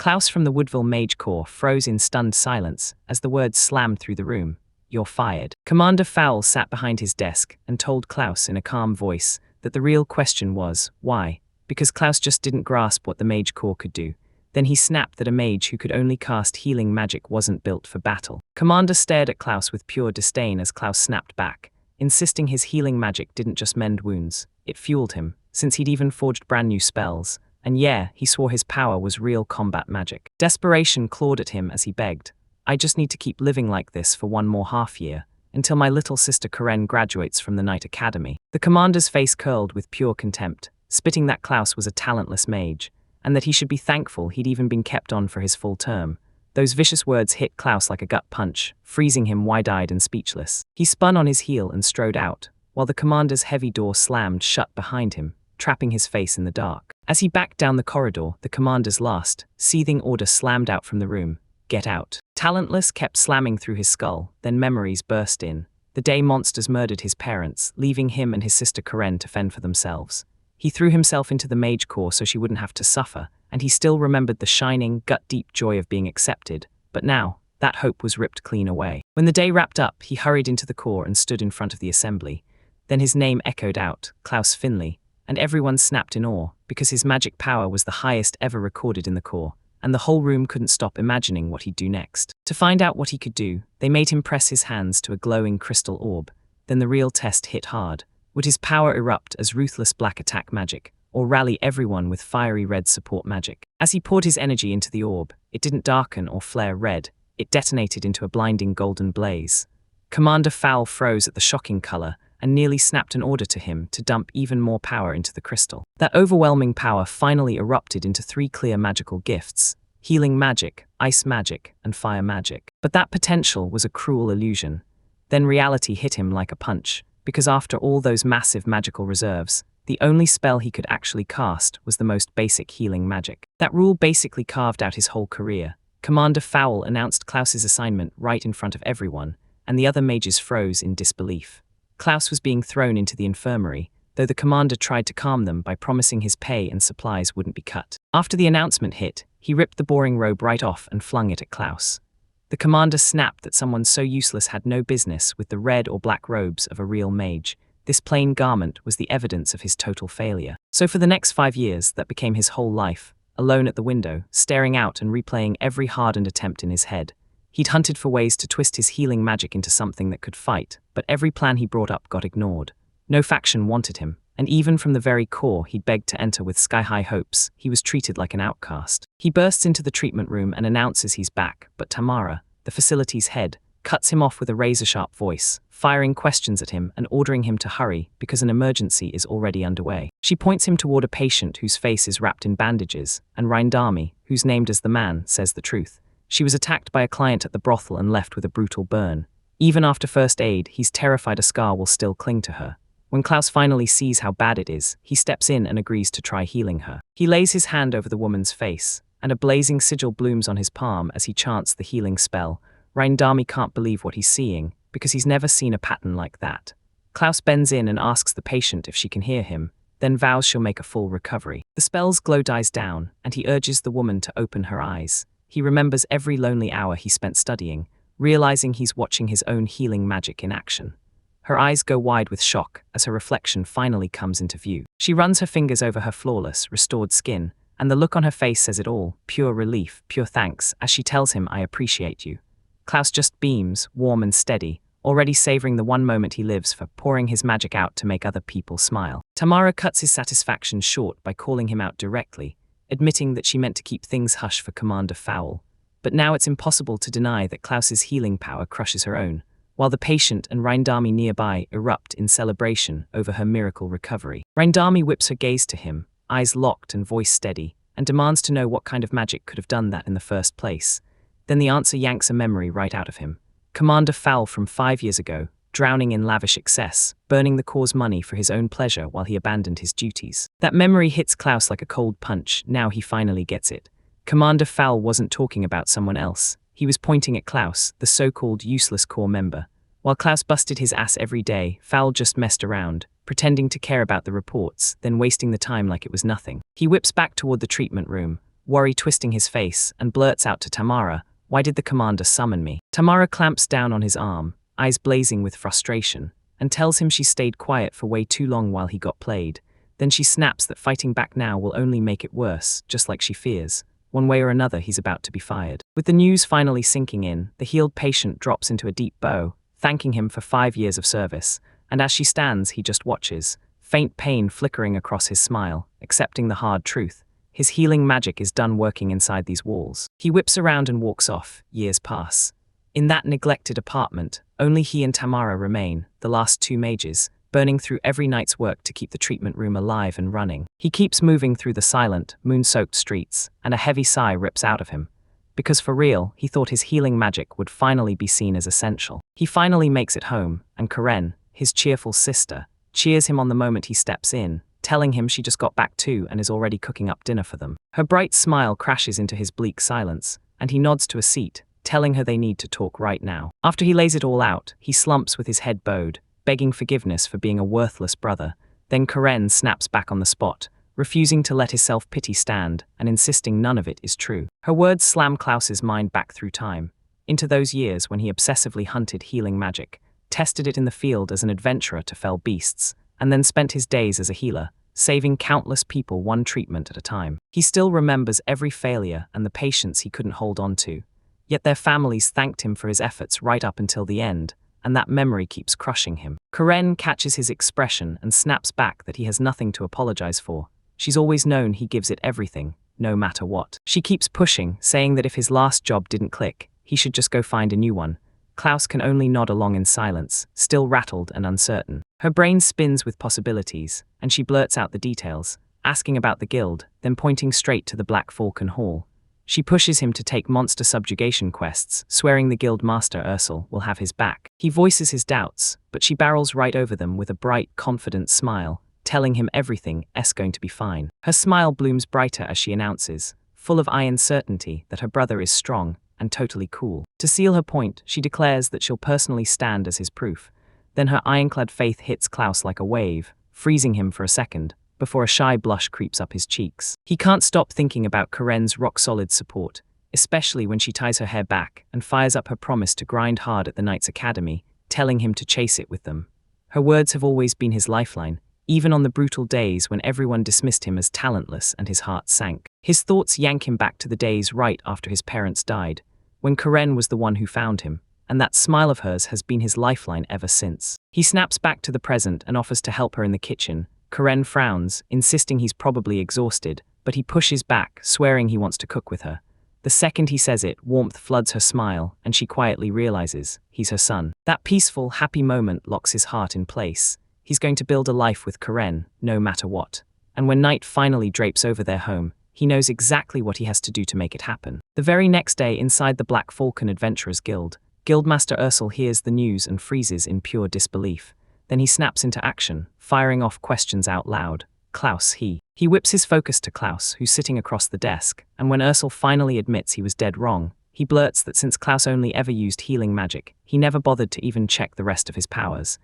Klaus from the Woodville Mage Corps froze in stunned silence as the words slammed through the room. "You're fired." Commander Fowl sat behind his desk and told Klaus in a calm voice that the real question was, why? Because Klaus just didn't grasp what the Mage Corps could do. Then he snapped that a mage who could only cast healing magic wasn't built for battle. Commander stared at Klaus with pure disdain as Klaus snapped back, insisting his healing magic didn't just mend wounds, it fueled him, since he'd even forged brand new spells. And yeah, he swore his power was real combat magic. Desperation clawed at him as he begged, "I just need to keep living like this for one more half year, until my little sister Karen graduates from the Knight Academy." The commander's face curled with pure contempt, spitting that Klaus was a talentless mage, and that he should be thankful he'd even been kept on for his full term. Those vicious words hit Klaus like a gut punch, freezing him wide-eyed and speechless. He spun on his heel and strode out, while the commander's heavy door slammed shut behind him, trapping his face in the dark. As he backed down the corridor, the commander's last, seething order slammed out from the room. "Get out." Talentless kept slamming through his skull, then memories burst in. The day monsters murdered his parents, leaving him and his sister Karen to fend for themselves. He threw himself into the Mage Corps so she wouldn't have to suffer, and he still remembered the shining, gut-deep joy of being accepted. But now, that hope was ripped clean away. When the day wrapped up, he hurried into the Corps and stood in front of the assembly. Then his name echoed out, Klaus Finley, and everyone snapped in awe, because his magic power was the highest ever recorded in the Corps, and the whole room couldn't stop imagining what he'd do next. To find out what he could do, they made him press his hands to a glowing crystal orb. Then the real test hit hard. Would his power erupt as ruthless black attack magic, or rally everyone with fiery red support magic? As he poured his energy into the orb, it didn't darken or flare red, it detonated into a blinding golden blaze. Commander Fowl froze at the shocking color and nearly snapped an order to him to dump even more power into the crystal. That overwhelming power finally erupted into 3 clear magical gifts: healing magic, ice magic, and fire magic. But that potential was a cruel illusion. Then reality hit him like a punch, because after all those massive magical reserves, the only spell he could actually cast was the most basic healing magic. That rule basically carved out his whole career. Commander Fowl announced Klaus's assignment right in front of everyone, and the other mages froze in disbelief. Klaus was being thrown into the infirmary, though the commander tried to calm them by promising his pay and supplies wouldn't be cut. After the announcement hit, he ripped the boring robe right off and flung it at Klaus. The commander snapped that someone so useless had no business with the red or black robes of a real mage. This plain garment was the evidence of his total failure. So for the next 5 years, that became his whole life, alone at the window, staring out and replaying every hardened attempt in his head. He'd hunted for ways to twist his healing magic into something that could fight, but every plan he brought up got ignored. No faction wanted him, and even from the very core he'd begged to enter with sky-high hopes, he was treated like an outcast. He bursts into the treatment room and announces he's back, but Tamara, the facility's head, cuts him off with a razor-sharp voice, firing questions at him and ordering him to hurry because an emergency is already underway. She points him toward a patient whose face is wrapped in bandages, and Rindami, who's named as the man, says the truth. She was attacked by a client at the brothel and left with a brutal burn. Even after first aid, he's terrified a scar will still cling to her. When Klaus finally sees how bad it is, he steps in and agrees to try healing her. He lays his hand over the woman's face, and a blazing sigil blooms on his palm as he chants the healing spell. Rindami can't believe what he's seeing, because he's never seen a pattern like that. Klaus bends in and asks the patient if she can hear him, then vows she'll make a full recovery. The spell's glow dies down, and he urges the woman to open her eyes. He remembers every lonely hour he spent studying, realizing he's watching his own healing magic in action. Her eyes go wide with shock as her reflection finally comes into view. She runs her fingers over her flawless, restored skin, and the look on her face says it all, pure relief, pure thanks, as she tells him, "I appreciate you." Klaus just beams, warm and steady, already savoring the one moment he lives for, pouring his magic out to make other people smile. Tamara cuts his satisfaction short by calling him out directly, admitting that she meant to keep things hush for Commander Fowl. But now it's impossible to deny that Klaus's healing power crushes her own, while the patient and Rindami nearby erupt in celebration over her miracle recovery. Rindami whips her gaze to him, eyes locked and voice steady, and demands to know what kind of magic could have done that in the first place. Then the answer yanks a memory right out of him. Commander Fowl from 5 years ago, drowning in lavish excess, burning the Corps' money for his own pleasure while he abandoned his duties. That memory hits Klaus like a cold punch. Now he finally gets it. Commander Fowl wasn't talking about someone else. He was pointing at Klaus, the so-called useless Corps member. While Klaus busted his ass every day, Fowl just messed around, pretending to care about the reports, then wasting the time like it was nothing. He whips back toward the treatment room, worry twisting his face, and blurts out to Tamara, "Why did the commander summon me?" Tamara clamps down on his arm, eyes blazing with frustration, and tells him she stayed quiet for way too long while he got played. Then she snaps that fighting back now will only make it worse, just like she fears. One way or another, he's about to be fired. With the news finally sinking in, the healed patient drops into a deep bow, thanking him for 5 years of service, and as she stands, he just watches, faint pain flickering across his smile, accepting the hard truth. His healing magic is done working inside these walls. He whips around and walks off. Years pass. In that neglected apartment, only he and Tamara remain, the last 2 mages, burning through every night's work to keep the treatment room alive and running. He keeps moving through the silent, moon-soaked streets, and a heavy sigh rips out of him. Because for real, he thought his healing magic would finally be seen as essential. He finally makes it home, and Karen, his cheerful sister, cheers him on the moment he steps in, telling him she just got back too and is already cooking up dinner for them. Her bright smile crashes into his bleak silence, and he nods to a seat, telling her they need to talk right now. After he lays it all out, he slumps with his head bowed, begging forgiveness for being a worthless brother. Then Karen snaps back on the spot, refusing to let his self-pity stand and insisting none of it is true. Her words slam Klaus's mind back through time, into those years when he obsessively hunted healing magic, tested it in the field as an adventurer to fell beasts, and then spent his days as a healer, saving countless people one treatment at a time. He still remembers every failure and the patients he couldn't hold on to, yet their families thanked him for his efforts right up until the end, and that memory keeps crushing him. Karen catches his expression and snaps back that he has nothing to apologize for. She's always known he gives it everything, no matter what. She keeps pushing, saying that if his last job didn't click, he should just go find a new one. Klaus can only nod along in silence, still rattled and uncertain. Her brain spins with possibilities, and she blurts out the details, asking about the guild, then pointing straight to the Black Falcon Hall. She pushes him to take monster subjugation quests, swearing the guild master Ursel will have his back. He voices his doubts, but she barrels right over them with a bright, confident smile, telling him everything's going to be fine. Her smile blooms brighter as she announces, full of iron certainty, that her brother is strong and totally cool. To seal her point, she declares that she'll personally stand as his proof. Then her ironclad faith hits Klaus like a wave, freezing him for a second, before a shy blush creeps up his cheeks. He can't stop thinking about Karen's rock-solid support, especially when she ties her hair back and fires up her promise to grind hard at the Knights Academy, telling him to chase it with them. Her words have always been his lifeline, even on the brutal days when everyone dismissed him as talentless and his heart sank. His thoughts yank him back to the days right after his parents died, when Karen was the one who found him, and that smile of hers has been his lifeline ever since. He snaps back to the present and offers to help her in the kitchen. Karen frowns, insisting he's probably exhausted, but he pushes back, swearing he wants to cook with her. The second he says it, warmth floods her smile, and she quietly realizes he's her son. That peaceful, happy moment locks his heart in place. He's going to build a life with Karen, no matter what. And when night finally drapes over their home, he knows exactly what he has to do to make it happen. The very next day, inside the Black Falcon Adventurers Guild, Guildmaster Ursel hears the news and freezes in pure disbelief. Then he snaps into action, firing off questions out loud. Klaus, he whips his focus to Klaus, who's sitting across the desk, and when Ursel finally admits he was dead wrong, he blurts that since Klaus only ever used healing magic, he never bothered to even check the rest of his powers.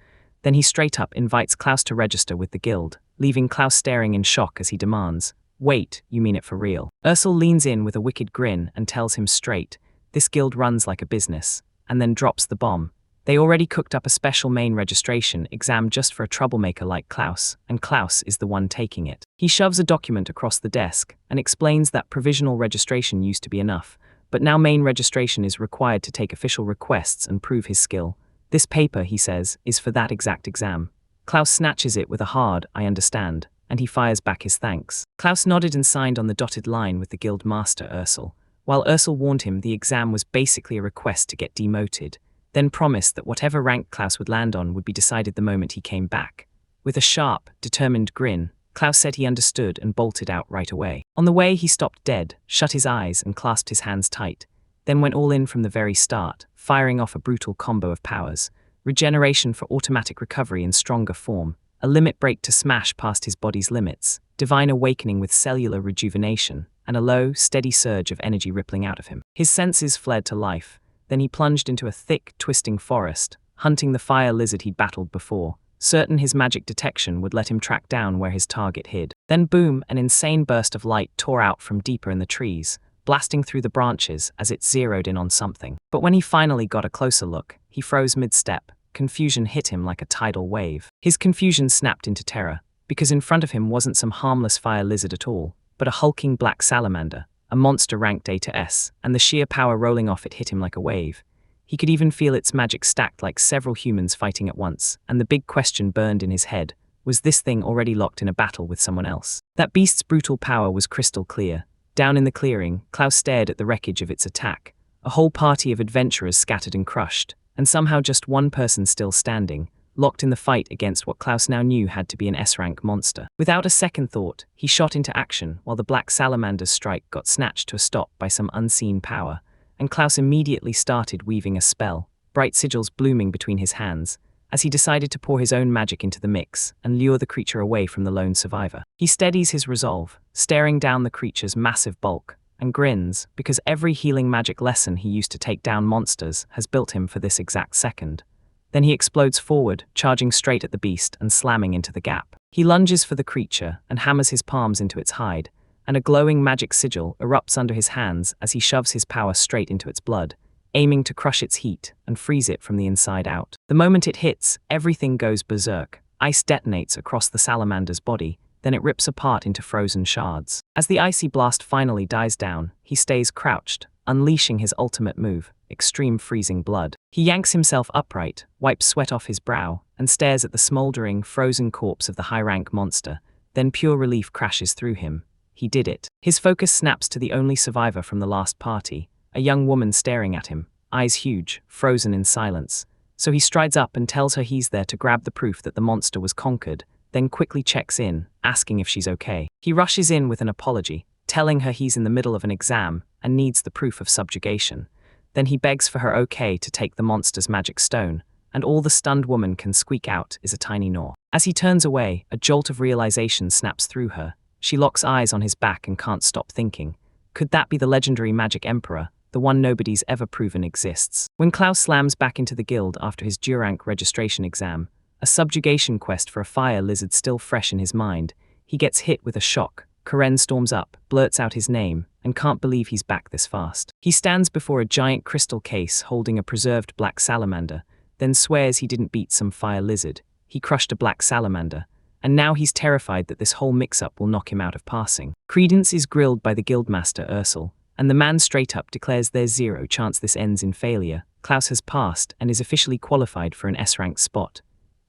Then he straight up invites Klaus to register with the guild, leaving Klaus staring in shock as he demands, "Wait, you mean it for real?" Ursel leans in with a wicked grin and tells him straight, this guild runs like a business, and then drops the bomb. They already cooked up a special main registration exam just for a troublemaker like Klaus, and Klaus is the one taking it. He shoves a document across the desk and explains that provisional registration used to be enough, but now main registration is required to take official requests and prove his skill. This paper, he says, is for that exact exam. Klaus snatches it with a hard, "I understand," and he fires back his thanks. Klaus nodded and signed on the dotted line with the guild master Ursel, while Ursel warned him the exam was basically a request to get demoted, then promised that whatever rank Klaus would land on would be decided the moment he came back. With a sharp, determined grin, Klaus said he understood and bolted out right away. On the way, he stopped dead, shut his eyes and clasped his hands tight, then went all in from the very start, firing off a brutal combo of powers: regeneration for automatic recovery in stronger form, a limit break to smash past his body's limits, divine awakening with cellular rejuvenation, and a low, steady surge of energy rippling out of him. His senses fled to life. Then he plunged into a thick, twisting forest, hunting the fire lizard he'd battled before, certain his magic detection would let him track down where his target hid. Then boom, an insane burst of light tore out from deeper in the trees, blasting through the branches as it zeroed in on something. But when he finally got a closer look, he froze mid-step. Confusion hit him like a tidal wave. His confusion snapped into terror, because in front of him wasn't some harmless fire lizard at all, but a hulking black salamander, a monster ranked A to S, and the sheer power rolling off it hit him like a wave. He could even feel its magic stacked like several humans fighting at once, and the big question burned in his head: was this thing already locked in a battle with someone else? That beast's brutal power was crystal clear. Down in the clearing, Klaus stared at the wreckage of its attack. A whole party of adventurers scattered and crushed, and somehow just one person still standing, locked in the fight against what Klaus now knew had to be an S-rank monster. Without a second thought, he shot into action while the black salamander's strike got snatched to a stop by some unseen power, and Klaus immediately started weaving a spell, bright sigils blooming between his hands, as he decided to pour his own magic into the mix and lure the creature away from the lone survivor. He steadies his resolve, staring down the creature's massive bulk, and grins, because every healing magic lesson he used to take down monsters has built him for this exact second. Then he explodes forward, charging straight at the beast and slamming into the gap. He lunges for the creature and hammers his palms into its hide, and a glowing magic sigil erupts under his hands as he shoves his power straight into its blood, aiming to crush its heat and freeze it from the inside out. The moment it hits, everything goes berserk. Ice detonates across the salamander's body, then it rips apart into frozen shards. As the icy blast finally dies down, he stays crouched, unleashing his ultimate move, extreme freezing blood. He yanks himself upright, wipes sweat off his brow, and stares at the smoldering, frozen corpse of the high-rank monster. Then pure relief crashes through him. He did it. His focus snaps to the only survivor from the last party, a young woman staring at him, eyes huge, frozen in silence. So he strides up and tells her he's there to grab the proof that the monster was conquered, then quickly checks in, asking if she's okay. He rushes in with an apology, telling her he's in the middle of an exam and needs the proof of subjugation. Then he begs for her okay to take the monster's magic stone, and all the stunned woman can squeak out is a tiny gnaw. As he turns away, a jolt of realization snaps through her. She locks eyes on his back and can't stop thinking. Could that be the legendary Magic Emperor, the one nobody's ever proven exists? When Klaus slams back into the guild after his Durank registration exam, a subjugation quest for a fire lizard still fresh in his mind, he gets hit with a shock. Karen storms up, blurts out his name, and can't believe he's back this fast. He stands before a giant crystal case holding a preserved black salamander, then swears he didn't beat some fire lizard. He crushed a black salamander, and now he's terrified that this whole mix-up will knock him out of passing. Credence is grilled by the guildmaster Ursel, and the man straight up declares there's zero chance this ends in failure. Klaus has passed and is officially qualified for an S-rank spot.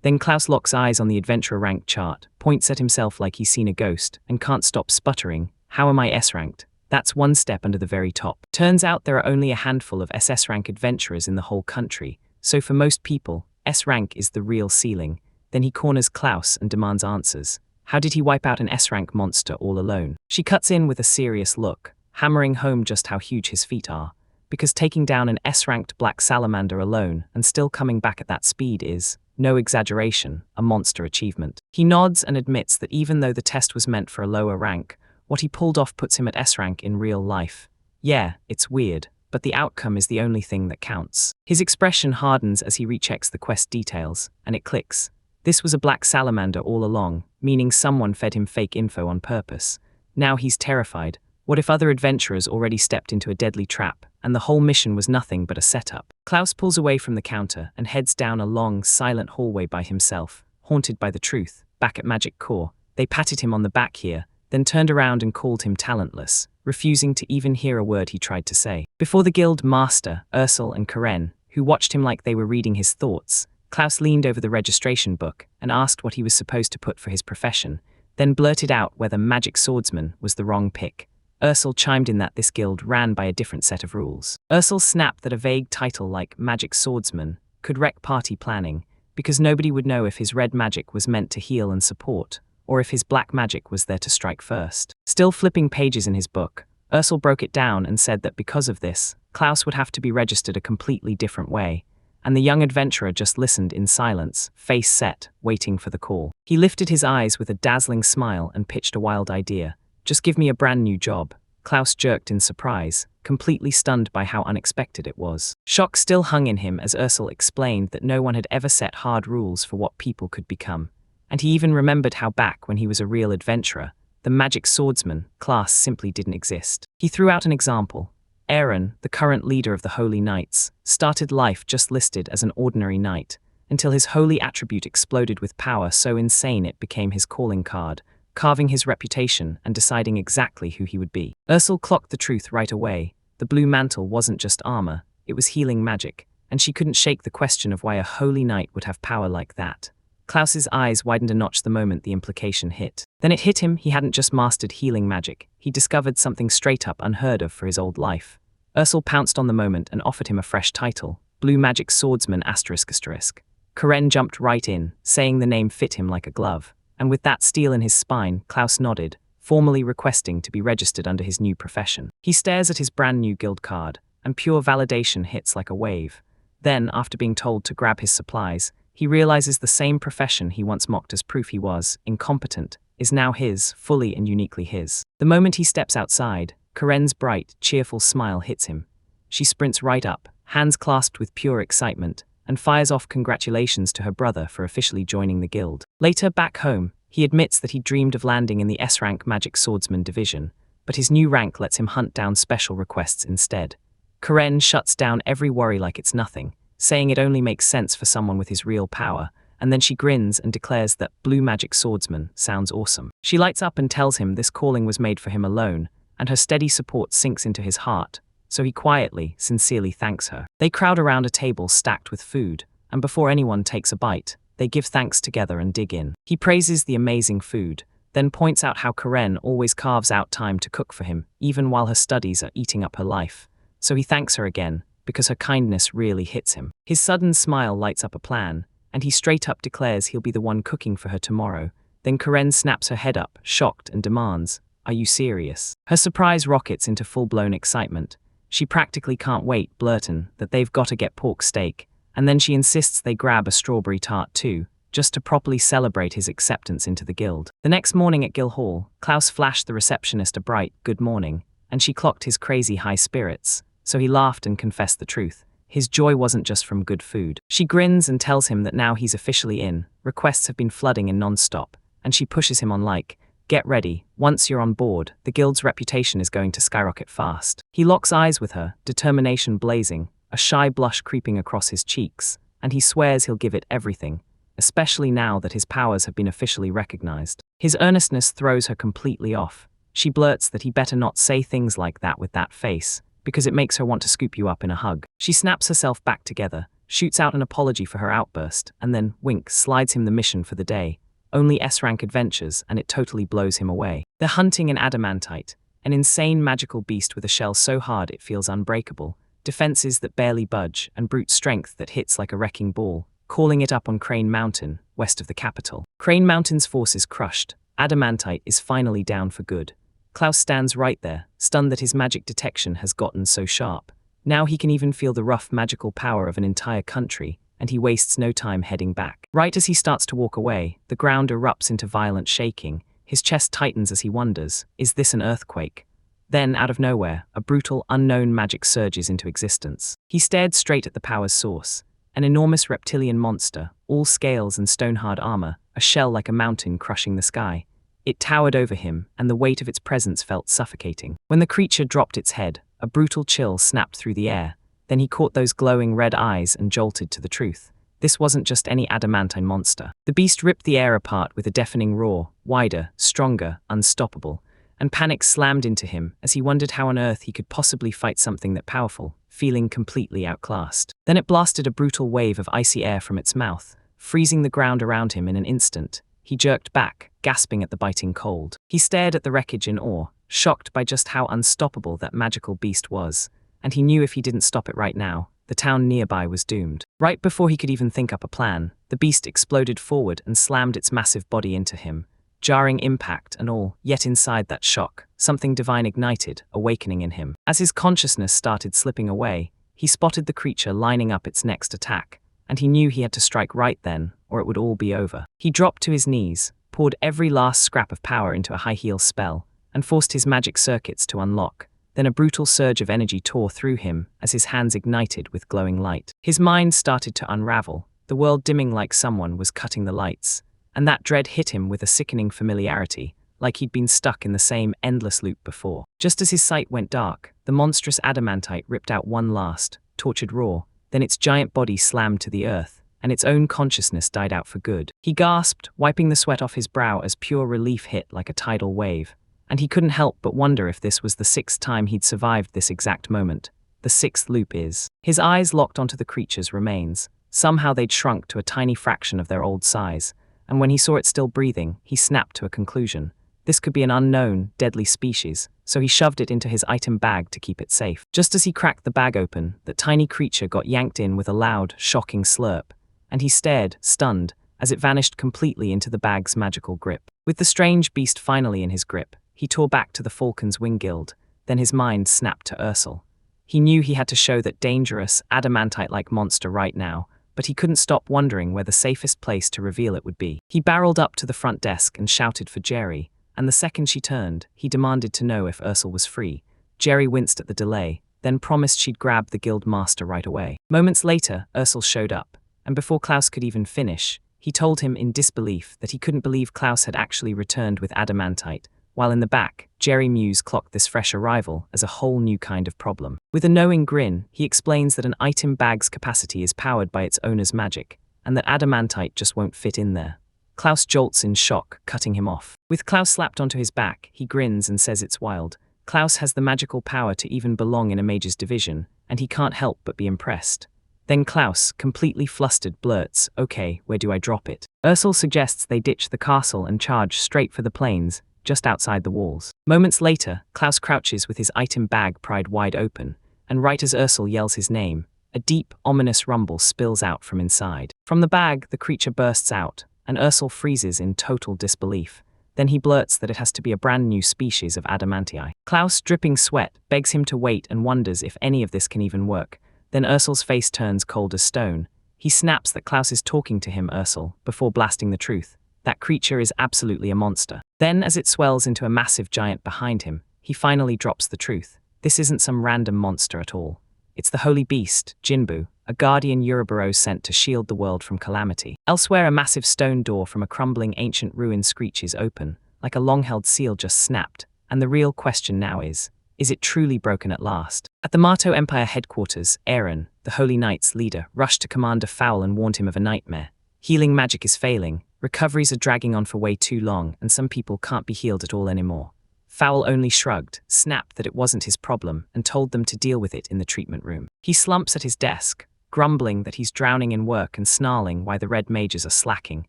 Then Klaus locks eyes on the adventurer rank chart, points at himself like he's seen a ghost, and can't stop sputtering, "How am I S-ranked? That's one step under the very top." Turns out there are only a handful of SS-rank adventurers in the whole country, so for most people, S-rank is the real ceiling. Then he corners Klaus and demands answers. How did he wipe out an S-rank monster all alone? She cuts in with a serious look, hammering home just how huge his feet are, because taking down an S-ranked black salamander alone and still coming back at that speed is, no exaggeration, a monster achievement. He nods and admits that even though the test was meant for a lower rank, what he pulled off puts him at S-rank in real life. Yeah, it's weird, but the outcome is the only thing that counts. His expression hardens as he rechecks the quest details, and it clicks. This was a black salamander all along, meaning someone fed him fake info on purpose. Now he's terrified. What if other adventurers already stepped into a deadly trap, and the whole mission was nothing but a setup? Klaus pulls away from the counter and heads down a long, silent hallway by himself, haunted by the truth. Back at Magic Core, they patted him on the back here, then turned around and called him talentless, refusing to even hear a word he tried to say. Before the guild master, Ursel and Karen, who watched him like they were reading his thoughts, Klaus leaned over the registration book and asked what he was supposed to put for his profession, then blurted out whether magic swordsman was the wrong pick. Ursel chimed in that this guild ran by a different set of rules. Ursel snapped that a vague title like Magic Swordsman could wreck party planning, because nobody would know if his red magic was meant to heal and support, or if his black magic was there to strike first. Still flipping pages in his book, Ursel broke it down and said that because of this, Klaus would have to be registered a completely different way, and the young adventurer just listened in silence, face set, waiting for the call. He lifted his eyes with a dazzling smile and pitched a wild idea. "Just give me a brand new job." Klaus jerked in surprise, completely stunned by how unexpected it was. Shock still hung in him as Ursel explained that no one had ever set hard rules for what people could become. And he even remembered how back when he was a real adventurer, the magic swordsman class simply didn't exist. He threw out an example. Aaron, the current leader of the Holy Knights, started life just listed as an ordinary knight, until his holy attribute exploded with power so insane it became his calling card, carving his reputation and deciding exactly who he would be. Ursula clocked the truth right away. The blue mantle wasn't just armor, it was healing magic, and she couldn't shake the question of why a holy knight would have power like that. Klaus's eyes widened a notch the moment the implication hit. Then it hit him, he hadn't just mastered healing magic, he discovered something straight up unheard of for his old life. Ursula pounced on the moment and offered him a fresh title, Blue Magic Swordsman ***. Karen jumped right in, saying the name fit him like a glove, and with that steel in his spine, Klaus nodded, formally requesting to be registered under his new profession. He stares at his brand new guild card, and pure validation hits like a wave. Then, after being told to grab his supplies, he realizes the same profession he once mocked as proof he was incompetent is now his, fully and uniquely his. The moment he steps outside, Karen's bright, cheerful smile hits him. She sprints right up, hands clasped with pure excitement, and fires off congratulations to her brother for officially joining the guild. Later, back home, he admits that he dreamed of landing in the S-rank Magic Swordsman division, but his new rank lets him hunt down special requests instead. Karen shuts down every worry like it's nothing, saying it only makes sense for someone with his real power, and then she grins and declares that Blue Magic Swordsman sounds awesome. She lights up and tells him this calling was made for him alone, and her steady support sinks into his heart, so he quietly, sincerely thanks her. They crowd around a table stacked with food, and before anyone takes a bite, they give thanks together and dig in. He praises the amazing food, then points out how Karen always carves out time to cook for him, even while her studies are eating up her life. So he thanks her again, because her kindness really hits him. His sudden smile lights up a plan, and he straight up declares he'll be the one cooking for her tomorrow. Then Karen snaps her head up, shocked, and demands, "Are you serious?" Her surprise rockets into full-blown excitement. She practically can't wait, blurting that they've got to get pork steak, and then she insists they grab a strawberry tart too, just to properly celebrate his acceptance into the guild. The next morning at Guild Hall, Klaus flashed the receptionist a bright "good morning," and she clocked his crazy high spirits, so he laughed and confessed the truth. His joy wasn't just from good food. She grins and tells him that now he's officially in, requests have been flooding in non-stop, and she pushes him on like, "Get ready, once you're on board, the guild's reputation is going to skyrocket fast." He locks eyes with her, determination blazing, a shy blush creeping across his cheeks, and he swears he'll give it everything, especially now that his powers have been officially recognized. His earnestness throws her completely off. She blurts that he better not say things like that with that face, because it makes her want to scoop you up in a hug. She snaps herself back together, shoots out an apology for her outburst, and then, wink, slides him the mission for the day. Only S-rank adventures, and it totally blows him away. They're hunting an adamantite, an insane magical beast with a shell so hard it feels unbreakable, defenses that barely budge, and brute strength that hits like a wrecking ball, calling it up on Crane Mountain, west of the capital. Crane Mountain's force is crushed. Adamantite is finally down for good. Klaus stands right there, stunned that his magic detection has gotten so sharp. Now he can even feel the rough magical power of an entire country, and he wastes no time heading back. Right as he starts to walk away, the ground erupts into violent shaking. His chest tightens as he wonders, is this an earthquake? Then, out of nowhere, a brutal, unknown magic surges into existence. He stared straight at the power's source, an enormous reptilian monster, all scales and stone-hard armor, a shell like a mountain crushing the sky. It towered over him, and the weight of its presence felt suffocating. When the creature dropped its head, a brutal chill snapped through the air. Then he caught those glowing red eyes and jolted to the truth. This wasn't just any adamantine monster. The beast ripped the air apart with a deafening roar, wider, stronger, unstoppable, and panic slammed into him as he wondered how on earth he could possibly fight something that powerful, feeling completely outclassed. Then it blasted a brutal wave of icy air from its mouth, freezing the ground around him in an instant. He jerked back, gasping at the biting cold. He stared at the wreckage in awe, shocked by just how unstoppable that magical beast was, and he knew if he didn't stop it right now, the town nearby was doomed. Right before he could even think up a plan, the beast exploded forward and slammed its massive body into him, jarring impact and all. Yet inside that shock, something divine ignited, awakening in him. As his consciousness started slipping away, he spotted the creature lining up its next attack, and he knew he had to strike right then, or it would all be over. He dropped to his knees, poured every last scrap of power into a high-heel spell, and forced his magic circuits to unlock. Then a brutal surge of energy tore through him as his hands ignited with glowing light. His mind started to unravel, the world dimming like someone was cutting the lights, and that dread hit him with a sickening familiarity. like he'd been stuck in the same endless loop before. Just as his sight went dark, the monstrous adamantite ripped out one last, tortured roar, then its giant body slammed to the earth, and its own consciousness died out for good. He gasped, wiping the sweat off his brow as pure relief hit like a tidal wave, and he couldn't help but wonder if this was the 6th time he'd survived this exact moment. The 6th loop is. His eyes locked onto the creature's remains. Somehow they'd shrunk to a tiny fraction of their old size, and when he saw it still breathing, he snapped to a conclusion. This could be an unknown, deadly species, so he shoved it into his item bag to keep it safe. Just as he cracked the bag open, the tiny creature got yanked in with a loud, shocking slurp, and he stared, stunned, as it vanished completely into the bag's magical grip. With the strange beast finally in his grip, he tore back to the Falcon's wing guild, then his mind snapped to Ursel. He knew he had to show that dangerous, adamantite-like monster right now, but he couldn't stop wondering where the safest place to reveal it would be. He barreled up to the front desk and shouted for Jerry, and the second she turned, he demanded to know if Ursel was free. Jerry winced at the delay, then promised she'd grab the guild master right away. Moments later, Ursel showed up, and before Klaus could even finish, he told him in disbelief that he couldn't believe Klaus had actually returned with adamantite, while in the back, Jerry Muse clocked this fresh arrival as a whole new kind of problem. With a knowing grin, he explains that an item bag's capacity is powered by its owner's magic, and that adamantite just won't fit in there. Klaus jolts in shock, cutting him off. With Klaus slapped onto his back, he grins and says it's wild. Klaus has the magical power to even belong in a mage's division, and he can't help but be impressed. Then Klaus, completely flustered, blurts, "Okay, where do I drop it?" Ursel suggests they ditch the castle and charge straight for the plains, just outside the walls. Moments later, Klaus crouches with his item bag pried wide open, and right as Ursel yells his name, a deep, ominous rumble spills out from inside. From the bag, the creature bursts out, and Ursel freezes in total disbelief. Then he blurts that it has to be a brand new species of adamantii. Klaus, dripping sweat, begs him to wait and wonders if any of this can even work. Then Ursel's face turns cold as stone. He snaps that Klaus is talking to him, Ursel, before blasting the truth. That creature is absolutely a monster. Then, as it swells into a massive giant behind him, he finally drops the truth. This isn't some random monster at all. It's the holy beast, Jinbu, a guardian Ouroboros sent to shield the world from calamity. Elsewhere, a massive stone door from a crumbling ancient ruin screeches open, like a long-held seal just snapped, and the real question now is it truly broken at last? At the Marto Empire headquarters, Aaron, the Holy Knight's leader, rushed to Commander Fowl and warned him of a nightmare. Healing magic is failing, recoveries are dragging on for way too long, and some people can't be healed at all anymore. Fowl only shrugged, snapped that it wasn't his problem, and told them to deal with it in the treatment room. He slumps at his desk, grumbling that he's drowning in work and snarling why the red mages are slacking,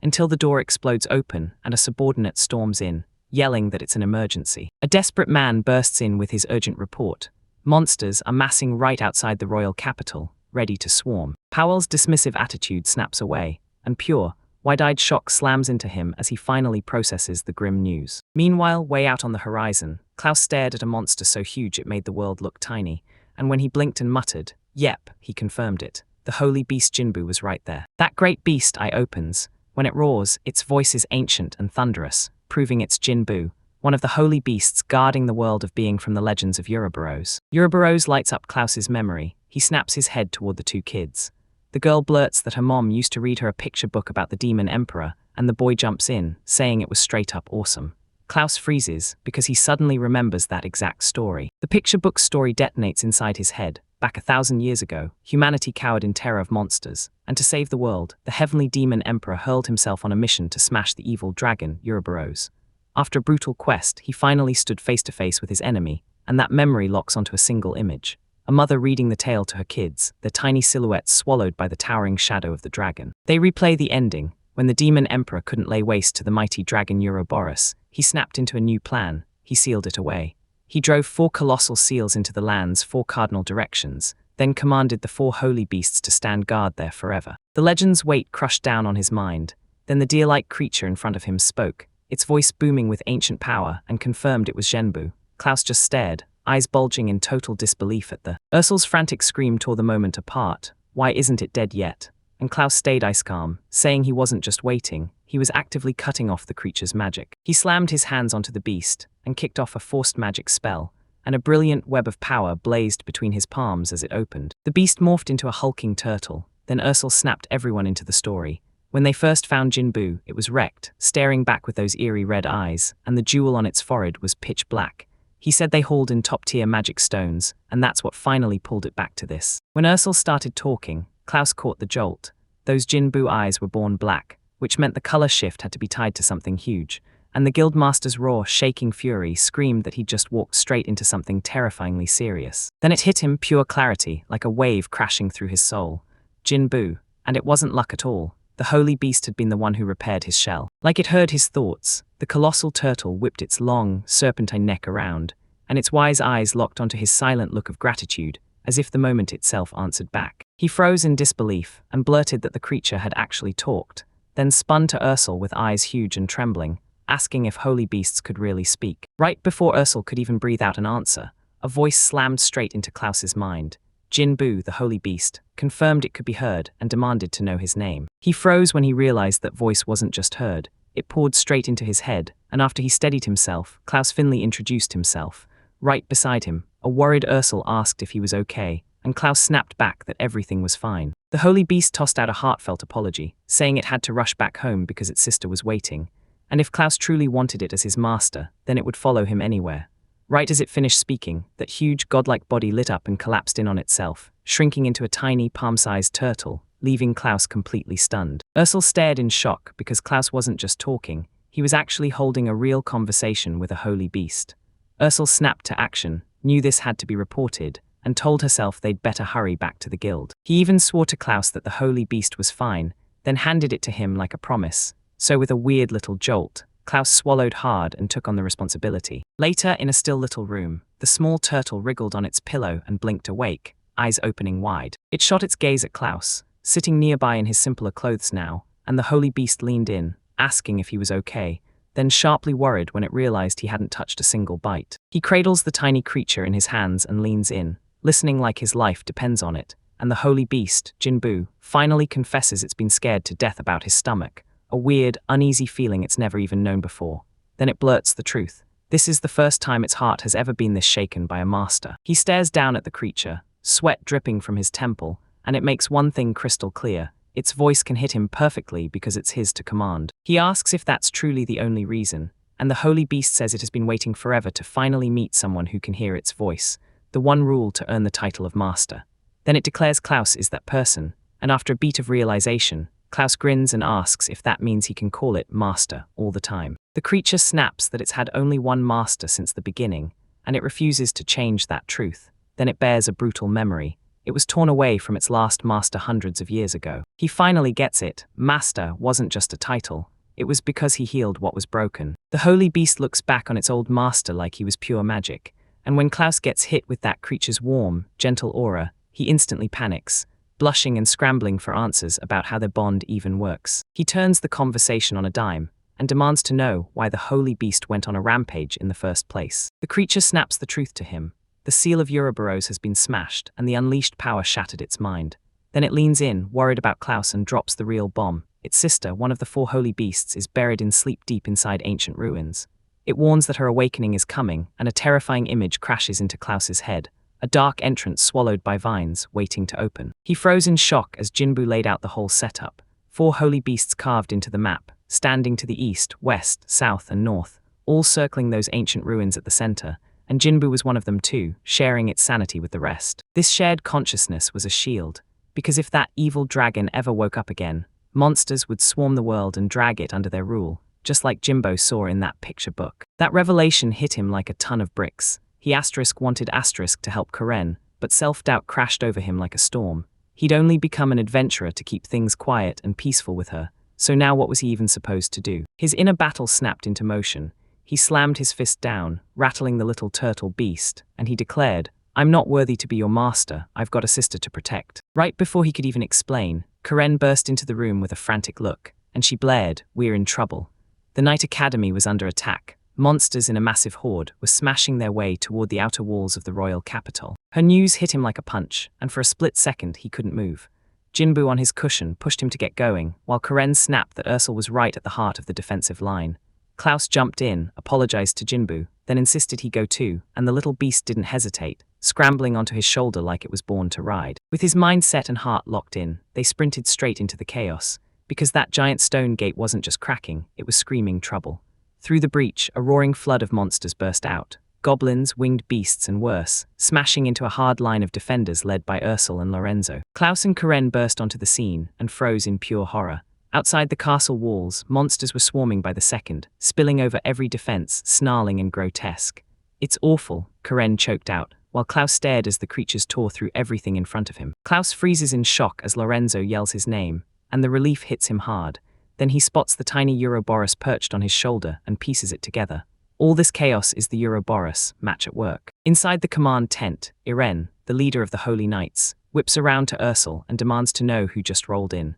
until the door explodes open and a subordinate storms in, yelling that it's an emergency. A desperate man bursts in with his urgent report. Monsters are massing right outside the royal capital, ready to swarm. Powell's dismissive attitude snaps away, and pure, wide-eyed shock slams into him as he finally processes the grim news. Meanwhile, way out on the horizon, Klaus stared at a monster so huge it made the world look tiny, and when he blinked and muttered, "Yep," he confirmed it. The holy beast Jinbu was right there. That great beast, eye opens. When it roars, its voice is ancient and thunderous, proving it's Jinbu, one of the holy beasts guarding the world of being from the legends of Ouroboros. Ouroboros lights up Klaus's memory. He snaps his head toward the two kids. The girl blurts that her mom used to read her a picture book about the demon emperor, and the boy jumps in, saying it was straight up awesome. Klaus freezes, because he suddenly remembers that exact story. The picture book's story detonates inside his head. Back 1,000 years ago, humanity cowered in terror of monsters, and to save the world, the heavenly demon emperor hurled himself on a mission to smash the evil dragon, Ouroboros. After a brutal quest, he finally stood face to face with his enemy, and that memory locks onto a single image. A mother reading the tale to her kids, their tiny silhouettes swallowed by the towering shadow of the dragon. They replay the ending. When the demon emperor couldn't lay waste to the mighty dragon Ouroboros, he snapped into a new plan. He sealed it away. He drove 4 colossal seals into the land's 4 cardinal directions, then commanded the 4 holy beasts to stand guard there forever. The legend's weight crushed down on his mind. Then the deer-like creature in front of him spoke, its voice booming with ancient power, and confirmed it was Jinbu. Klaus just stared, eyes bulging in total disbelief at the. Ursel's frantic scream tore the moment apart. Why isn't it dead yet? And Klaus stayed ice calm, saying he wasn't just waiting, he was actively cutting off the creature's magic. He slammed his hands onto the beast, and kicked off a forced magic spell, and a brilliant web of power blazed between his palms as it opened. The beast morphed into a hulking turtle, then Ursel snapped everyone into the story. When they first found Jinbu, it was wrecked, staring back with those eerie red eyes, and the jewel on its forehead was pitch black. He said they hauled in top-tier magic stones, and that's what finally pulled it back to this. When Ursel started talking, Klaus caught the jolt. Those Jinbu eyes were born black, which meant the color shift had to be tied to something huge, and the Guildmaster's raw, shaking fury screamed that he'd just walked straight into something terrifyingly serious. Then it hit him, pure clarity, like a wave crashing through his soul. Jinbu, and it wasn't luck at all. The holy beast had been the one who repaired his shell. Like it heard his thoughts, the colossal turtle whipped its long, serpentine neck around, and its wise eyes locked onto his silent look of gratitude, as if the moment itself answered back. He froze in disbelief and blurted that the creature had actually talked, then spun to Ursel with eyes huge and trembling, asking if holy beasts could really speak. Right before Ursel could even breathe out an answer, a voice slammed straight into Klaus's mind. Jinbu, the holy beast, confirmed it could be heard and demanded to know his name. He froze when he realized that voice wasn't just heard. It poured straight into his head, and after he steadied himself, Klaus Finley introduced himself. Right beside him, a worried Ursel asked if he was okay, and Klaus snapped back that everything was fine. The holy beast tossed out a heartfelt apology, saying it had to rush back home because its sister was waiting, and if Klaus truly wanted it as his master, then it would follow him anywhere. Right as it finished speaking, that huge godlike body lit up and collapsed in on itself, shrinking into a tiny, palm-sized turtle, leaving Klaus completely stunned. Ursel stared in shock because Klaus wasn't just talking, he was actually holding a real conversation with a holy beast. Ursel snapped to action, knew this had to be reported, and told herself they'd better hurry back to the guild. He even swore to Klaus that the holy beast was fine, then handed it to him like a promise. So with a weird little jolt, Klaus swallowed hard and took on the responsibility. Later, in a still little room, the small turtle wriggled on its pillow and blinked awake, eyes opening wide. It shot its gaze at Klaus, sitting nearby in his simpler clothes now, and the holy beast leaned in, asking if he was okay, then sharply worried when it realized he hadn't touched a single bite. He cradles the tiny creature in his hands and leans in, listening like his life depends on it, and the holy beast, Jinbu, finally confesses it's been scared to death about his stomach, a weird, uneasy feeling it's never even known before. Then it blurts the truth. This is the first time its heart has ever been this shaken by a master. He stares down at the creature, sweat dripping from his temple, and it makes one thing crystal clear. Its voice can hit him perfectly because it's his to command. He asks if that's truly the only reason, and the holy beast says it has been waiting forever to finally meet someone who can hear its voice, the one rule to earn the title of master. Then it declares Klaus is that person, and after a beat of realization, Klaus grins and asks if that means he can call it master all the time. The creature snaps that it's had only one master since the beginning, and it refuses to change that truth. Then it bears a brutal memory. It was torn away from its last master hundreds of years ago. He finally gets it. Master wasn't just a title. It was because he healed what was broken. The holy beast looks back on its old master like he was pure magic, and when Klaus gets hit with that creature's warm, gentle aura, he instantly panics, blushing and scrambling for answers about how their bond even works. He turns the conversation on a dime and demands to know why the holy beast went on a rampage in the first place. The creature snaps the truth to him. The seal of Ouroboros has been smashed and the unleashed power shattered its mind. Then it leans in, worried about Klaus, and drops the real bomb. Its sister, one of the four holy beasts, is buried in sleep deep inside ancient ruins. It warns that her awakening is coming, and a terrifying image crashes into Klaus's head. A dark entrance swallowed by vines, waiting to open. He froze in shock as Jinbu laid out the whole setup. 4 holy beasts carved into the map, standing to the east, west, south, and north, all circling those ancient ruins at the center, and Jinbu was one of them too, sharing its sanity with the rest. This shared consciousness was a shield, because if that evil dragon ever woke up again, monsters would swarm the world and drag it under their rule, just like Jimbo saw in that picture book. That revelation hit him like a ton of bricks. He wanted to help Karen, but self-doubt crashed over him like a storm. He'd only become an adventurer to keep things quiet and peaceful with her, so now what was he even supposed to do? His inner battle snapped into motion. He slammed his fist down, rattling the little turtle beast, and he declared, "I'm not worthy to be your master, I've got a sister to protect." Right before he could even explain, Karen burst into the room with a frantic look, and she blared, "We're in trouble." The Night Academy was under attack. Monsters in a massive horde were smashing their way toward the outer walls of the royal capital. Her news hit him like a punch, and for a split second he couldn't move. Jinbu on his cushion pushed him to get going, while Karen snapped that Ursel was right at the heart of the defensive line. Klaus jumped in, apologized to Jinbu, then insisted he go too, and the little beast didn't hesitate, scrambling onto his shoulder like it was born to ride. With his mind set and heart locked in, they sprinted straight into the chaos. because that giant stone gate wasn't just cracking, it was screaming trouble. Through the breach, a roaring flood of monsters burst out. Goblins, winged beasts, and worse, smashing into a hard line of defenders led by Ursel and Lorenzo. Klaus and Karen burst onto the scene and froze in pure horror. Outside the castle walls, monsters were swarming by the second, spilling over every defense, snarling and grotesque. "It's awful," Karen choked out, while Klaus stared as the creatures tore through everything in front of him. Klaus freezes in shock as Lorenzo yells his name, and the relief hits him hard. Then he spots the tiny Ouroboros perched on his shoulder and pieces it together. All this chaos is the Ouroboros match at work. Inside the command tent, Irene, the leader of the Holy Knights, whips around to Ursel and demands to know who just rolled in.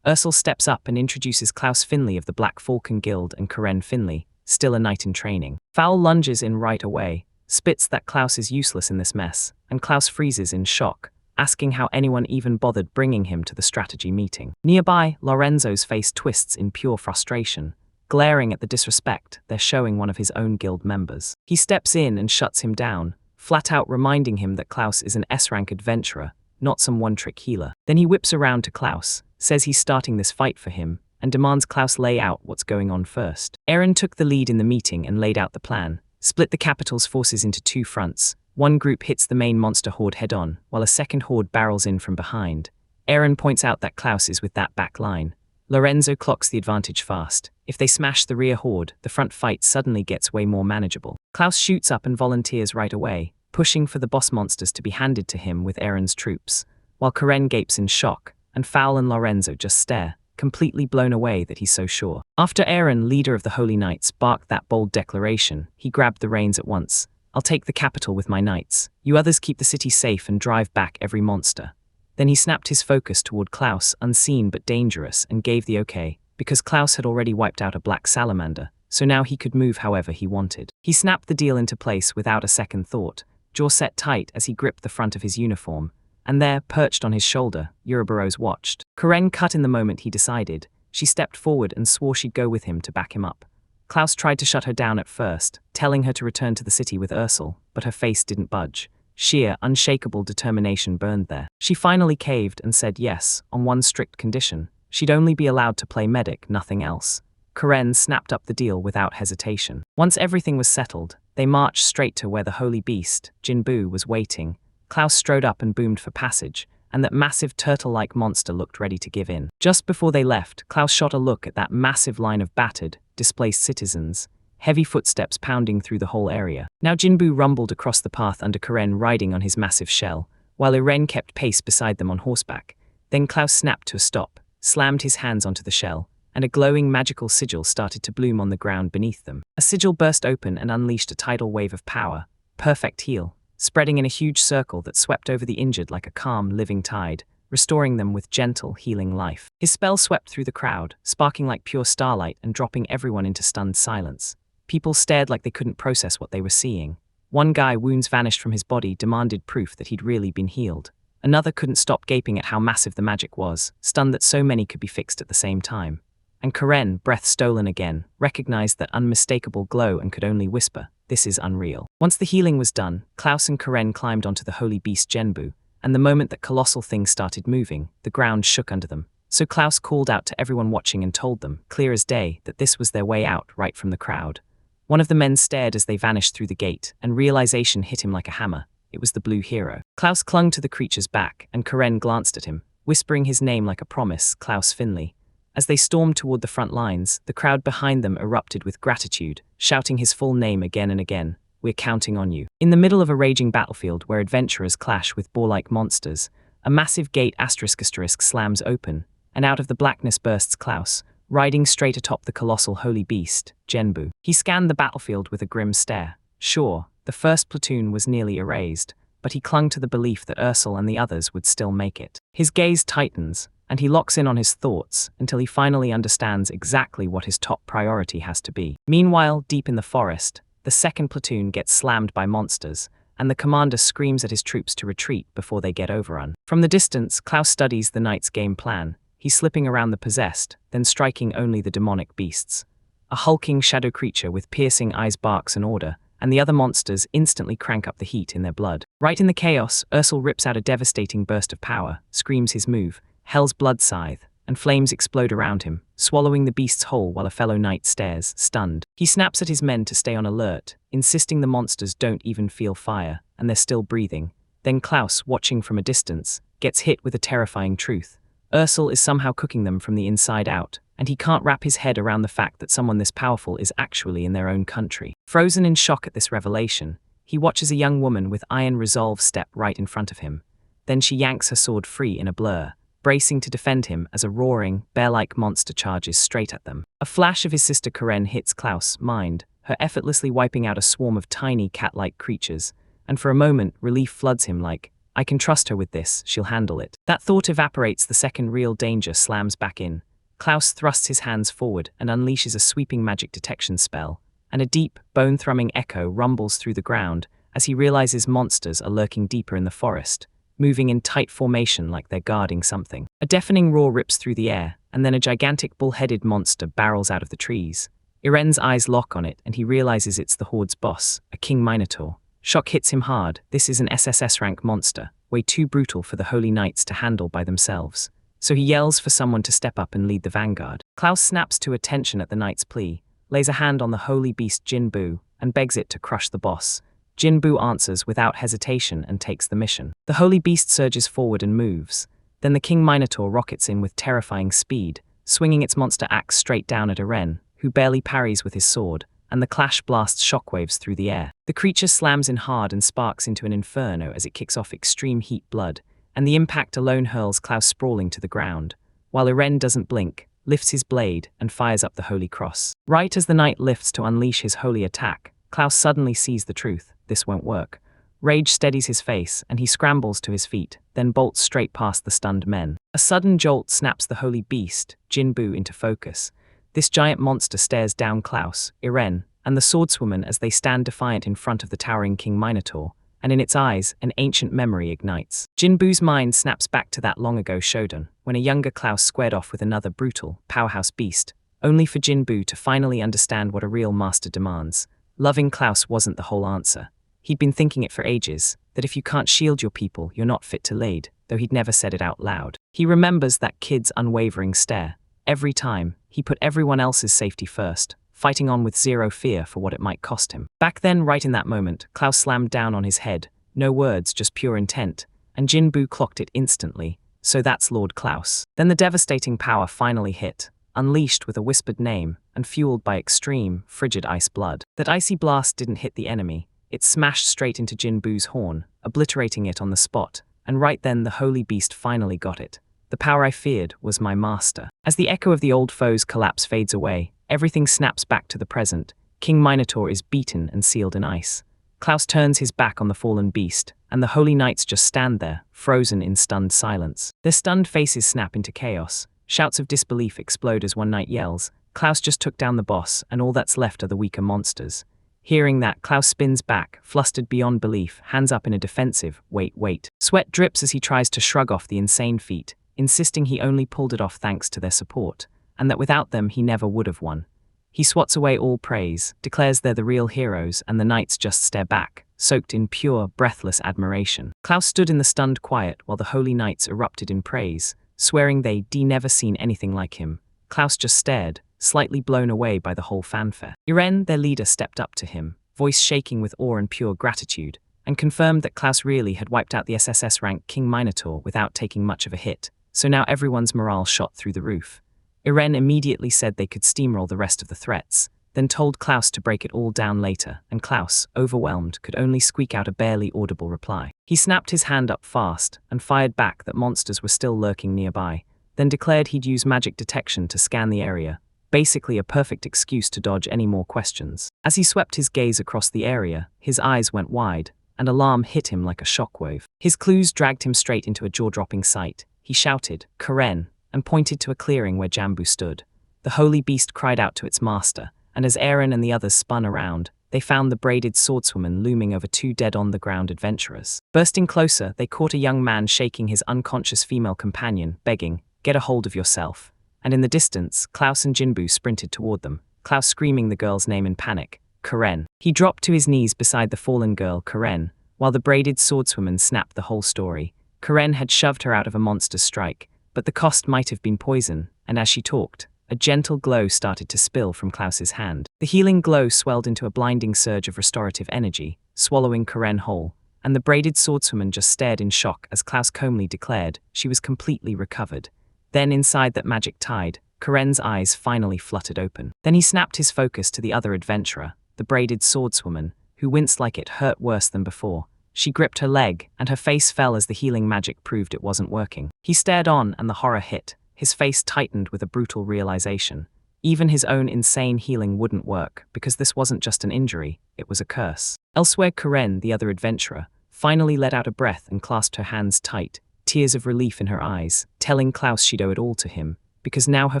Ursel steps up and introduces Klaus Finley of the Black Falcon Guild and Karen Finley, still a knight in training. Fowl lunges in right away, spits that Klaus is useless in this mess, and Klaus freezes in shock, asking how anyone even bothered bringing him to the strategy meeting. Nearby, Lorenzo's face twists in pure frustration, glaring at the disrespect they're showing one of his own guild members. He steps in and shuts him down, flat out reminding him that Klaus is an S-rank adventurer, not some one-trick healer. Then he whips around to Klaus, says he's starting this fight for him, and demands Klaus lay out what's going on first. Eren took the lead in the meeting and laid out the plan, split the capital's forces into two fronts. One group hits the main monster horde head-on, while a second horde barrels in from behind. Eren points out that Klaus is with that back line. Lorenzo clocks the advantage fast. If they smash the rear horde, the front fight suddenly gets way more manageable. Klaus shoots up and volunteers right away, pushing for the boss monsters to be handed to him with Eren's troops, while Karen gapes in shock, and Fowl and Lorenzo just stare, completely blown away that he's so sure. After Eren, leader of the Holy Knights, barked that bold declaration, he grabbed the reins at once. "I'll take the capital with my knights. You others keep the city safe and drive back every monster." Then he snapped his focus toward Klaus, unseen but dangerous, and gave the okay, because Klaus had already wiped out a black salamander, so now he could move however he wanted. He snapped the deal into place without a second thought, jaw set tight as he gripped the front of his uniform, and there, perched on his shoulder, Ouroboros watched. Karen cut in the moment he decided. She stepped forward and swore she'd go with him to back him up. Klaus tried to shut her down at first, telling her to return to the city with Ursel, but her face didn't budge. Sheer, unshakable determination burned there. She finally caved and said yes, on one strict condition. She'd only be allowed to play medic, nothing else. Karen snapped up the deal without hesitation. Once everything was settled, they marched straight to where the holy beast, Jinbu, was waiting. Klaus strode up and boomed for passage, and that massive turtle-like monster looked ready to give in. Just before they left, Klaus shot a look at that massive line of battered, displaced citizens, heavy footsteps pounding through the whole area. Now Jinbu rumbled across the path under Karen riding on his massive shell, while Irene kept pace beside them on horseback. Then Klaus snapped to a stop, slammed his hands onto the shell, and a glowing magical sigil started to bloom on the ground beneath them. A sigil burst open and unleashed a tidal wave of power, perfect heal, spreading in a huge circle that swept over the injured like a calm, living tide, restoring them with gentle, healing life. His spell swept through the crowd, sparking like pure starlight and dropping everyone into stunned silence. People stared like they couldn't process what they were seeing. One guy, wounds vanished from his body, demanded proof that he'd really been healed. Another couldn't stop gaping at how massive the magic was, stunned that so many could be fixed at the same time. And Karen, breath stolen again, recognized that unmistakable glow and could only whisper, "This is unreal." Once the healing was done, Klaus and Karen climbed onto the holy beast Jinbu, and the moment that colossal thing started moving, the ground shook under them. So Klaus called out to everyone watching and told them, clear as day, that this was their way out right from the crowd. One of the men stared as they vanished through the gate, and realization hit him like a hammer. It was the blue hero. Klaus clung to the creature's back, and Karen glanced at him, whispering his name like a promise, Klaus Finley. As they stormed toward the front lines, the crowd behind them erupted with gratitude, shouting his full name again and again. "We're counting on you." In the middle of a raging battlefield where adventurers clash with boar-like monsters, a massive gate ** slams open, and out of the blackness bursts Klaus, riding straight atop the colossal holy beast, Jinbu. He scanned the battlefield with a grim stare. Sure, the first platoon was nearly erased, but he clung to the belief that Ursel and the others would still make it. His gaze tightens, and he locks in on his thoughts until he finally understands exactly what his top priority has to be. Meanwhile, deep in the forest, the second platoon gets slammed by monsters, and the commander screams at his troops to retreat before they get overrun. From the distance, Klaus studies the knight's game plan. He's slipping around the possessed, then striking only the demonic beasts. A hulking shadow creature with piercing eyes barks an order, and the other monsters instantly crank up the heat in their blood. Right in the chaos, Ursel rips out a devastating burst of power, screams his move, Hell's Blood Scythe, and flames explode around him, swallowing the beast's whole while a fellow knight stares, stunned. He snaps at his men to stay on alert, insisting the monsters don't even feel fire, and they're still breathing. Then Klaus, watching from a distance, gets hit with a terrifying truth. Ursel is somehow cooking them from the inside out, and he can't wrap his head around the fact that someone this powerful is actually in their own country. Frozen in shock at this revelation, he watches a young woman with iron resolve step right in front of him. Then she yanks her sword free in a blur, bracing to defend him as a roaring, bear-like monster charges straight at them. A flash of his sister Karen hits Klaus' mind, her effortlessly wiping out a swarm of tiny cat-like creatures, and for a moment relief floods him like, I can trust her with this, she'll handle it. That thought evaporates the second real danger slams back in. Klaus thrusts his hands forward and unleashes a sweeping magic detection spell, and a deep, bone-thrumming echo rumbles through the ground as he realizes monsters are lurking deeper in the forest, moving in tight formation like they're guarding something. A deafening roar rips through the air, and then a gigantic bull-headed monster barrels out of the trees. Iren's eyes lock on it, and he realizes it's the Horde's boss, a King Minotaur. Shock hits him hard. This is an SSS-rank monster, way too brutal for the Holy Knights to handle by themselves. So he yells for someone to step up and lead the vanguard. Klaus snaps to attention at the knight's plea, lays a hand on the holy beast Jinbu, and begs it to crush the boss. Jinbu answers without hesitation and takes the mission. The holy beast surges forward and moves. Then the King Minotaur rockets in with terrifying speed, swinging its monster axe straight down at Iren, who barely parries with his sword, and the clash blasts shockwaves through the air. The creature slams in hard and sparks into an inferno as it kicks off extreme heat blood, and the impact alone hurls Klaus sprawling to the ground, while Iren doesn't blink, lifts his blade, and fires up the holy cross. Right as the knight lifts to unleash his holy attack, Klaus suddenly sees the truth. This won't work. Rage steadies his face, and he scrambles to his feet, then bolts straight past the stunned men. A sudden jolt snaps the holy beast, Jinbu, into focus. This giant monster stares down Klaus, Iren, and the swordswoman as they stand defiant in front of the towering King Minotaur, and in its eyes, an ancient memory ignites. Jinbu's mind snaps back to that long-ago showdown, when a younger Klaus squared off with another brutal, powerhouse beast, only for Jinbu to finally understand what a real master demands. Loving Klaus wasn't the whole answer. He'd been thinking it for ages, that if you can't shield your people, you're not fit to lead, though he'd never said it out loud. He remembers that kid's unwavering stare. Every time, he put everyone else's safety first, fighting on with zero fear for what it might cost him. Back then, right in that moment, Klaus slammed down on his head. No words, just pure intent, and Jinbu clocked it instantly. So that's Lord Klaus. Then the devastating power finally hit, unleashed with a whispered name, and fueled by extreme, frigid ice blood. That icy blast didn't hit the enemy. It smashed straight into Jinbu's horn, obliterating it on the spot, and right then the holy beast finally got it. The power I feared was my master. As the echo of the old foe's collapse fades away, everything snaps back to the present. King Minotaur is beaten and sealed in ice. Klaus turns his back on the fallen beast, and the holy knights just stand there, frozen in stunned silence. Their stunned faces snap into chaos. Shouts of disbelief explode as one knight yells, Klaus just took down the boss, and all that's left are the weaker monsters. Hearing that, Klaus spins back, flustered beyond belief, hands up in a defensive, wait. Sweat drips as he tries to shrug off the insane feat, insisting he only pulled it off thanks to their support, and that without them he never would have won. He swats away all praise, declares they're the real heroes, and the knights just stare back, soaked in pure, breathless admiration. Klaus stood in the stunned quiet while the holy knights erupted in praise, swearing they'd never seen anything like him. Klaus just stared, slightly blown away by the whole fanfare. Iren, their leader, stepped up to him, voice shaking with awe and pure gratitude, and confirmed that Klaus really had wiped out the SSS-rank King Minotaur without taking much of a hit, so now everyone's morale shot through the roof. Iren immediately said they could steamroll the rest of the threats, then told Klaus to break it all down later, and Klaus, overwhelmed, could only squeak out a barely audible reply. He snapped his hand up fast and fired back that monsters were still lurking nearby, then declared he'd use magic detection to scan the area, basically a perfect excuse to dodge any more questions. As he swept his gaze across the area, his eyes went wide, and alarm hit him like a shockwave. His clues dragged him straight into a jaw-dropping sight. He shouted, Karen, and pointed to a clearing where Jambu stood. The holy beast cried out to its master, and as Aaron and the others spun around, they found the braided swordswoman looming over two dead-on-the-ground adventurers. Bursting closer, they caught a young man shaking his unconscious female companion, begging, get a hold of yourself. And in the distance, Klaus and Jinbu sprinted toward them, Klaus screaming the girl's name in panic, Karen. He dropped to his knees beside the fallen girl, Karen, while the braided swordswoman snapped the whole story. Karen had shoved her out of a monster's strike, but the cost might have been poison, and as she talked, a gentle glow started to spill from Klaus's hand. The healing glow swelled into a blinding surge of restorative energy, swallowing Karen whole, and the braided swordswoman just stared in shock as Klaus calmly declared she was completely recovered. Then inside that magic tide, Karen's eyes finally fluttered open. Then he snapped his focus to the other adventurer, the braided swordswoman, who winced like it hurt worse than before. She gripped her leg, and her face fell as the healing magic proved it wasn't working. He stared on, and the horror hit. His face tightened with a brutal realization. Even his own insane healing wouldn't work, because this wasn't just an injury, it was a curse. Elsewhere, Karen, the other adventurer, finally let out a breath and clasped her hands tight, tears of relief in her eyes, telling Klaus she'd owe it all to him, because now her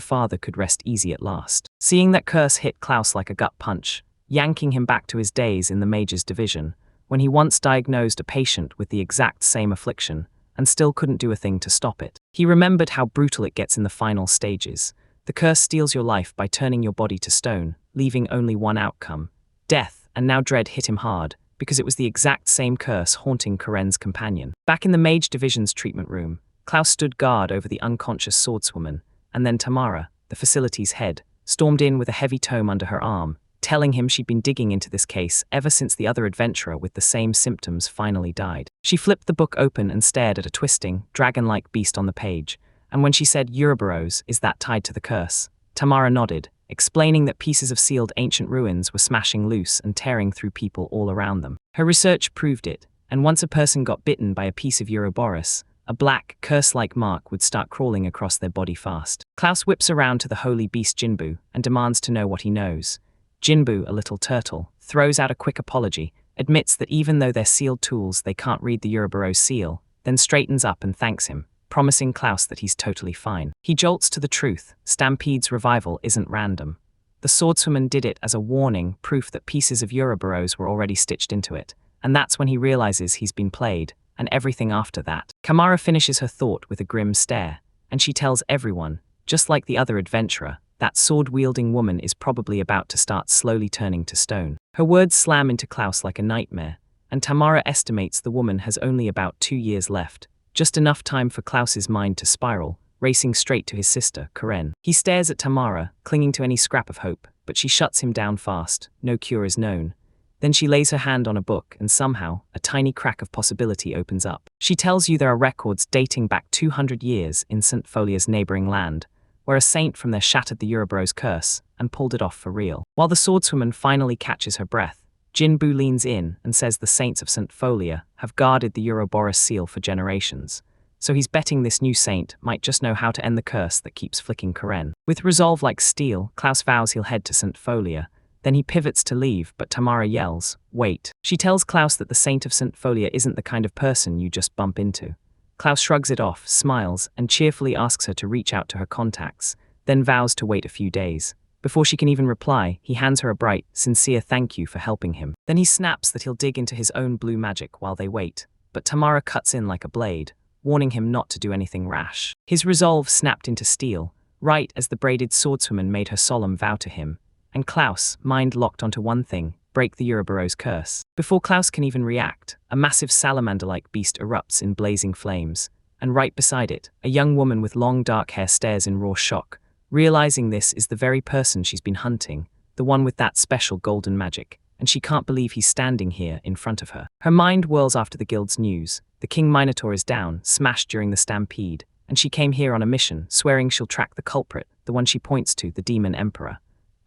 father could rest easy at last. Seeing that curse hit Klaus like a gut punch, yanking him back to his days in the Major's division, when he once diagnosed a patient with the exact same affliction, and still couldn't do a thing to stop it. He remembered how brutal it gets in the final stages. The curse steals your life by turning your body to stone, leaving only one outcome: death, and now dread hit him hard, because it was the exact same curse haunting Karen's companion. Back in the Mage Division's treatment room, Klaus stood guard over the unconscious swordswoman, and then Tamara, the facility's head, stormed in with a heavy tome under her arm, telling him she'd been digging into this case ever since the other adventurer with the same symptoms finally died. She flipped the book open and stared at a twisting, dragon-like beast on the page, and when she said Ouroboros, is that tied to the curse? Tamara nodded, explaining that pieces of sealed ancient ruins were smashing loose and tearing through people all around them. Her research proved it, and once a person got bitten by a piece of Ouroboros, a black, curse-like mark would start crawling across their body fast. Klaus whips around to the holy beast Jinbu and demands to know what he knows. Jinbu, a little turtle, throws out a quick apology, admits that even though they're sealed tools they can't read the Ouroboros seal, then straightens up and thanks him, promising Klaus that he's totally fine. He jolts to the truth: Stampede's revival isn't random. The swordswoman did it as a warning, proof that pieces of Ouroboros were already stitched into it, and that's when he realizes he's been played, and everything after that. Kamara finishes her thought with a grim stare, and she tells everyone, just like the other adventurer, that sword-wielding woman is probably about to start slowly turning to stone. Her words slam into Klaus like a nightmare, and Tamara estimates the woman has only about 2 years left, just enough time for Klaus's mind to spiral, racing straight to his sister, Karen. He stares at Tamara, clinging to any scrap of hope, but she shuts him down fast. No cure is known. Then she lays her hand on a book, and somehow, a tiny crack of possibility opens up. She tells you there are records dating back 200 years in St. Folia's neighboring land, where a saint from there shattered the Ouroboros curse and pulled it off for real. While the swordswoman finally catches her breath, Jinbu leans in and says the saints of St. Folia have guarded the Ouroboros seal for generations, so he's betting this new saint might just know how to end the curse that keeps flicking Karen. With resolve like steel, Klaus vows he'll head to St. Folia. Then he pivots to leave, but Tamara yells, "Wait." She tells Klaus that the saint of St. Folia isn't the kind of person you just bump into. Klaus shrugs it off, smiles, and cheerfully asks her to reach out to her contacts, then vows to wait a few days. Before she can even reply, he hands her a bright, sincere thank you for helping him. Then he snaps that he'll dig into his own blue magic while they wait, but Tamara cuts in like a blade, warning him not to do anything rash. His resolve snapped into steel, right as the braided swordswoman made her solemn vow to him, and Klaus, mind locked onto one thing: break the Ouroboros curse. Before Klaus can even react, a massive salamander-like beast erupts in blazing flames, and right beside it, a young woman with long dark hair stares in raw shock, realizing this is the very person she's been hunting, the one with that special golden magic, and she can't believe he's standing here in front of her. Her mind whirls after the guild's news. The King Minotaur is down, smashed during the stampede, and she came here on a mission, swearing she'll track the culprit, the one she points to, the Demon Emperor.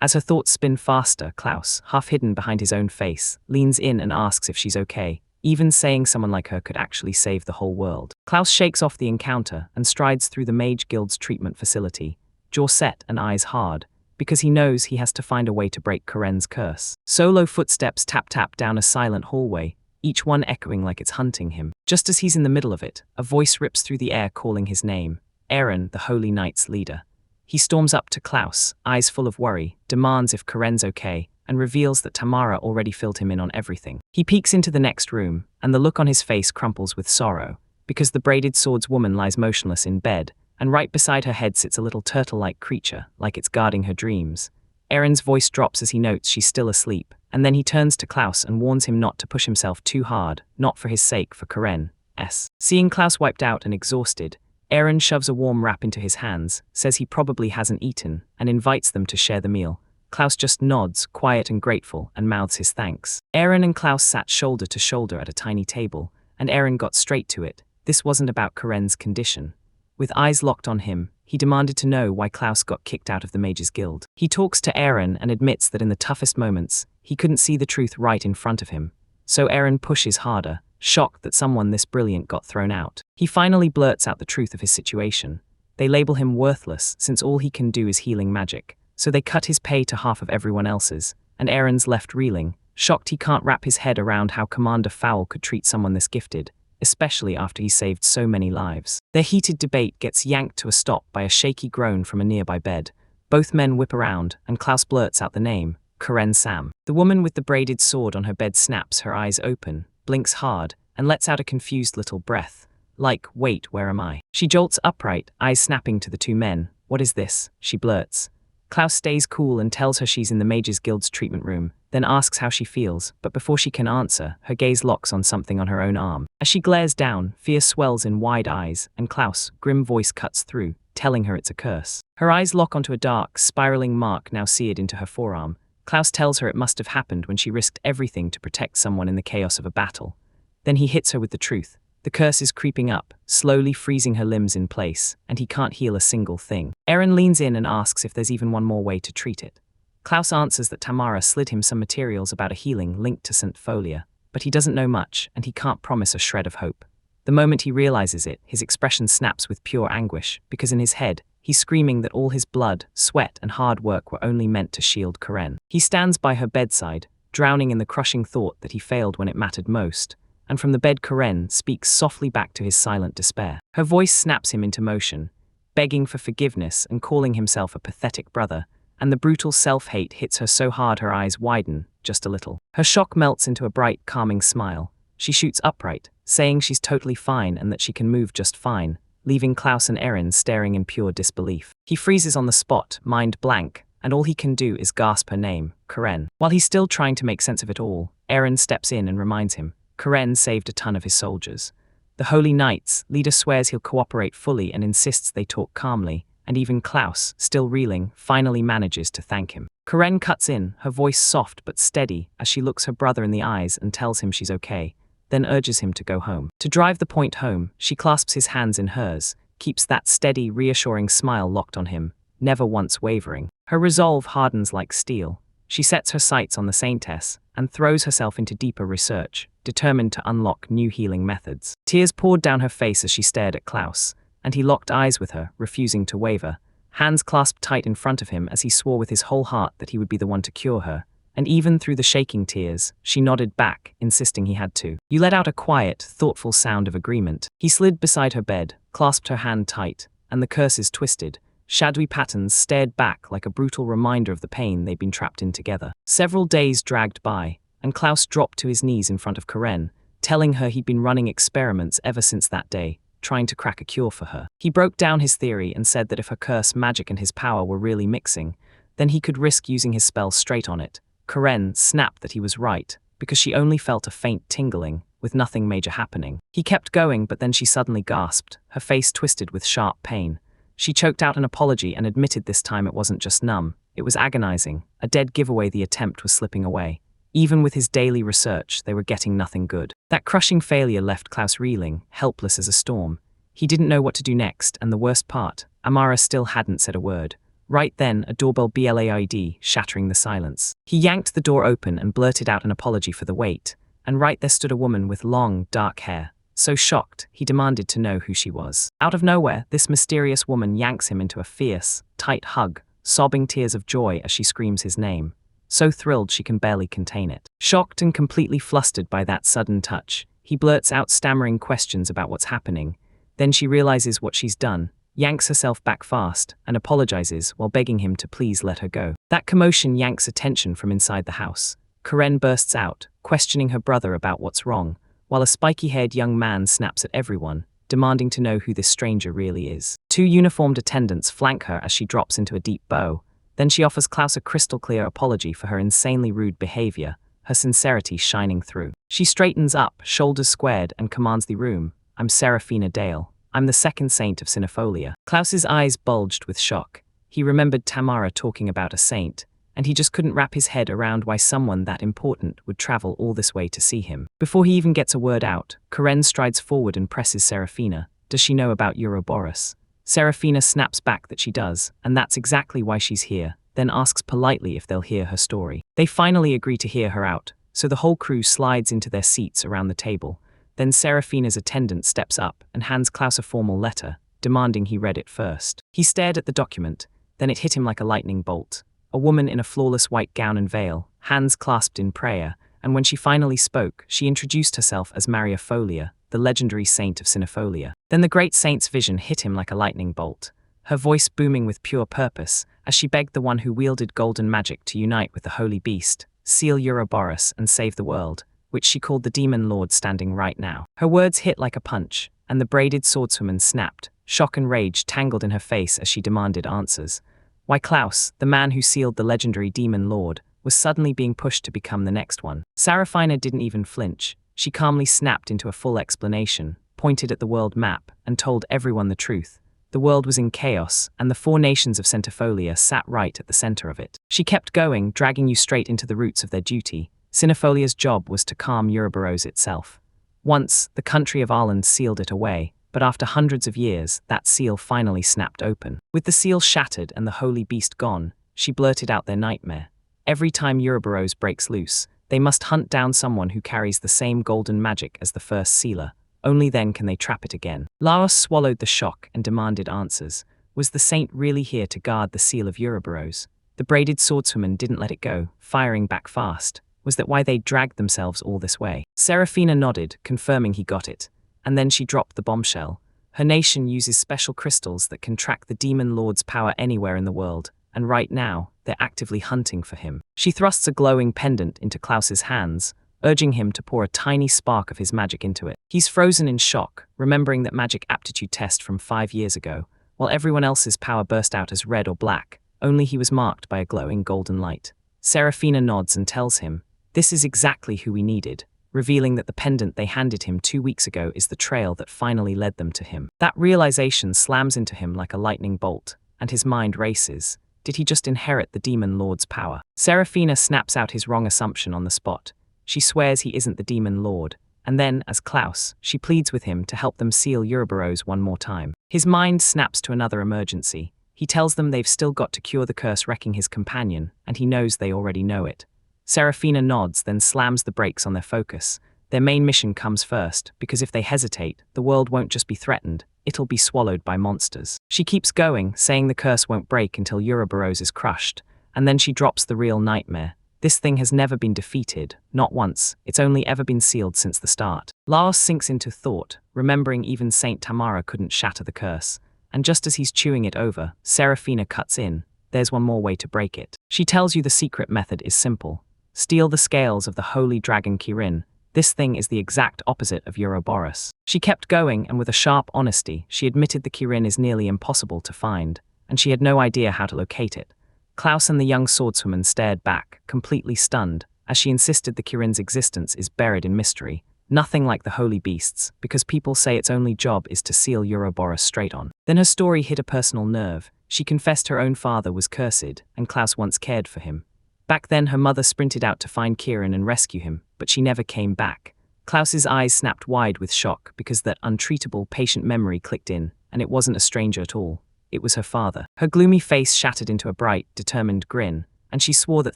As her thoughts spin faster, Klaus, half hidden behind his own face, leans in and asks if she's okay, even saying someone like her could actually save the whole world. Klaus shakes off the encounter and strides through the Mage Guild's treatment facility, jaw set and eyes hard, because he knows he has to find a way to break Karen's curse. Solo footsteps tap-tap down a silent hallway, each one echoing like it's hunting him. Just as he's in the middle of it, a voice rips through the air calling his name: Aaron, the Holy Knight's leader. He storms up to Klaus, eyes full of worry, demands if Karen's okay, and reveals that Tamara already filled him in on everything. He peeks into the next room, and the look on his face crumples with sorrow, because the braided swordswoman lies motionless in bed, and right beside her head sits a little turtle-like creature, like it's guarding her dreams. Aaron's voice drops as he notes she's still asleep, and then he turns to Klaus and warns him not to push himself too hard, not for his sake, for Karen's. Seeing Klaus wiped out and exhausted, Aaron shoves a warm wrap into his hands, says he probably hasn't eaten, and invites them to share the meal. Klaus just nods, quiet and grateful, and mouths his thanks. Aaron and Klaus sat shoulder to shoulder at a tiny table, and Aaron got straight to it. This wasn't about Karen's condition. With eyes locked on him, he demanded to know why Klaus got kicked out of the Mages Guild. He talks to Aaron and admits that in the toughest moments, he couldn't see the truth right in front of him. So Aaron pushes harder, shocked that someone this brilliant got thrown out. He finally blurts out the truth of his situation. They label him worthless since all he can do is healing magic, so they cut his pay to half of everyone else's, and Aaron's left reeling, shocked he can't wrap his head around how Commander Fowl could treat someone this gifted, especially after he saved so many lives. Their heated debate gets yanked to a stop by a shaky groan from a nearby bed. Both men whip around, and Klaus blurts out the name, Karen Sam. The woman with the braided sword on her bed snaps her eyes open, blinks hard, and lets out a confused little breath. Like, wait, where am I? She jolts upright, eyes snapping to the two men. What is this? She blurts. Klaus stays cool and tells her she's in the Mages Guild's treatment room, then asks how she feels, but before she can answer, her gaze locks on something on her own arm. As she glares down, fear swells in wide eyes, and Klaus' grim voice cuts through, telling her it's a curse. Her eyes lock onto a dark, spiraling mark now seared into her forearm. Klaus tells her it must have happened when she risked everything to protect someone in the chaos of a battle. Then he hits her with the truth. The curse is creeping up, slowly freezing her limbs in place, and he can't heal a single thing. Aaron leans in and asks if there's even one more way to treat it. Klaus answers that Tamara slid him some materials about a healing linked to St. Folia, but he doesn't know much, and he can't promise a shred of hope. The moment he realizes it, his expression snaps with pure anguish, because in his head, he's screaming that all his blood, sweat, and hard work were only meant to shield Karen. He stands by her bedside, drowning in the crushing thought that he failed when it mattered most, and from the bed Karen speaks softly back to his silent despair. Her voice snaps him into motion, begging for forgiveness and calling himself a pathetic brother, and the brutal self-hate hits her so hard her eyes widen, just a little. Her shock melts into a bright, calming smile. She shoots upright, saying she's totally fine and that she can move just fine, leaving Klaus and Aaron staring in pure disbelief. He freezes on the spot, mind blank, and all he can do is gasp her name, Karen. While he's still trying to make sense of it all, Aaron steps in and reminds him, Karen saved a ton of his soldiers. The Holy Knights leader swears he'll cooperate fully and insists they talk calmly, and even Klaus, still reeling, finally manages to thank him. Karen cuts in, her voice soft but steady, as she looks her brother in the eyes and tells him she's okay, then urges him to go home. To drive the point home, she clasps his hands in hers, keeps that steady, reassuring smile locked on him, never once wavering. Her resolve hardens like steel. She sets her sights on the Saintess and throws herself into deeper research, determined to unlock new healing methods. Tears poured down her face as she stared at Klaus, and he locked eyes with her, refusing to waver, hands clasped tight in front of him as he swore with his whole heart that he would be the one to cure her. And even through the shaking tears, she nodded back, insisting he had to. You let out a quiet, thoughtful sound of agreement. He slid beside her bed, clasped her hand tight, and the curses twisted. Shadowy patterns stared back like a brutal reminder of the pain they'd been trapped in together. Several days dragged by, and Klaus dropped to his knees in front of Karen, telling her he'd been running experiments ever since that day, trying to crack a cure for her. He broke down his theory and said that if her curse, magic, and his power were really mixing, then he could risk using his spell straight on it. Karen snapped that he was right, because she only felt a faint tingling, with nothing major happening. He kept going, but then she suddenly gasped, her face twisted with sharp pain. She choked out an apology and admitted this time it wasn't just numb, it was agonizing, a dead giveaway the attempt was slipping away. Even with his daily research, they were getting nothing good. That crushing failure left Klaus reeling, helpless as a storm. He didn't know what to do next, and the worst part, Amara still hadn't said a word. Right then, a doorbell blaid, shattering the silence. He yanked the door open and blurted out an apology for the wait, and right there stood a woman with long, dark hair. So shocked, he demanded to know who she was. Out of nowhere, this mysterious woman yanks him into a fierce, tight hug, sobbing tears of joy as she screams his name. So thrilled she can barely contain it. Shocked and completely flustered by that sudden touch, he blurts out stammering questions about what's happening. Then she realizes what she's done, yanks herself back fast, and apologizes while begging him to please let her go. That commotion yanks attention from inside the house. Karen bursts out, questioning her brother about what's wrong, while a spiky-haired young man snaps at everyone, demanding to know who this stranger really is. Two uniformed attendants flank her as she drops into a deep bow. Then she offers Klaus a crystal-clear apology for her insanely rude behavior, her sincerity shining through. She straightens up, shoulders squared, and commands the room. I'm Seraphina Dale. I'm the second saint of Cynofolia. Klaus's eyes bulged with shock. He remembered Tamara talking about a saint, and he just couldn't wrap his head around why someone that important would travel all this way to see him. Before he even gets a word out, Karen strides forward and presses Serafina. Does she know about Ouroboros? Serafina snaps back that she does, and that's exactly why she's here, then asks politely if they'll hear her story. They finally agree to hear her out, so the whole crew slides into their seats around the table. Then Serafina's attendant steps up and hands Klaus a formal letter, demanding he read it first. He stared at the document, then it hit him like a lightning bolt. A woman in a flawless white gown and veil, hands clasped in prayer, and when she finally spoke, she introduced herself as Maria Folia, the legendary saint of Cynofolia. Then the great saint's vision hit him like a lightning bolt, her voice booming with pure purpose, as she begged the one who wielded golden magic to unite with the holy beast, seal Ouroboros and save the world, which she called the demon lord standing right now. Her words hit like a punch, and the braided swordswoman snapped, shock and rage tangled in her face as she demanded answers. Why Klaus, the man who sealed the legendary demon lord, was suddenly being pushed to become the next one. Serafina didn't even flinch. She calmly snapped into a full explanation, pointed at the world map, and told everyone the truth. The world was in chaos, and the 4 nations of Cynofolia sat right at the center of it. She kept going, dragging you straight into the roots of their duty. Cynofolia's job was to calm Ouroboros itself. Once, the country of Ireland sealed it away, but after hundreds of years, that seal finally snapped open. With the seal shattered and the holy beast gone, she blurted out their nightmare. Every time Ouroboros breaks loose, they must hunt down someone who carries the same golden magic as the first sealer. Only then can they trap it again. Laos swallowed the shock and demanded answers. Was the saint really here to guard the seal of Ouroboros? The braided swordswoman didn't let it go, firing back fast. Was that why they dragged themselves all this way? Serafina nodded, confirming he got it. And then she dropped the bombshell. Her nation uses special crystals that can track the demon lord's power anywhere in the world, and right now, they're actively hunting for him. She thrusts a glowing pendant into Klaus's hands, urging him to pour a tiny spark of his magic into it. He's frozen in shock, remembering that magic aptitude test from 5 years ago. While everyone else's power burst out as red or black, only he was marked by a glowing golden light. Serafina nods and tells him, "This is exactly who we needed," revealing that the pendant they handed him 2 weeks ago is the trail that finally led them to him. That realization slams into him like a lightning bolt, and his mind races. Did he just inherit the demon lord's power? Serafina snaps out his wrong assumption on the spot. She swears he isn't the demon lord, and then, as Klaus, she pleads with him to help them seal Ouroboros one more time. His mind snaps to another emergency. He tells them they've still got to cure the curse wrecking his companion, and he knows they already know it. Serafina nods, then slams the brakes on their focus. Their main mission comes first, because if they hesitate, the world won't just be threatened, it'll be swallowed by monsters. She keeps going, saying the curse won't break until Ouroboros is crushed, and then she drops the real nightmare. This thing has never been defeated, not once, it's only ever been sealed since the start. Laos sinks into thought, remembering even Saint Tamara couldn't shatter the curse, and just as he's chewing it over, Serafina cuts in. There's one more way to break it. She tells you the secret method is simple. Steal the scales of the holy dragon Kirin. This thing is the exact opposite of Ouroboros. She kept going, and with a sharp honesty, she admitted the Kirin is nearly impossible to find, and she had no idea how to locate it. Klaus and the young swordswoman stared back, completely stunned, as she insisted the Kirin's existence is buried in mystery. Nothing like the holy beasts, because people say its only job is to seal Ouroboros straight on. Then her story hit a personal nerve. She confessed her own father was cursed, and Klaus once cared for him. Back then, her mother sprinted out to find Kirin and rescue him, but she never came back. Klaus's eyes snapped wide with shock because that untreatable patient memory clicked in, and it wasn't a stranger at all. It was her father. Her gloomy face shattered into a bright, determined grin, and she swore that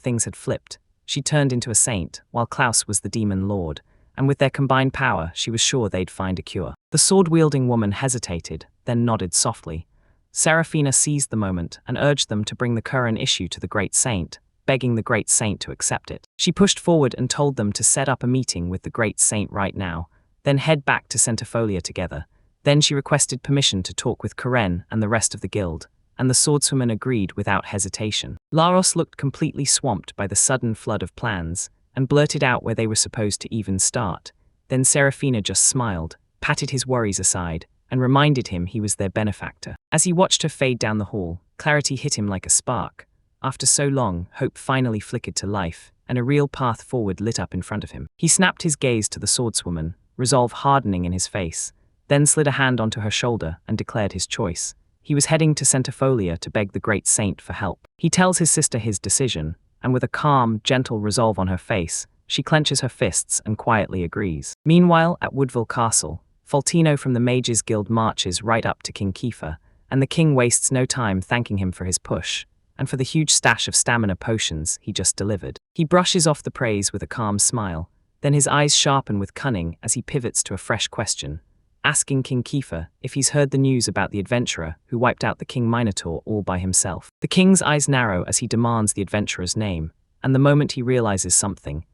things had flipped. She turned into a saint, while Klaus was the demon lord, and with their combined power, she was sure they'd find a cure. The sword-wielding woman hesitated, then nodded softly. Serafina seized the moment and urged them to bring the current issue to the great saint, begging the great saint to accept it. She pushed forward and told them to set up a meeting with the great saint right now, then head back to Cynofolia together. Then she requested permission to talk with Karen and the rest of the guild, and the swordswoman agreed without hesitation. Laos looked completely swamped by the sudden flood of plans, and blurted out where they were supposed to even start. Then Serafina just smiled, patted his worries aside, and reminded him he was their benefactor. As he watched her fade down the hall, clarity hit him like a spark. After so long, hope finally flickered to life, and a real path forward lit up in front of him. He snapped his gaze to the swordswoman, resolve hardening in his face. then slid a hand onto her shoulder and declared his choice. He was heading to Centifolia to beg the great saint for help. He tells his sister his decision, and with a calm, gentle resolve on her face, she clenches her fists and quietly agrees. Meanwhile, at Woodville Castle, Faltino from the Mages Guild marches right up to King Kiefer, and the king wastes no time thanking him for his push, and for the huge stash of stamina potions he just delivered. He brushes off the praise with a calm smile, then his eyes sharpen with cunning as he pivots to a fresh question, asking King Kiefer if he's heard the news about the adventurer who wiped out the King Minotaur all by himself. The king's eyes narrow as he demands the adventurer's name, and the moment he realizes something,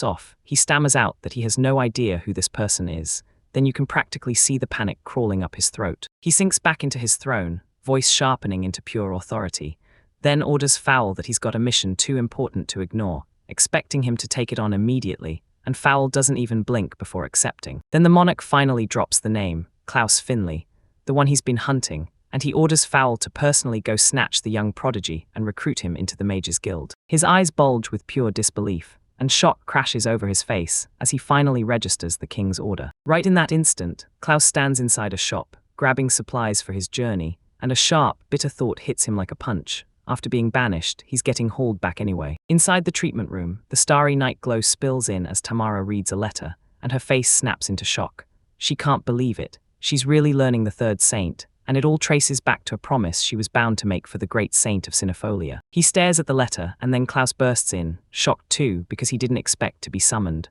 off, he stammers out that he has no idea who this person is. Then you can practically see the panic crawling up his throat. He sinks back into his throne, voice sharpening into pure authority, then orders Fowl that he's got a mission too important to ignore, expecting him to take it on immediately, and Fowl doesn't even blink before accepting. Then the monarch finally drops the name, Klaus Finley, the one he's been hunting, and he orders Fowl to personally go snatch the young prodigy and recruit him into the Mages Guild. His eyes bulge with pure disbelief, and shock crashes over his face as he finally registers the king's order. Right in that instant, Klaus stands inside a shop, grabbing supplies for his journey, and a sharp, bitter thought hits him like a punch. After being banished, he's getting hauled back anyway. Inside the treatment room, the starry night glow spills in as Tamara reads a letter, and her face snaps into shock. She can't believe it. She's really learning the third saint, and it all traces back to a promise she was bound to make for the great saint of Centifolia. He stares at the letter, and then Klaus bursts in, shocked too because he didn't expect to be summoned.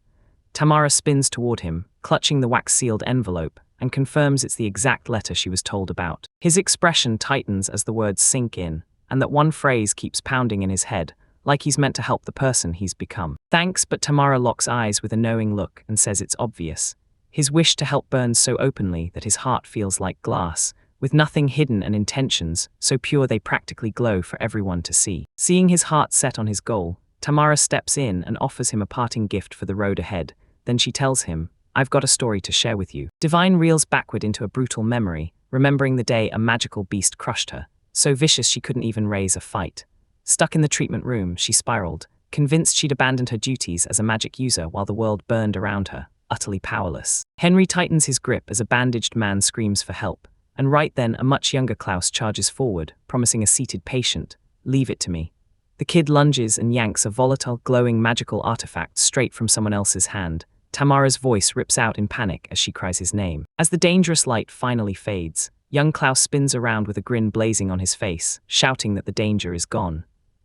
Tamara spins toward him, clutching the wax-sealed envelope, and confirms it's the exact letter she was told about. His expression tightens as the words sink in, and that one phrase keeps pounding in his head, like he's meant to help the person he's become. Thanks, but Tamara locks eyes with a knowing look and says it's obvious. His wish to help burns so openly that his heart feels like glass, with nothing hidden and intentions so pure they practically glow for everyone to see. Seeing his heart set on his goal, Tamara steps in and offers him a parting gift for the road ahead. Then she tells him, "I've got a story to share with you." Divine reels backward into a brutal memory, remembering the day a magical beast crushed her, so vicious she couldn't even raise a fight. Stuck in the treatment room, she spiraled, convinced she'd abandoned her duties as a magic user while the world burned around her, utterly powerless. Henry tightens his grip as a bandaged man screams for help. And right then, a much younger Klaus charges forward, promising a seated patient, "Leave it to me." The kid lunges and yanks a volatile, glowing magical artifact straight from someone else's hand. Tamara's voice rips out in panic as she cries his name. As the dangerous light finally fades, young Klaus spins around with a grin blazing on his face, shouting that the danger is gone.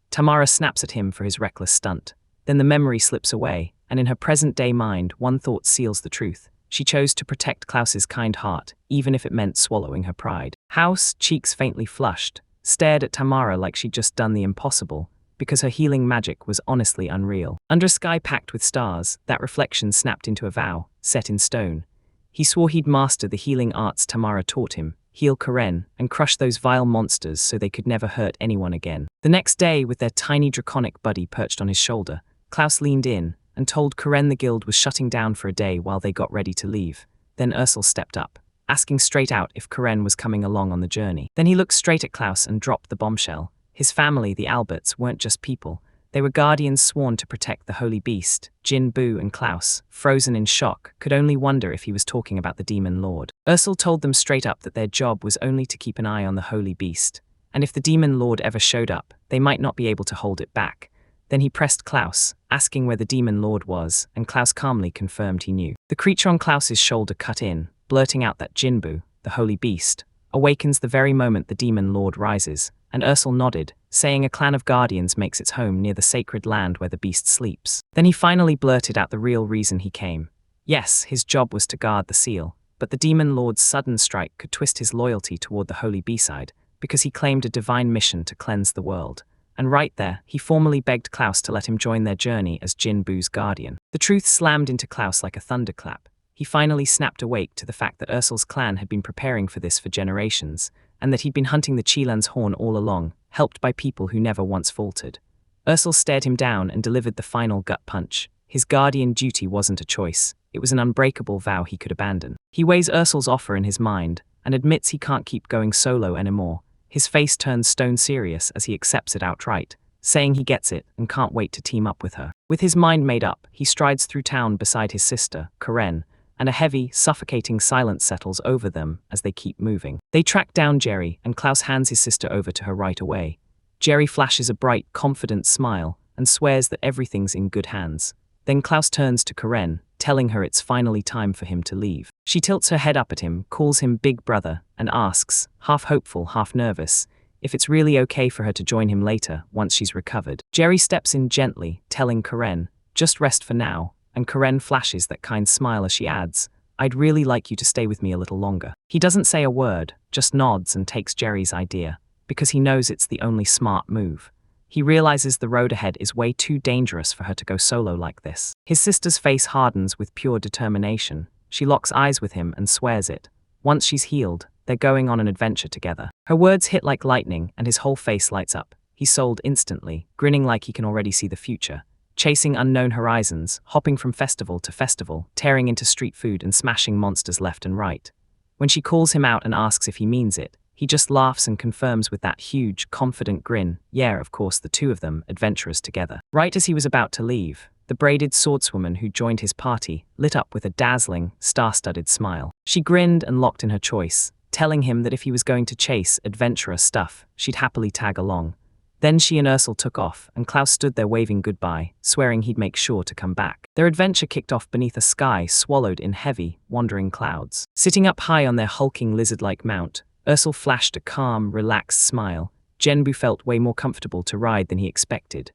Tamara snaps at him for his reckless stunt. Then the memory slips away, and in her present-day mind, one thought seals the truth. She chose to protect Klaus's kind heart, even if it meant swallowing her pride. House, cheeks faintly flushed, stared at Tamara like she'd just done the impossible, because her healing magic was honestly unreal. Under a sky packed with stars, that reflection snapped into a vow, set in stone. He swore he'd master the healing arts Tamara taught him, heal Karen, and crush those vile monsters so they could never hurt anyone again. The next day, with their tiny draconic buddy perched on his shoulder, Klaus leaned in and told Karen the guild was shutting down for a day while they got ready to leave. Then Ursel stepped up, asking straight out if Karen was coming along on the journey. Then he looked straight at Klaus and dropped the bombshell. His family, the Alberts, weren't just people. They were guardians sworn to protect the holy beast. Jin, Boo, and Klaus, frozen in shock, could only wonder if he was talking about the demon lord. Ursel told them straight up that their job was only to keep an eye on the holy beast, and if the demon lord ever showed up, they might not be able to hold it back. Then he pressed Klaus, asking where the demon lord was, and Klaus calmly confirmed he knew. The creature on Klaus's shoulder cut in, blurting out that Jinbu, the holy beast, awakens the very moment the demon lord rises, and Ursel nodded, saying a clan of guardians makes its home near the sacred land where the beast sleeps. Then he finally blurted out the real reason he came. Yes, his job was to guard the seal, but the demon lord's sudden strike could twist his loyalty toward the holy B-side, because he claimed a divine mission to cleanse the world. And right there, he formally begged Klaus to let him join their journey as Jin Boo's guardian. The truth slammed into Klaus like a thunderclap. He finally snapped awake to the fact that Ursel's clan had been preparing for this for generations, and that he'd been hunting the Chilan's horn all along, helped by people who never once faltered. Ursel stared him down and delivered the final gut punch. His guardian duty wasn't a choice, it was an unbreakable vow he could abandon. He weighs Ursel's offer in his mind, and admits he can't keep going solo anymore. His face turns stone serious as he accepts it outright, saying he gets it and can't wait to team up with her. With his mind made up, he strides through town beside his sister, Karen, and a heavy, suffocating silence settles over them as they keep moving. They track down Jerry, and Klaus hands his sister over to her right away. Jerry flashes a bright, confident smile and swears that everything's in good hands. Then Klaus turns to Karen, telling her it's finally time for him to leave. She tilts her head up at him, calls him Big Brother, and asks, half hopeful, half nervous, if it's really okay for her to join him later, once she's recovered. Jerry steps in gently, telling Karen, just rest for now, and Karen flashes that kind smile as she adds, I'd really like you to stay with me a little longer. He doesn't say a word, just nods and takes Jerry's idea, because he knows it's the only smart move. He realizes the road ahead is way too dangerous for her to go solo like this. His sister's face hardens with pure determination. She locks eyes with him and swears it. Once she's healed, they're going on an adventure together. Her words hit like lightning and his whole face lights up. He's sold instantly, grinning like he can already see the future. Chasing unknown horizons, hopping from festival to festival, tearing into street food and smashing monsters left and right. When she calls him out and asks if he means it, he just laughs and confirms with that huge, confident grin, yeah, of course, the two of them, adventurers together. Right as he was about to leave, the braided swordswoman who joined his party lit up with a dazzling, star-studded smile. She grinned and locked in her choice, telling him that if he was going to chase adventurous stuff, she'd happily tag along. Then she and Ursel took off, and Klaus stood there waving goodbye, swearing he'd make sure to come back. Their adventure kicked off beneath a sky swallowed in heavy, wandering clouds. Sitting up high on their hulking lizard-like mount, Ursel flashed a calm, relaxed smile. Genbu felt way more comfortable to ride than he expected.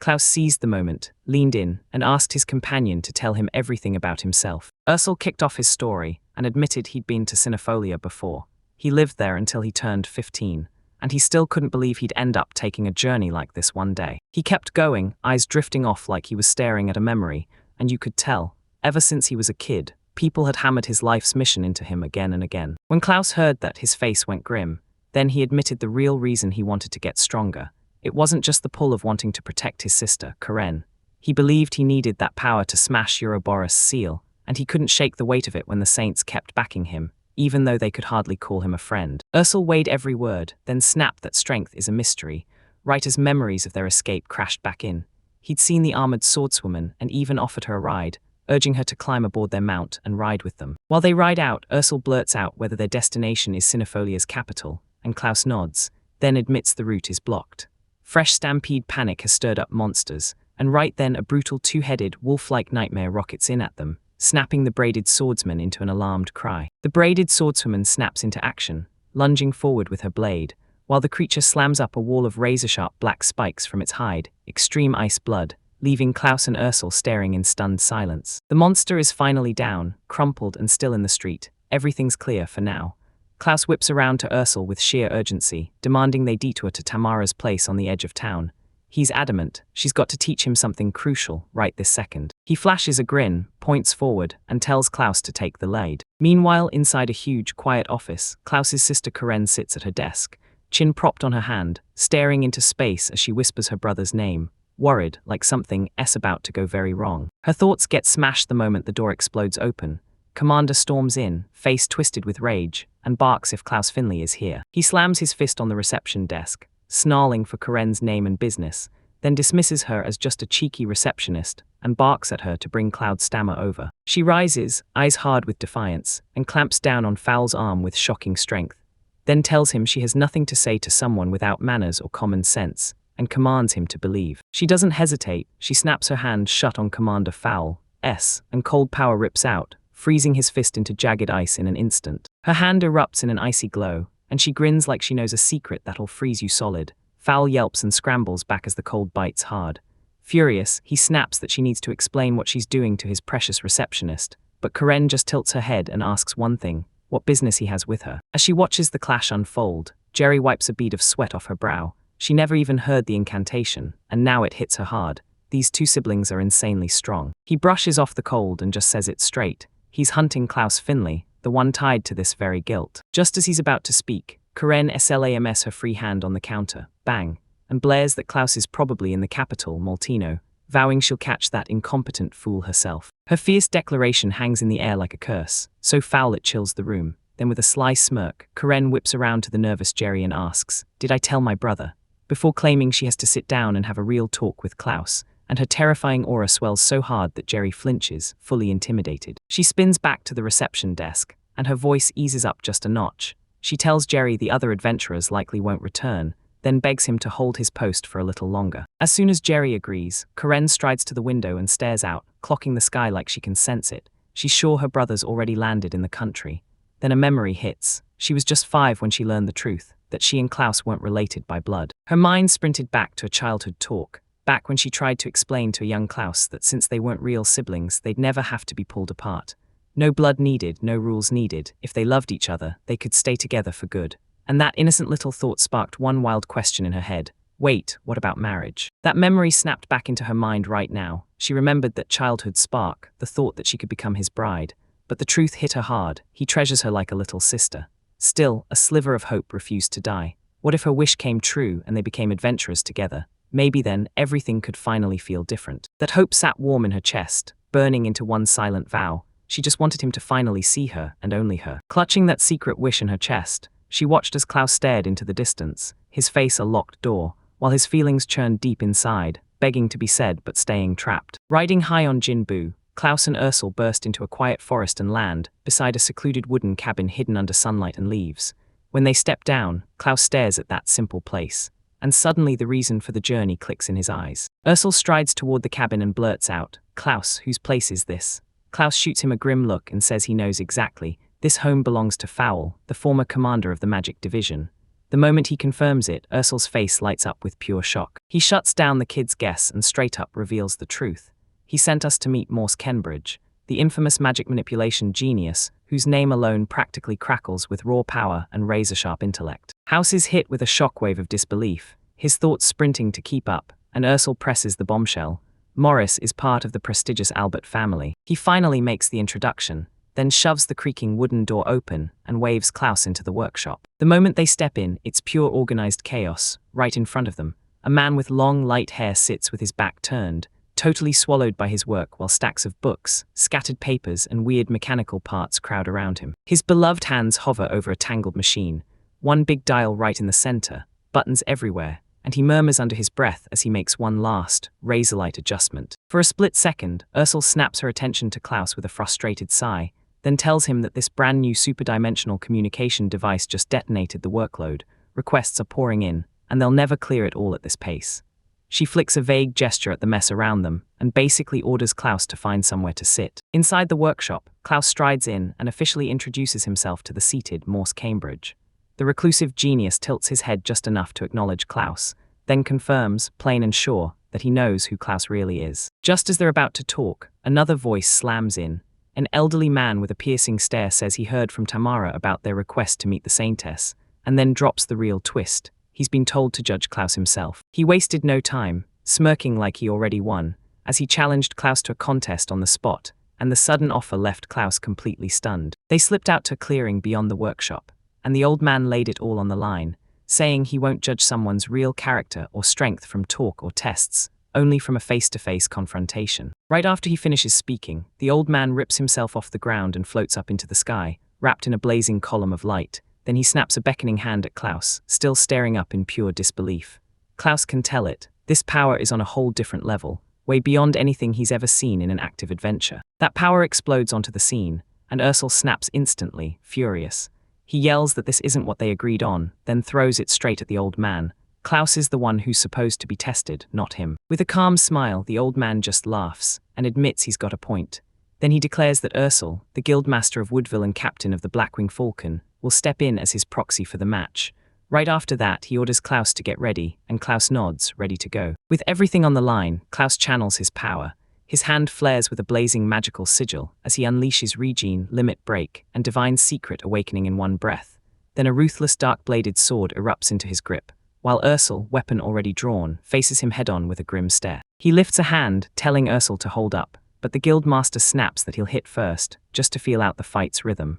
Klaus seized the moment, leaned in, and asked his companion to tell him everything about himself. Ursel kicked off his story and admitted he'd been to Cynofolia before. He lived there until he turned 15, and he still couldn't believe he'd end up taking a journey like this one day. He kept going, eyes drifting off like he was staring at a memory, and you could tell, ever since he was a kid, people had hammered his life's mission into him again and again. When Klaus heard that, his face went grim. Then he admitted the real reason he wanted to get stronger. It wasn't just the pull of wanting to protect his sister, Karen. He believed he needed that power to smash Ouroboros' seal, and he couldn't shake the weight of it when the Saints kept backing him, even though they could hardly call him a friend. Ursel weighed every word, then snapped that strength is a mystery, right as memories of their escape crashed back in. He'd seen the armored swordswoman and even offered her a ride, urging her to climb aboard their mount and ride with them. While they ride out, Ursel blurts out whether their destination is Cynofolia's capital, and Klaus nods, then admits the route is blocked. Fresh stampede panic has stirred up monsters, and right then a brutal two-headed, wolf-like nightmare rockets in at them, snapping the braided swordsman into an alarmed cry. The braided swordswoman snaps into action, lunging forward with her blade, while the creature slams up a wall of razor-sharp black spikes from its hide, extreme ice blood, leaving Klaus and Ursel staring in stunned silence. The monster is finally down, crumpled and still in the street. Everything's clear for now. Klaus whips around to Ursel with sheer urgency, demanding they detour to Tamara's place on the edge of town. He's adamant, she's got to teach him something crucial right this second. He flashes a grin, points forward, and tells Klaus to take the lead. Meanwhile, inside a huge, quiet office, Klaus's sister Karen sits at her desk, chin propped on her hand, staring into space as she whispers her brother's name, worried like something's about to go very wrong. Her thoughts get smashed the moment the door explodes open. Commander storms in, face twisted with rage, and barks if Klaus Finley is here. He slams his fist on the reception desk, snarling for Karen's name and business, then dismisses her as just a cheeky receptionist and barks at her to bring Cloud Stammer over. She rises, eyes hard with defiance, and clamps down on Foul's arm with shocking strength, then tells him she has nothing to say to someone without manners or common sense, and commands him to believe. She doesn't hesitate, she snaps her hand shut on Commander Foul's, and cold power rips out, freezing his fist into jagged ice in an instant. Her hand erupts in an icy glow, and she grins like she knows a secret that'll freeze you solid. Foul yelps and scrambles back as the cold bites hard. Furious, he snaps that she needs to explain what she's doing to his precious receptionist, but Karen just tilts her head and asks one thing, what business he has with her. As she watches the clash unfold, Jerry wipes a bead of sweat off her brow. She never even heard the incantation, and now it hits her hard. These two siblings are insanely strong. He brushes off the cold and just says it straight. He's hunting Klaus Finley, the one tied to this very guilt. Just as he's about to speak, Karen slams her free hand on the counter, bang, and blares that Klaus is probably in the capital, Maltino, vowing she'll catch that incompetent fool herself. Her fierce declaration hangs in the air like a curse, so foul it chills the room. Then with a sly smirk, Karen whips around to the nervous Jerry and asks, "Did I tell my brother?" before claiming she has to sit down and have a real talk with Klaus, and her terrifying aura swells so hard that Jerry flinches, fully intimidated. She spins back to the reception desk, and her voice eases up just a notch. She tells Jerry the other adventurers likely won't return, then begs him to hold his post for a little longer. As soon as Jerry agrees, Karen strides to the window and stares out, clocking the sky like she can sense it. She's sure her brother's already landed in the country. Then a memory hits. She was just 5 when she learned the truth, that she and Klaus weren't related by blood. Her mind sprinted back to a childhood talk, back when she tried to explain to a young Klaus that since they weren't real siblings, they'd never have to be pulled apart. No blood needed, no rules needed. If they loved each other, they could stay together for good. And that innocent little thought sparked one wild question in her head. Wait, what about marriage? That memory snapped back into her mind right now. She remembered that childhood spark, the thought that she could become his bride. But the truth hit her hard. He treasures her like a little sister. Still, a sliver of hope refused to die. What if her wish came true and they became adventurers together? Maybe then everything could finally feel different. That hope sat warm in her chest, burning into one silent vow. She just wanted him to finally see her, and only her. Clutching that secret wish in her chest, she watched as Klaus stared into the distance, his face a locked door, while his feelings churned deep inside, begging to be said but staying trapped. Riding high on Jinbu, Klaus and Ursel burst into a quiet forest and land, beside a secluded wooden cabin hidden under sunlight and leaves. When they step down, Klaus stares at that simple place, and suddenly the reason for the journey clicks in his eyes. Ursel strides toward the cabin and blurts out, "Klaus, whose place is this?" Klaus shoots him a grim look and says he knows exactly. This home belongs to Fowl, the former commander of the magic division. The moment he confirms it, Ursel's face lights up with pure shock. He shuts down the kid's guess and straight up reveals the truth. He sent us to meet Morse Kenbridge, the infamous magic manipulation genius, whose name alone practically crackles with raw power and razor-sharp intellect. House is hit with a shockwave of disbelief, his thoughts sprinting to keep up, and Ursel presses the bombshell. Morris is part of the prestigious Albert family. He finally makes the introduction, then shoves the creaking wooden door open and waves Klaus into the workshop. The moment they step in, it's pure organized chaos. Right in front of them, a man with long, light hair sits with his back turned, totally swallowed by his work, while stacks of books, scattered papers, and weird mechanical parts crowd around him. His beloved hands hover over a tangled machine, one big dial right in the center, buttons everywhere, and he murmurs under his breath as he makes one last, razor-light adjustment. For a split second, Ursel snaps her attention to Klaus with a frustrated sigh, then tells him that this brand new superdimensional communication device just detonated the workload. Requests are pouring in, and they'll never clear it all at this pace. She flicks a vague gesture at the mess around them, and basically orders Klaus to find somewhere to sit. Inside the workshop, Klaus strides in and officially introduces himself to the seated Morse Cambridge. The reclusive genius tilts his head just enough to acknowledge Klaus, then confirms, plain and sure, that he knows who Klaus really is. Just as they're about to talk, another voice slams in. An elderly man with a piercing stare says he heard from Tamara about their request to meet the Saintess, and then drops the real twist. He's been told to judge Klaus himself. He wasted no time, smirking like he already won, as he challenged Klaus to a contest on the spot, and the sudden offer left Klaus completely stunned. They slipped out to a clearing beyond the workshop, and the old man laid it all on the line, saying he won't judge someone's real character or strength from talk or tests, only from a face-to-face confrontation. Right after he finishes speaking, the old man rips himself off the ground and floats up into the sky, wrapped in a blazing column of light. Then he snaps a beckoning hand at Klaus, still staring up in pure disbelief. Klaus can tell it. This power is on a whole different level, way beyond anything he's ever seen in an active adventure. That power explodes onto the scene, and Ursel snaps instantly, furious. He yells that this isn't what they agreed on, then throws it straight at the old man. Klaus is the one who's supposed to be tested, not him. With a calm smile, the old man just laughs, and admits he's got a point. Then he declares that Ursel, the guildmaster of Woodville and captain of the Blackwing Falcon, will step in as his proxy for the match. Right after that, he orders Klaus to get ready, and Klaus nods, ready to go. With everything on the line, Klaus channels his power. His hand flares with a blazing magical sigil as he unleashes Regine, Limit Break, and Divine Secret awakening in one breath. Then a ruthless dark-bladed sword erupts into his grip, while Ursel, weapon already drawn, faces him head-on with a grim stare. He lifts a hand, telling Ursel to hold up, but the guildmaster snaps that he'll hit first, just to feel out the fight's rhythm.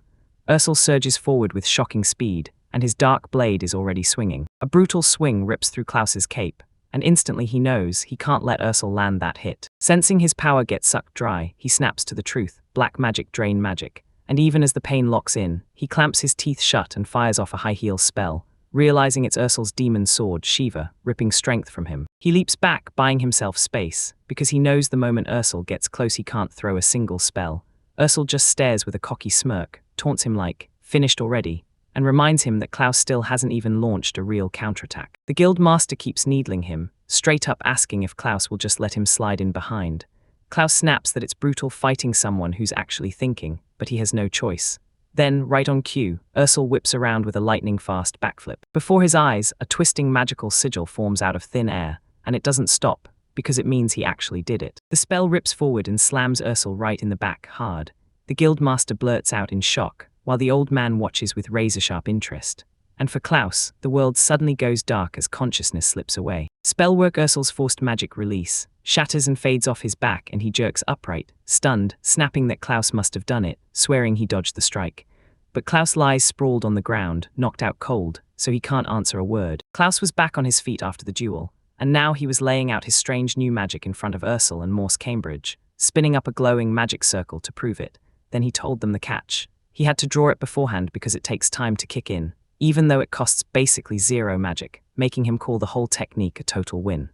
Ursel surges forward with shocking speed, and his dark blade is already swinging. A brutal swing rips through Klaus's cape, and instantly he knows he can't let Ursel land that hit. Sensing his power get sucked dry, he snaps to the truth, black magic drain magic, and even as the pain locks in, he clamps his teeth shut and fires off a high heel spell, realizing it's Ursel's demon sword, Shiva, ripping strength from him. He leaps back, buying himself space, because he knows the moment Ursel gets close he can't throw a single spell. Ursel just stares with a cocky smirk, taunts him like, "Finished already?" and reminds him that Klaus still hasn't even launched a real counterattack. The guild master keeps needling him, straight up asking if Klaus will just let him slide in behind. Klaus snaps that it's brutal fighting someone who's actually thinking, but he has no choice. Then, right on cue, Ursel whips around with a lightning-fast backflip. Before his eyes, a twisting magical sigil forms out of thin air, and it doesn't stop, because it means he actually did it. The spell rips forward and slams Ursel right in the back hard. The guildmaster blurts out in shock, while the old man watches with razor-sharp interest. And for Klaus, the world suddenly goes dark as consciousness slips away. Spellwork Ursel's forced magic release shatters and fades off his back, and he jerks upright, stunned, snapping that Klaus must have done it, swearing he dodged the strike. But Klaus lies sprawled on the ground, knocked out cold, so he can't answer a word. Klaus was back on his feet after the duel, and now he was laying out his strange new magic in front of Ursel and Morse Cambridge, spinning up a glowing magic circle to prove it. Then he told them the catch. He had to draw it beforehand because it takes time to kick in, even though it costs basically zero magic, making him call the whole technique a total win.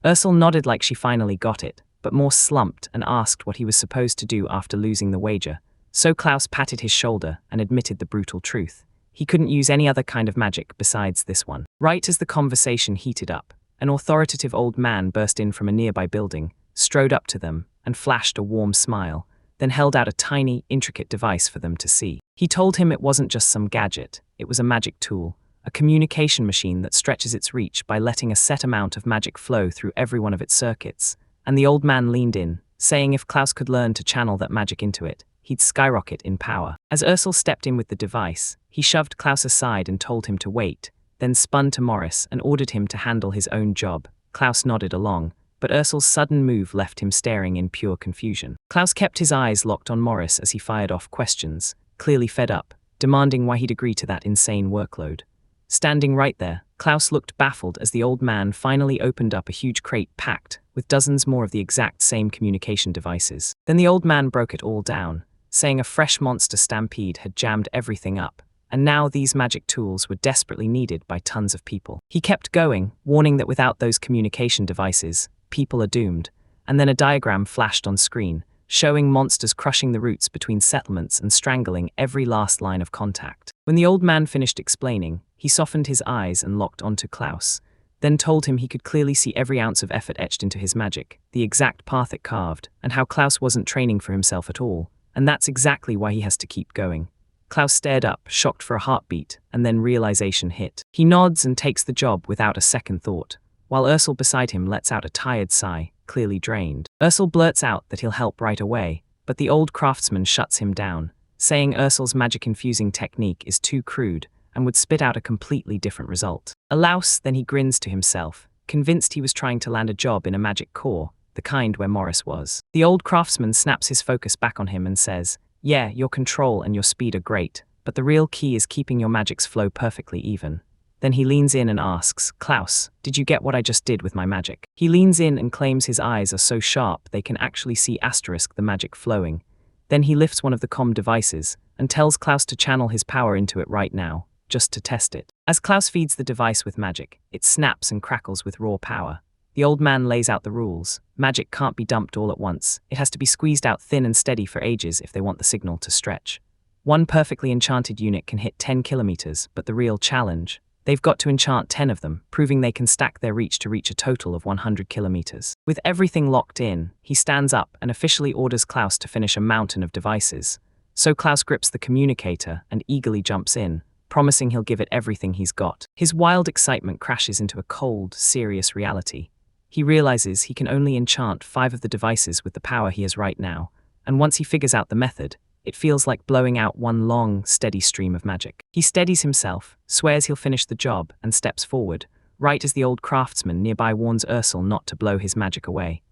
Ursel nodded like she finally got it, but Morse slumped and asked what he was supposed to do after losing the wager. So Klaus patted his shoulder and admitted the brutal truth. He couldn't use any other kind of magic besides this one. Right as the conversation heated up, an authoritative old man burst in from a nearby building, strode up to them, and flashed a warm smile, then held out a tiny, intricate device for them to see. He told him it wasn't just some gadget, it was a magic tool, a communication machine that stretches its reach by letting a set amount of magic flow through every one of its circuits. And the old man leaned in, saying if Klaus could learn to channel that magic into it, he'd skyrocket in power. As Ursel stepped in with the device, he shoved Klaus aside and told him to wait, then spun to Morris and ordered him to handle his own job. Klaus nodded along, but Ursel's sudden move left him staring in pure confusion. Klaus kept his eyes locked on Morris as he fired off questions, clearly fed up, demanding why he'd agree to that insane workload. Standing right there, Klaus looked baffled as the old man finally opened up a huge crate packed with dozens more of the exact same communication devices. Then the old man broke it all down, saying a fresh monster stampede had jammed everything up, and now these magic tools were desperately needed by tons of people. He kept going, warning that without those communication devices, people are doomed, and then a diagram flashed on screen, showing monsters crushing the routes between settlements and strangling every last line of contact. When the old man finished explaining, he softened his eyes and locked onto Klaus, then told him he could clearly see every ounce of effort etched into his magic, the exact path it carved, and how Klaus wasn't training for himself at all, and that's exactly why he has to keep going. Klaus stared up, shocked for a heartbeat, and then realization hit. He nods and takes the job without a second thought, while Ursel beside him lets out a tired sigh, clearly drained. Ursel blurts out that he'll help right away, but the old craftsman shuts him down, saying Ursel's magic-infusing technique is too crude and would spit out a completely different result. A louse, then he grins to himself, convinced he was trying to land a job in a magic core, the kind where Morris was. The old craftsman snaps his focus back on him and says, "Yeah, your control and your speed are great, but the real key is keeping your magics flow perfectly even." Then he leans in and asks, "Klaus, did you get what I just did with my magic?" He leans in and claims his eyes are so sharp they can actually see the magic flowing. Then he lifts one of the comm devices and tells Klaus to channel his power into it right now, just to test it. As Klaus feeds the device with magic, it snaps and crackles with raw power. The old man lays out the rules. Magic can't be dumped all at once. It has to be squeezed out thin and steady for ages if they want the signal to stretch. One perfectly enchanted unit can hit 10 kilometers, but the real challenge, they've got to enchant 10 of them, proving they can stack their reach to reach a total of 100 kilometers. With everything locked in, he stands up and officially orders Klaus to finish a mountain of devices. So Klaus grips the communicator and eagerly jumps in, promising he'll give it everything he's got. His wild excitement crashes into a cold, serious reality. He realizes he can only enchant 5 of the devices with the power he has right now, and once he figures out the method, it feels like blowing out one long, steady stream of magic. He steadies himself, swears he'll finish the job, and steps forward, right as the old craftsman nearby warns Ursel not to blow his magic away.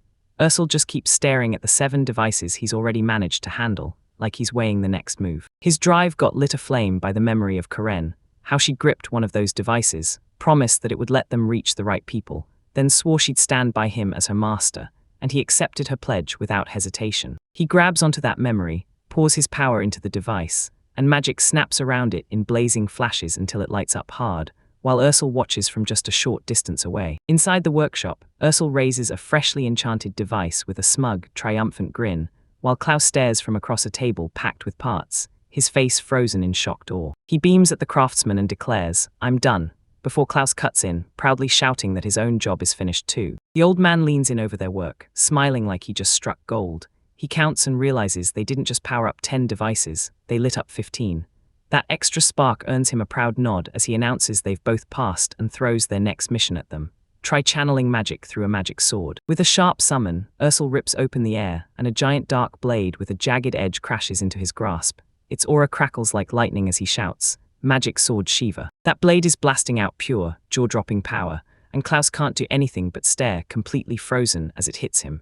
Ursel just keeps staring at the 7 devices he's already managed to handle, like he's weighing the next move. His drive got lit aflame by the memory of Karen, how she gripped one of those devices, promised that it would let them reach the right people, then swore she'd stand by him as her master, and he accepted her pledge without hesitation. He grabs onto that memory, pours his power into the device, and magic snaps around it in blazing flashes until it lights up hard, while Ursel watches from just a short distance away. Inside the workshop, Ursel raises a freshly enchanted device with a smug, triumphant grin, while Klaus stares from across a table packed with parts, his face frozen in shocked awe. He beams at the craftsman and declares, "I'm done," before Klaus cuts in, proudly shouting that his own job is finished too. The old man leans in over their work, smiling like he just struck gold. He counts and realizes they didn't just power up 10 devices, they lit up 15. That extra spark earns him a proud nod as he announces they've both passed and throws their next mission at them. Try channeling magic through a magic sword. With a sharp summon, Ursel rips open the air, and a giant dark blade with a jagged edge crashes into his grasp. Its aura crackles like lightning as he shouts, "Magic sword Shiva." That blade is blasting out pure, jaw-dropping power, and Klaus can't do anything but stare, completely frozen as it hits him.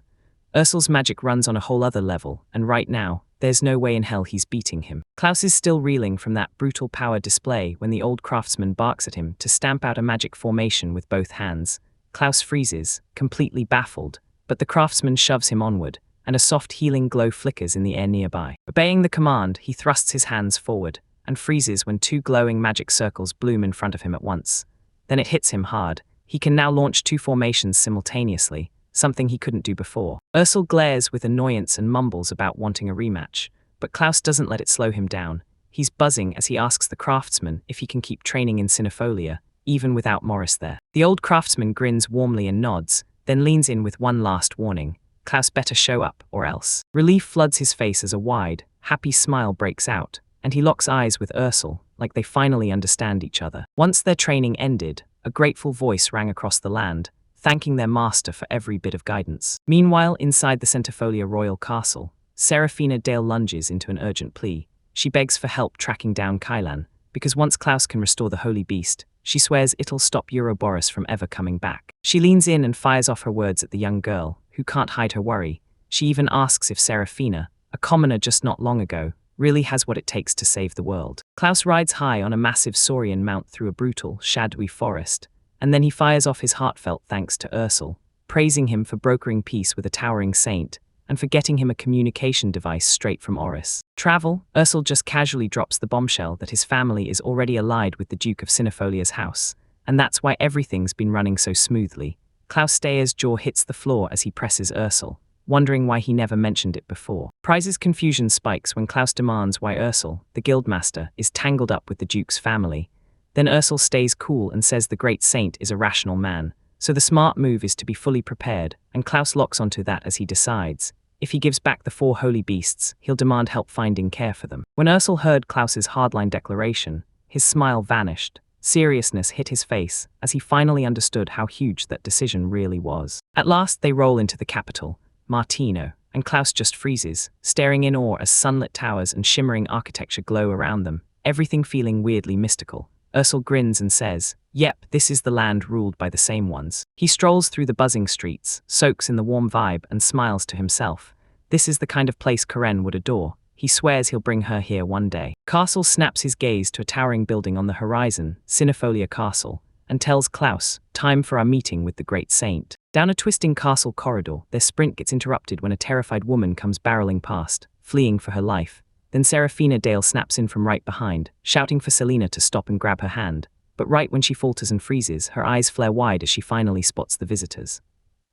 Ursel's magic runs on a whole other level, and right now, there's no way in hell he's beating him. Klaus is still reeling from that brutal power display when the old craftsman barks at him to stamp out a magic formation with both hands. Klaus freezes, completely baffled, but the craftsman shoves him onward, and a soft healing glow flickers in the air nearby. Obeying the command, he thrusts his hands forward, and freezes when 2 glowing magic circles bloom in front of him at once. Then it hits him hard. He can now launch 2 formations simultaneously, something he couldn't do before. Ursel glares with annoyance and mumbles about wanting a rematch, but Klaus doesn't let it slow him down. He's buzzing as he asks the craftsman if he can keep training in Cinefolia, even without Morris there. The old craftsman grins warmly and nods, then leans in with one last warning. Klaus better show up, or else. Relief floods his face as a wide, happy smile breaks out, and he locks eyes with Ursel, like they finally understand each other. Once their training ended, a grateful voice rang across the land, thanking their master for every bit of guidance. Meanwhile, inside the Centofolia royal castle, Serafina Dale lunges into an urgent plea. She begs for help tracking down Kailan, because once Klaus can restore the holy beast, she swears it'll stop Ouroboros from ever coming back. She leans in and fires off her words at the young girl, who can't hide her worry. She even asks if Serafina, a commoner just not long ago, really has what it takes to save the world. Klaus rides high on a massive saurian mount through a brutal, shadowy forest, and then he fires off his heartfelt thanks to Ursel, praising him for brokering peace with a towering saint, and for getting him a communication device straight from Oris. Travel, Ursel just casually drops the bombshell that his family is already allied with the Duke of Cinefolia's house, and that's why everything's been running so smoothly. Klaus Steyer's jaw hits the floor as he presses Ursel, wondering why he never mentioned it before. Prize's confusion spikes when Klaus demands why Ursel, the guildmaster, is tangled up with the Duke's family. Then Ursel stays cool and says the great saint is a rational man, so the smart move is to be fully prepared, and Klaus locks onto that as he decides. If he gives back the 4 holy beasts, he'll demand help finding care for them. When Ursel heard Klaus's hardline declaration, his smile vanished. Seriousness hit his face as he finally understood how huge that decision really was. At last they roll into the capital, Martino, and Klaus just freezes, staring in awe as sunlit towers and shimmering architecture glow around them, everything feeling weirdly mystical. Ursel grins and says, "Yep, this is the land ruled by the same ones." He strolls through the buzzing streets, soaks in the warm vibe, and smiles to himself. This is the kind of place Karen would adore. He swears he'll bring her here one day. Castle snaps his gaze to a towering building on the horizon, Cinefolia Castle, and tells Klaus, "Time for our meeting with the great saint." Down a twisting castle corridor, their sprint gets interrupted when a terrified woman comes barreling past, fleeing for her life. Then Serafina Dale snaps in from right behind, shouting for Selena to stop and grab her hand. But right when she falters and freezes, her eyes flare wide as she finally spots the visitors.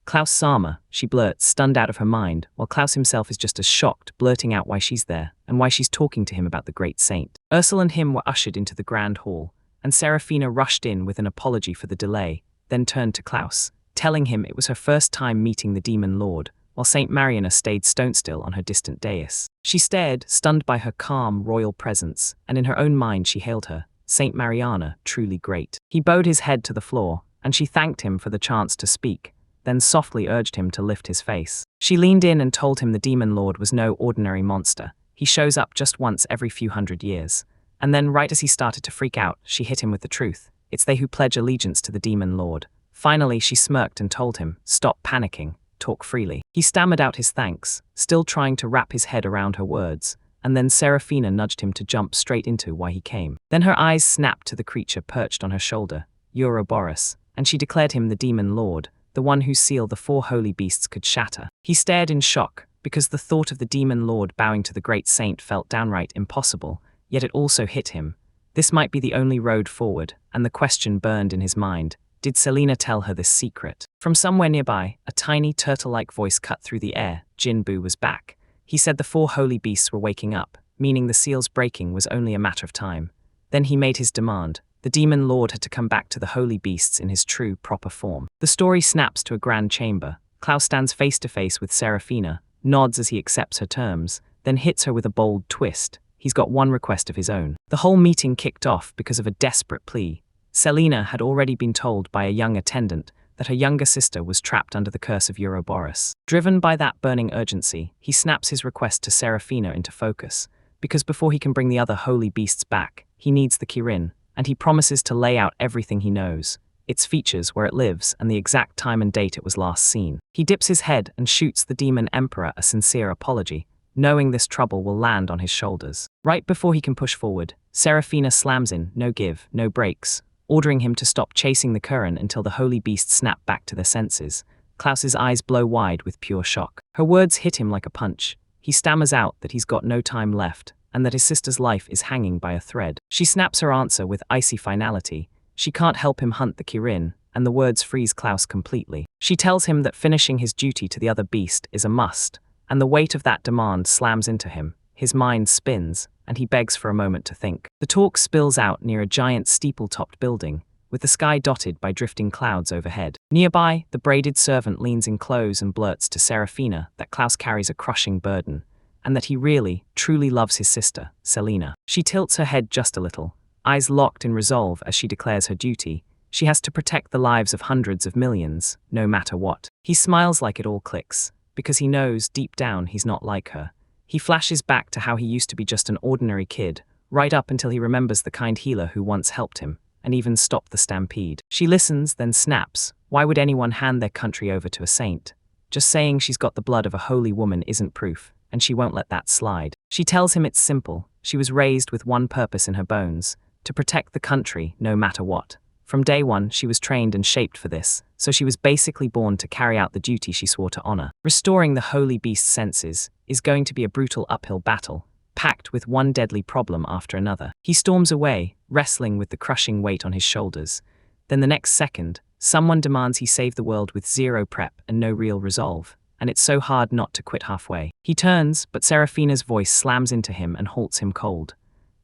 "Klaus Sama," she blurts, stunned out of her mind, while Klaus himself is just as shocked, blurting out why she's there, and why she's talking to him about the great saint. Ursel and him were ushered into the grand hall, and Serafina rushed in with an apology for the delay, then turned to Klaus, telling him it was her first time meeting the demon lord, while Saint Mariana stayed stone still on her distant dais. She stared, stunned by her calm, royal presence, and in her own mind she hailed her, Saint Mariana, truly great. He bowed his head to the floor, and she thanked him for the chance to speak, then softly urged him to lift his face. She leaned in and told him the demon lord was no ordinary monster. He shows up just once every few hundred years. And then right as he started to freak out, she hit him with the truth. It's they who pledge allegiance to the demon lord. Finally, she smirked and told him, "Stop panicking. Talk freely." He stammered out his thanks, still trying to wrap his head around her words, and then Serafina nudged him to jump straight into why he came. Then her eyes snapped to the creature perched on her shoulder, Ouroboros, and she declared him the demon lord, the one whose seal the 4 holy beasts could shatter. He stared in shock, because the thought of the demon lord bowing to the great saint felt downright impossible, yet it also hit him. This might be the only road forward, and the question burned in his mind. Did Selena tell her this secret? From somewhere nearby, a tiny turtle-like voice cut through the air. Jinbu was back. He said the 4 holy beasts were waking up, meaning the seal's breaking was only a matter of time. Then he made his demand. The demon lord had to come back to the holy beasts in his true, proper form. The story snaps to a grand chamber. Klaus stands face to face with Serafina, nods as he accepts her terms, then hits her with a bold twist. He's got one request of his own. The whole meeting kicked off because of a desperate plea. Selena had already been told by a young attendant that her younger sister was trapped under the curse of Ouroboros. Driven by that burning urgency, he snaps his request to Serafina into focus, because before he can bring the other holy beasts back, he needs the Kirin, and he promises to lay out everything he knows, its features, where it lives, and the exact time and date it was last seen. He dips his head and shoots the demon emperor a sincere apology, knowing this trouble will land on his shoulders. Right before he can push forward, Serafina slams in, no give, no breaks, ordering him to stop chasing the Kirin until the holy beasts snap back to their senses. Klaus's eyes blow wide with pure shock. Her words hit him like a punch. He stammers out that he's got no time left, and that his sister's life is hanging by a thread. She snaps her answer with icy finality. She can't help him hunt the Kirin, and the words freeze Klaus completely. She tells him that finishing his duty to the other beast is a must, and the weight of that demand slams into him. His mind spins, and he begs for a moment to think. The talk spills out near a giant steeple-topped building, with the sky dotted by drifting clouds overhead. Nearby, the braided servant leans in close and blurts to Serafina that Klaus carries a crushing burden, and that he really, truly loves his sister, Selena. She tilts her head just a little, eyes locked in resolve as she declares her duty. She has to protect the lives of hundreds of millions, no matter what. He smiles like it all clicks, because he knows deep down he's not like her. He flashes back to how he used to be just an ordinary kid, right up until he remembers the kind healer who once helped him, and even stopped the stampede. She listens, then snaps. Why would anyone hand their country over to a saint? Just saying she's got the blood of a holy woman isn't proof, and she won't let that slide. She tells him it's simple. She was raised with one purpose in her bones, to protect the country no matter what. From day one, she was trained and shaped for this, so she was basically born to carry out the duty she swore to honor. Restoring the holy beast's senses is going to be a brutal uphill battle, packed with one deadly problem after another. He storms away, wrestling with the crushing weight on his shoulders. Then the next second, someone demands he save the world with zero prep and no real resolve, and it's so hard not to quit halfway. He turns, but Serafina's voice slams into him and halts him cold.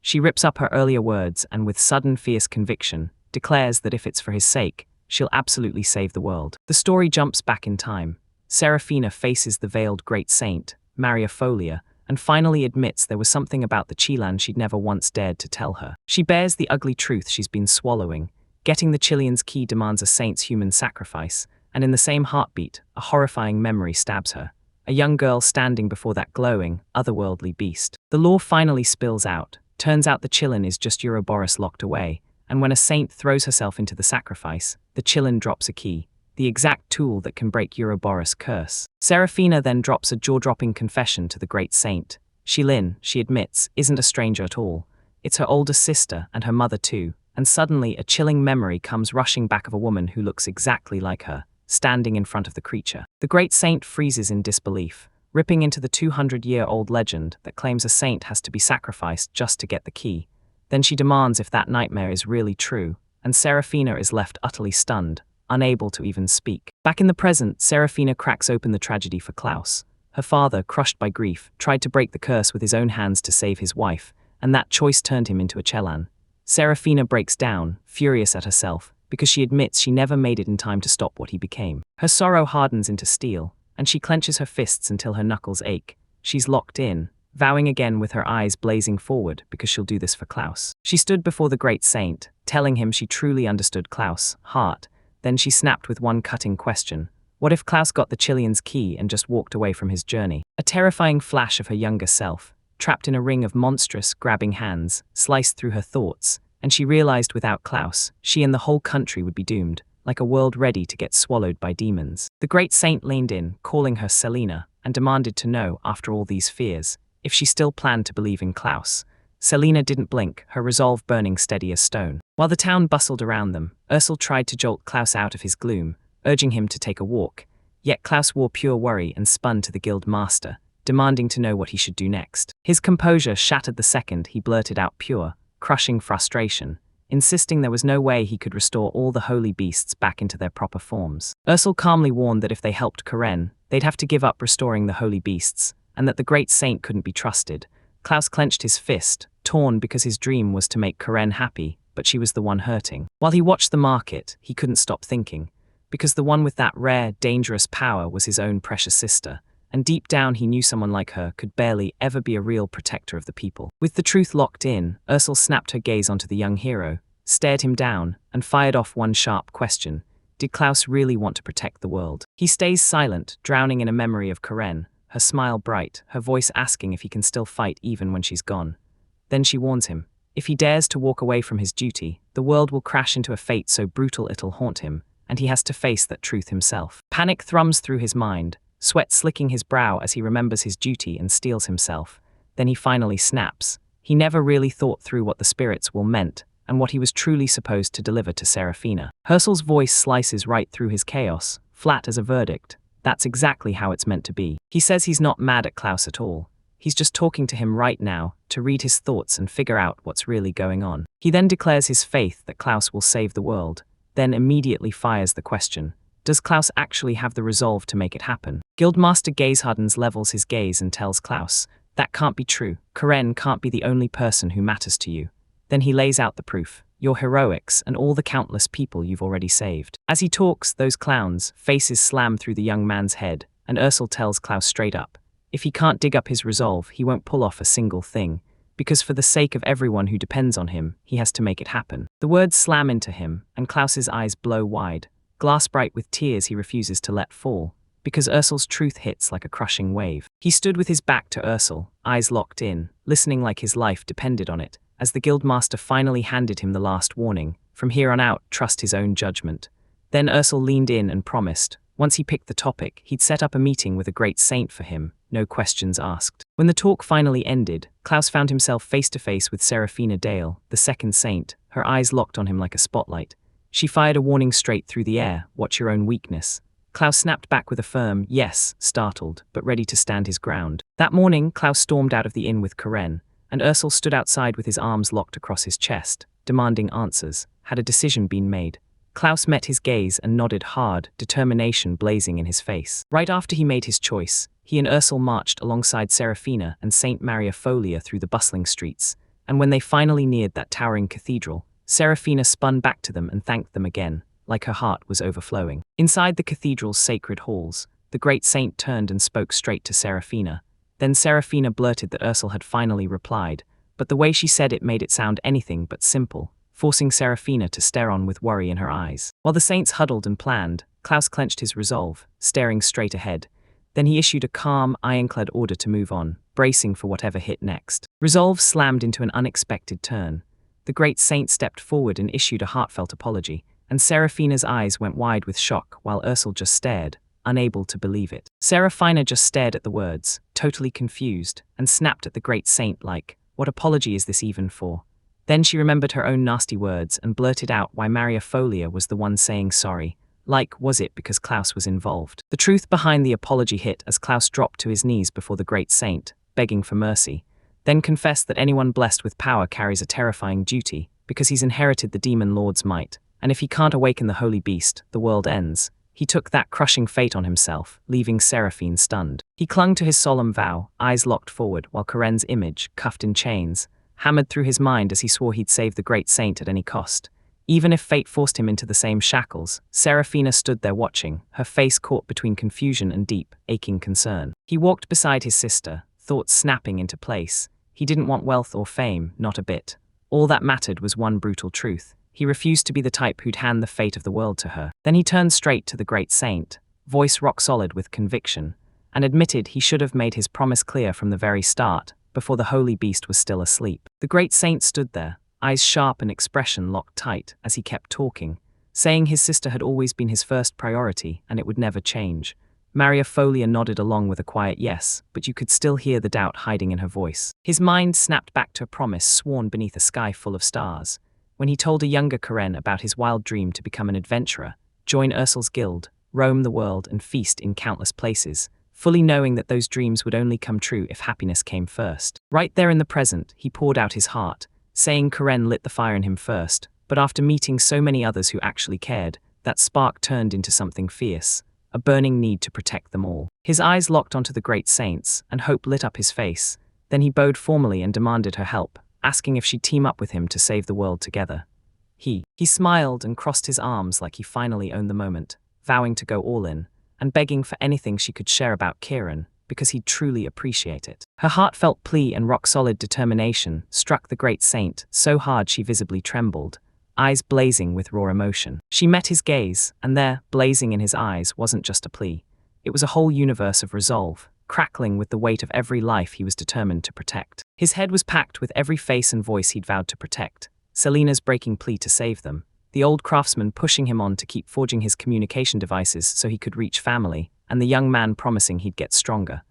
She rips up her earlier words and with sudden fierce conviction, declares that if it's for his sake, she'll absolutely save the world. The story jumps back in time. Serafina faces the veiled great saint, Mariofolia, and finally admits there was something about the Chilan she'd never once dared to tell her. She bears the ugly truth she's been swallowing. Getting the Chilean's key demands a saint's human sacrifice, and in the same heartbeat, a horrifying memory stabs her. A young girl standing before that glowing, otherworldly beast. The lore finally spills out. Turns out the Chilan is just Ouroboros locked away, and when a saint throws herself into the sacrifice, the Chilan drops a key, the exact tool that can break Ouroboros' curse. Serafina then drops a jaw-dropping confession to the great saint. Shilin, she admits, isn't a stranger at all. It's her older sister and her mother too, and suddenly a chilling memory comes rushing back of a woman who looks exactly like her, standing in front of the creature. The great saint freezes in disbelief, ripping into the 200-year-old legend that claims a saint has to be sacrificed just to get the key. Then she demands if that nightmare is really true, and Serafina is left utterly stunned, unable to even speak. Back in the present, Serafina cracks open the tragedy for Klaus. Her father, crushed by grief, tried to break the curse with his own hands to save his wife, and that choice turned him into a Chelan. Serafina breaks down, furious at herself, because she admits she never made it in time to stop what he became. Her sorrow hardens into steel, and she clenches her fists until her knuckles ache. She's locked in, vowing again with her eyes blazing forward because she'll do this for Klaus. She stood before the great saint, telling him she truly understood Klaus' heart. Then she snapped with one cutting question. What if Klaus got the Chilean's key and just walked away from his journey? A terrifying flash of her younger self, trapped in a ring of monstrous, grabbing hands, sliced through her thoughts, and she realized without Klaus, she and the whole country would be doomed, like a world ready to get swallowed by demons. The great saint leaned in, calling her Selena, and demanded to know, after all these fears, if she still planned to believe in Klaus. Selena didn't blink, her resolve burning steady as stone. While the town bustled around them, Ursel tried to jolt Klaus out of his gloom, urging him to take a walk. Yet Klaus wore pure worry and spun to the guild master, demanding to know what he should do next. His composure shattered the second he blurted out pure, crushing frustration, insisting there was no way he could restore all the holy beasts back into their proper forms. Ursel calmly warned that if they helped Karen, they'd have to give up restoring the holy beasts, and that the great saint couldn't be trusted. Klaus clenched his fist, torn because his dream was to make Karen happy, but she was the one hurting. While he watched the market, he couldn't stop thinking, because the one with that rare, dangerous power was his own precious sister, and deep down he knew someone like her could barely ever be a real protector of the people. With the truth locked in, Ursel snapped her gaze onto the young hero, stared him down, and fired off one sharp question. Did Klaus really want to protect the world? He stays silent, drowning in a memory of Karen, her smile bright, her voice asking if he can still fight even when she's gone. Then she warns him. If he dares to walk away from his duty, the world will crash into a fate so brutal it'll haunt him, and he has to face that truth himself. Panic thrums through his mind, sweat slicking his brow as he remembers his duty and steels himself. Then he finally snaps. He never really thought through what the spirit's will meant, and what he was truly supposed to deliver to Seraphina. Ursel's voice slices right through his chaos, flat as a verdict. That's exactly how it's meant to be. He says he's not mad at Klaus at all. He's just talking to him right now, to read his thoughts and figure out what's really going on. He then declares his faith that Klaus will save the world, then immediately fires the question. Does Klaus actually have the resolve to make it happen? Guildmaster Gazehardens levels his gaze and tells Klaus, that can't be true. Karen can't be the only person who matters to you. Then he lays out the proof, your heroics and all the countless people you've already saved. As he talks, those clowns' faces slam through the young man's head, and Ursel tells Klaus straight up, if he can't dig up his resolve, he won't pull off a single thing, because for the sake of everyone who depends on him, he has to make it happen. The words slam into him, and Klaus's eyes blow wide, glass bright with tears he refuses to let fall, because Ursel's truth hits like a crushing wave. He stood with his back to Ursel, eyes locked in, listening like his life depended on it, as the guildmaster finally handed him the last warning, from here on out, trust his own judgment. Then Ursel leaned in and promised, once he picked the topic, he'd set up a meeting with a great saint for him, no questions asked. When the talk finally ended, Klaus found himself face to face with Seraphina Dale, the second saint, her eyes locked on him like a spotlight. She fired a warning straight through the air, watch your own weakness. Klaus snapped back with a firm yes, startled, but ready to stand his ground. That morning, Klaus stormed out of the inn with Karen, and Ursel stood outside with his arms locked across his chest, demanding answers. Had a decision been made? Klaus met his gaze and nodded hard, determination blazing in his face. Right after he made his choice, he and Ursel marched alongside Seraphina and Saint Maria Folia through the bustling streets, and when they finally neared that towering cathedral, Seraphina spun back to them and thanked them again, like her heart was overflowing. Inside the cathedral's sacred halls, the great saint turned and spoke straight to Seraphina. Then Seraphina blurted that Ursel had finally replied, but the way she said it made it sound anything but simple, forcing Seraphina to stare on with worry in her eyes. While the saints huddled and planned, Klaus clenched his resolve, staring straight ahead. Then he issued a calm, ironclad order to move on, bracing for whatever hit next. Resolve slammed into an unexpected turn. The great saint stepped forward and issued a heartfelt apology, and Seraphina's eyes went wide with shock while Ursel just stared, unable to believe it. Seraphina just stared at the words, totally confused, and snapped at the great saint like, what apology is this even for? Then she remembered her own nasty words and blurted out why Maria Folia was the one saying sorry. Like, was it because Klaus was involved? The truth behind the apology hit as Klaus dropped to his knees before the great saint, begging for mercy, then confessed that anyone blessed with power carries a terrifying duty, because he's inherited the demon lord's might, and if he can't awaken the holy beast, the world ends. He took that crushing fate on himself, leaving Seraphine stunned. He clung to his solemn vow, eyes locked forward, while Karen's image, cuffed in chains, hammered through his mind as he swore he'd save the great saint at any cost. Even if fate forced him into the same shackles, Seraphina stood there watching, her face caught between confusion and deep, aching concern. He walked beside his sister, thoughts snapping into place. He didn't want wealth or fame, not a bit. All that mattered was one brutal truth. He refused to be the type who'd hand the fate of the world to her. Then he turned straight to the great saint, voice rock solid with conviction, and admitted he should have made his promise clear from the very start, before the holy beast was still asleep. The great saint stood there, eyes sharp and expression locked tight, as he kept talking, saying his sister had always been his first priority and it would never change. Maria Folia nodded along with a quiet yes, but you could still hear the doubt hiding in her voice. His mind snapped back to a promise sworn beneath a sky full of stars, when he told a younger Karen about his wild dream to become an adventurer, join Ursel's guild, roam the world and feast in countless places, fully knowing that those dreams would only come true if happiness came first. Right there in the present, he poured out his heart, saying Karen lit the fire in him first, but after meeting so many others who actually cared, that spark turned into something fierce, a burning need to protect them all. His eyes locked onto the great saints, and hope lit up his face. Then he bowed formally and demanded her help, asking if she'd team up with him to save the world together. He smiled and crossed his arms like he finally owned the moment, vowing to go all in, and begging for anything she could share about Kieran, because he'd truly appreciate it. Her heartfelt plea and rock-solid determination struck the great saint so hard she visibly trembled, eyes blazing with raw emotion. She met his gaze, and there, blazing in his eyes, wasn't just a plea. It was a whole universe of resolve, crackling with the weight of every life he was determined to protect. His head was packed with every face and voice he'd vowed to protect, Selena's breaking plea to save them, the old craftsman pushing him on to keep forging his communication devices so he could reach family, and the young man promising he'd get stronger.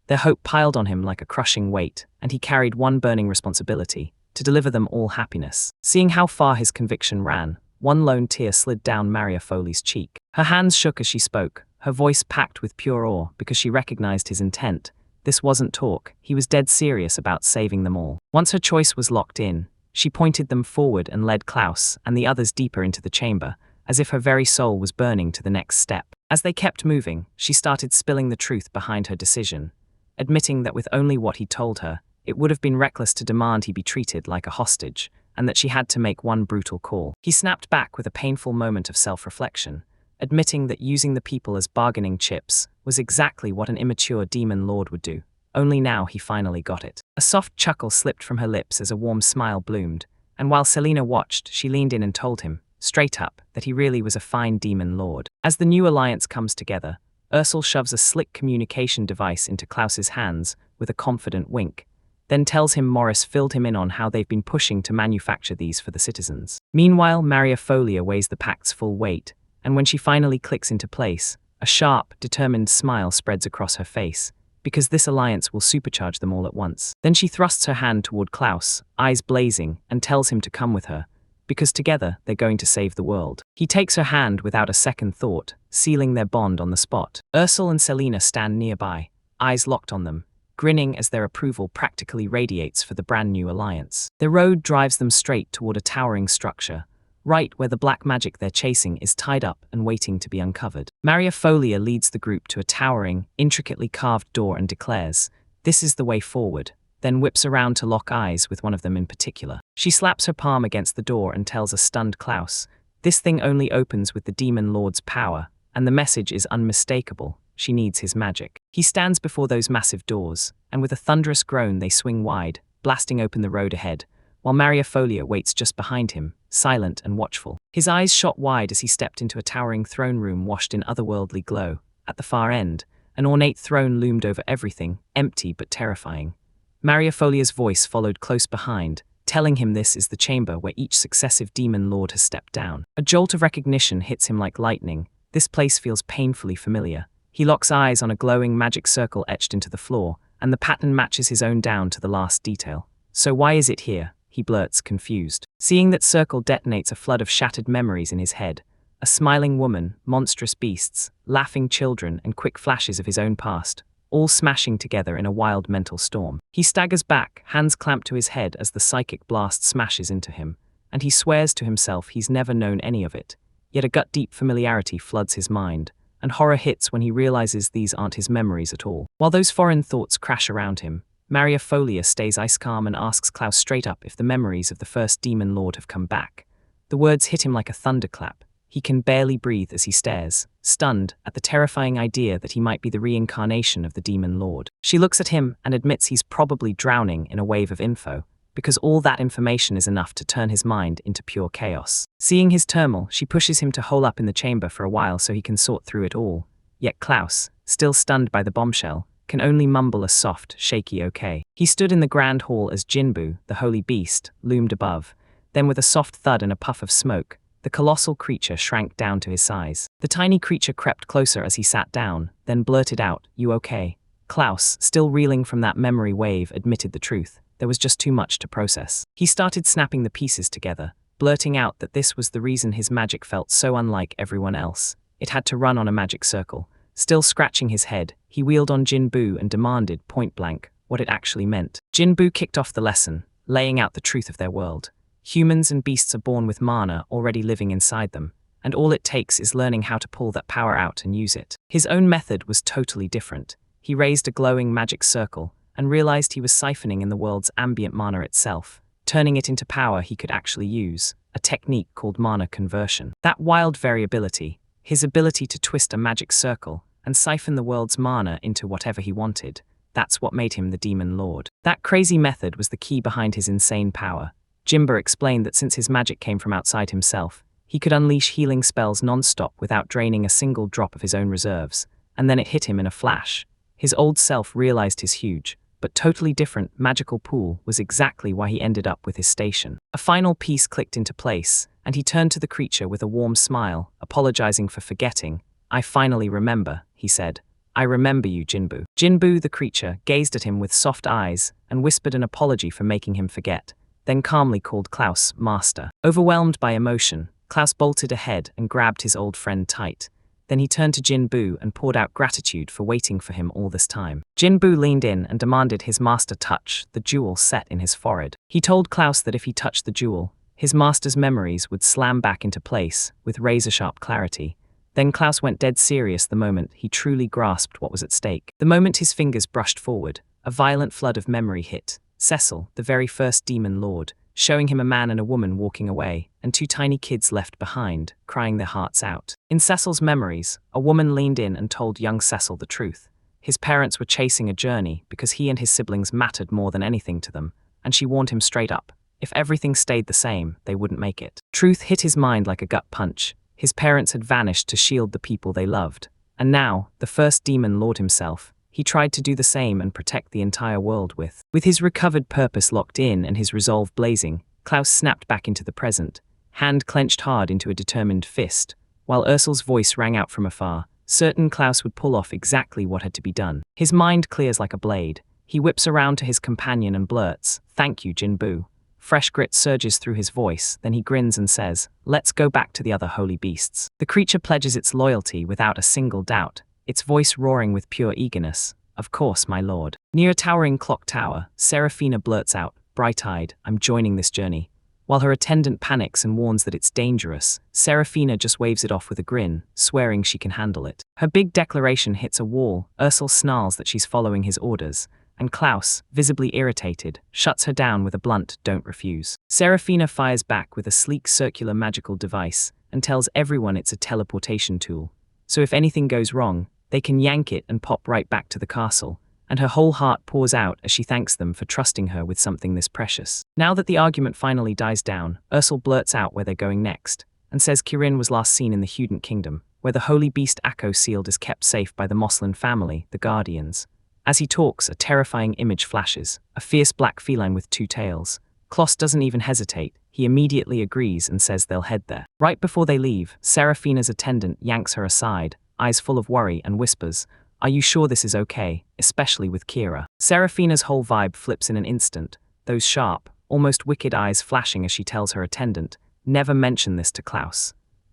Their hope piled on him like a crushing weight, and he carried one burning responsibility: to deliver them all happiness. Seeing how far his conviction ran, one lone tear slid down Maria Foley's cheek. Her hands shook as she spoke, her voice packed with pure awe because she recognized his intent. This wasn't talk, he was dead serious about saving them all. Once her choice was locked in, she pointed them forward and led Klaus and the others deeper into the chamber, as if her very soul was burning to the next step. As they kept moving, she started spilling the truth behind her decision, admitting that with only what he told her, it would have been reckless to demand he be treated like a hostage, and that she had to make one brutal call. He snapped back with a painful moment of self-reflection, admitting that using the people as bargaining chips was exactly what an immature demon lord would do. Only now he finally got it. A soft chuckle slipped from her lips as a warm smile bloomed, and while Selena watched, she leaned in and told him, straight up, that he really was a fine demon lord. As the new alliance comes together, Ursel shoves a slick communication device into Klaus's hands with a confident wink, then tells him Morris filled him in on how they've been pushing to manufacture these for the citizens. Meanwhile, Maria Folia weighs the pact's full weight, and when she finally clicks into place, a sharp, determined smile spreads across her face, because this alliance will supercharge them all at once. Then she thrusts her hand toward Klaus, eyes blazing, and tells him to come with her, because together they're going to save the world. He takes her hand without a second thought, sealing their bond on the spot. Ursel and Selena stand nearby, eyes locked on them, grinning as their approval practically radiates for the brand new alliance. The road drives them straight toward a towering structure, right where the black magic they're chasing is tied up and waiting to be uncovered. Maria Folia leads the group to a towering, intricately carved door and declares, "This is the way forward," then whips around to lock eyes with one of them in particular. She slaps her palm against the door and tells a stunned Klaus, "This thing only opens with the demon lord's power, and the message is unmistakable. She needs his magic." He stands before those massive doors, and with a thunderous groan they swing wide, blasting open the road ahead, while Maria Folia waits just behind him, silent and watchful. His eyes shot wide as he stepped into a towering throne room washed in otherworldly glow. At the far end, an ornate throne loomed over everything, empty but terrifying. Maria Folia's voice followed close behind, telling him this is the chamber where each successive demon lord has stepped down. A jolt of recognition hits him like lightning. This place feels painfully familiar. He locks eyes on a glowing magic circle etched into the floor, and the pattern matches his own down to the last detail. "So why is it here?" he blurts, confused. Seeing that circle detonates a flood of shattered memories in his head. A smiling woman, monstrous beasts, laughing children, and quick flashes of his own past, all smashing together in a wild mental storm. He staggers back, hands clamped to his head as the psychic blast smashes into him, and he swears to himself he's never known any of it. Yet a gut-deep familiarity floods his mind, and horror hits when he realizes these aren't his memories at all. While those foreign thoughts crash around him, Maria Folia stays ice-calm and asks Klaus straight up if the memories of the first demon lord have come back. The words hit him like a thunderclap. He can barely breathe as he stares, stunned at the terrifying idea that he might be the reincarnation of the demon lord. She looks at him and admits he's probably drowning in a wave of info, because all that information is enough to turn his mind into pure chaos. Seeing his turmoil, she pushes him to hole up in the chamber for a while so he can sort through it all. Yet Klaus, still stunned by the bombshell, can only mumble a soft, shaky okay. He stood in the grand hall as Jinbu, the holy beast, loomed above. Then with a soft thud and a puff of smoke, the colossal creature shrank down to his size. The tiny creature crept closer as he sat down, then blurted out, "You okay?" Klaus, still reeling from that memory wave, admitted the truth. There was just too much to process. He started snapping the pieces together, blurting out that this was the reason his magic felt so unlike everyone else. It had to run on a magic circle. Still scratching his head, he wheeled on Jinbu and demanded, point blank, what it actually meant. Jinbu kicked off the lesson, laying out the truth of their world. Humans and beasts are born with mana already living inside them, and all it takes is learning how to pull that power out and use it. His own method was totally different. He raised a glowing magic circle and realized he was siphoning in the world's ambient mana itself, turning it into power he could actually use, a technique called mana conversion. That wild variability, his ability to twist a magic circle and siphon the world's mana into whatever he wanted, that's what made him the Demon Lord. That crazy method was the key behind his insane power. Jinbu explained that since his magic came from outside himself, he could unleash healing spells non-stop without draining a single drop of his own reserves, and then it hit him in a flash. His old self realized his huge, but totally different, magical pool was exactly why he ended up with his station. A final piece clicked into place, and he turned to the creature with a warm smile, apologizing for forgetting. "I finally remember," he said. "I remember you, Jinbu." Jinbu, the creature, gazed at him with soft eyes and whispered an apology for making him forget, then calmly called Klaus master. Overwhelmed by emotion, Klaus bolted ahead and grabbed his old friend tight. Then he turned to Jinbu and poured out gratitude for waiting for him all this time. Jinbu leaned in and demanded his master touch the jewel set in his forehead. He told Klaus that if he touched the jewel, his master's memories would slam back into place with razor-sharp clarity. Then Klaus went dead serious the moment he truly grasped what was at stake. The moment his fingers brushed forward, a violent flood of memory hit. Cecil, the very first Demon Lord, showing him a man and a woman walking away, and two tiny kids left behind, crying their hearts out. In Cecil's memories, a woman leaned in and told young Cecil the truth. His parents were chasing a journey because he and his siblings mattered more than anything to them, and she warned him straight up. If everything stayed the same, they wouldn't make it. Truth hit his mind like a gut punch. His parents had vanished to shield the people they loved. And now, the first Demon Lord himself, he tried to do the same and protect the entire world with. With his recovered purpose locked in and his resolve blazing, Klaus snapped back into the present, hand clenched hard into a determined fist, while Ursul's voice rang out from afar, certain Klaus would pull off exactly what had to be done. His mind clears like a blade. He whips around to his companion and blurts, "Thank you, Jinbu." Fresh grit surges through his voice, then he grins and says, "Let's go back to the other holy beasts." The creature pledges its loyalty without a single doubt, its voice roaring with pure eagerness. "Of course, my lord." Near a towering clock tower, Seraphina blurts out, bright-eyed, "I'm joining this journey." While her attendant panics and warns that it's dangerous, Seraphina just waves it off with a grin, swearing she can handle it. Her big declaration hits a wall. Ursul snarls that she's following his orders, and Klaus, visibly irritated, shuts her down with a blunt "don't refuse." Seraphina fires back with a sleek circular magical device and tells everyone it's a teleportation tool. So if anything goes wrong, they can yank it and pop right back to the castle, and her whole heart pours out as she thanks them for trusting her with something this precious. Now that the argument finally dies down, Ursul blurts out where they're going next, and says Kirin was last seen in the Hudent Kingdom, where the holy beast Akko sealed is kept safe by the Moslin family, the Guardians. As he talks, a terrifying image flashes, a fierce black feline with two tails. Klaus doesn't even hesitate, he immediately agrees and says they'll head there. Right before they leave, Seraphina's attendant yanks her aside, eyes full of worry, and whispers, "Are you sure this is okay, especially with Kira?" Seraphina's whole vibe flips in an instant, those sharp, almost wicked eyes flashing as she tells her attendant, "Never mention this to Klaus."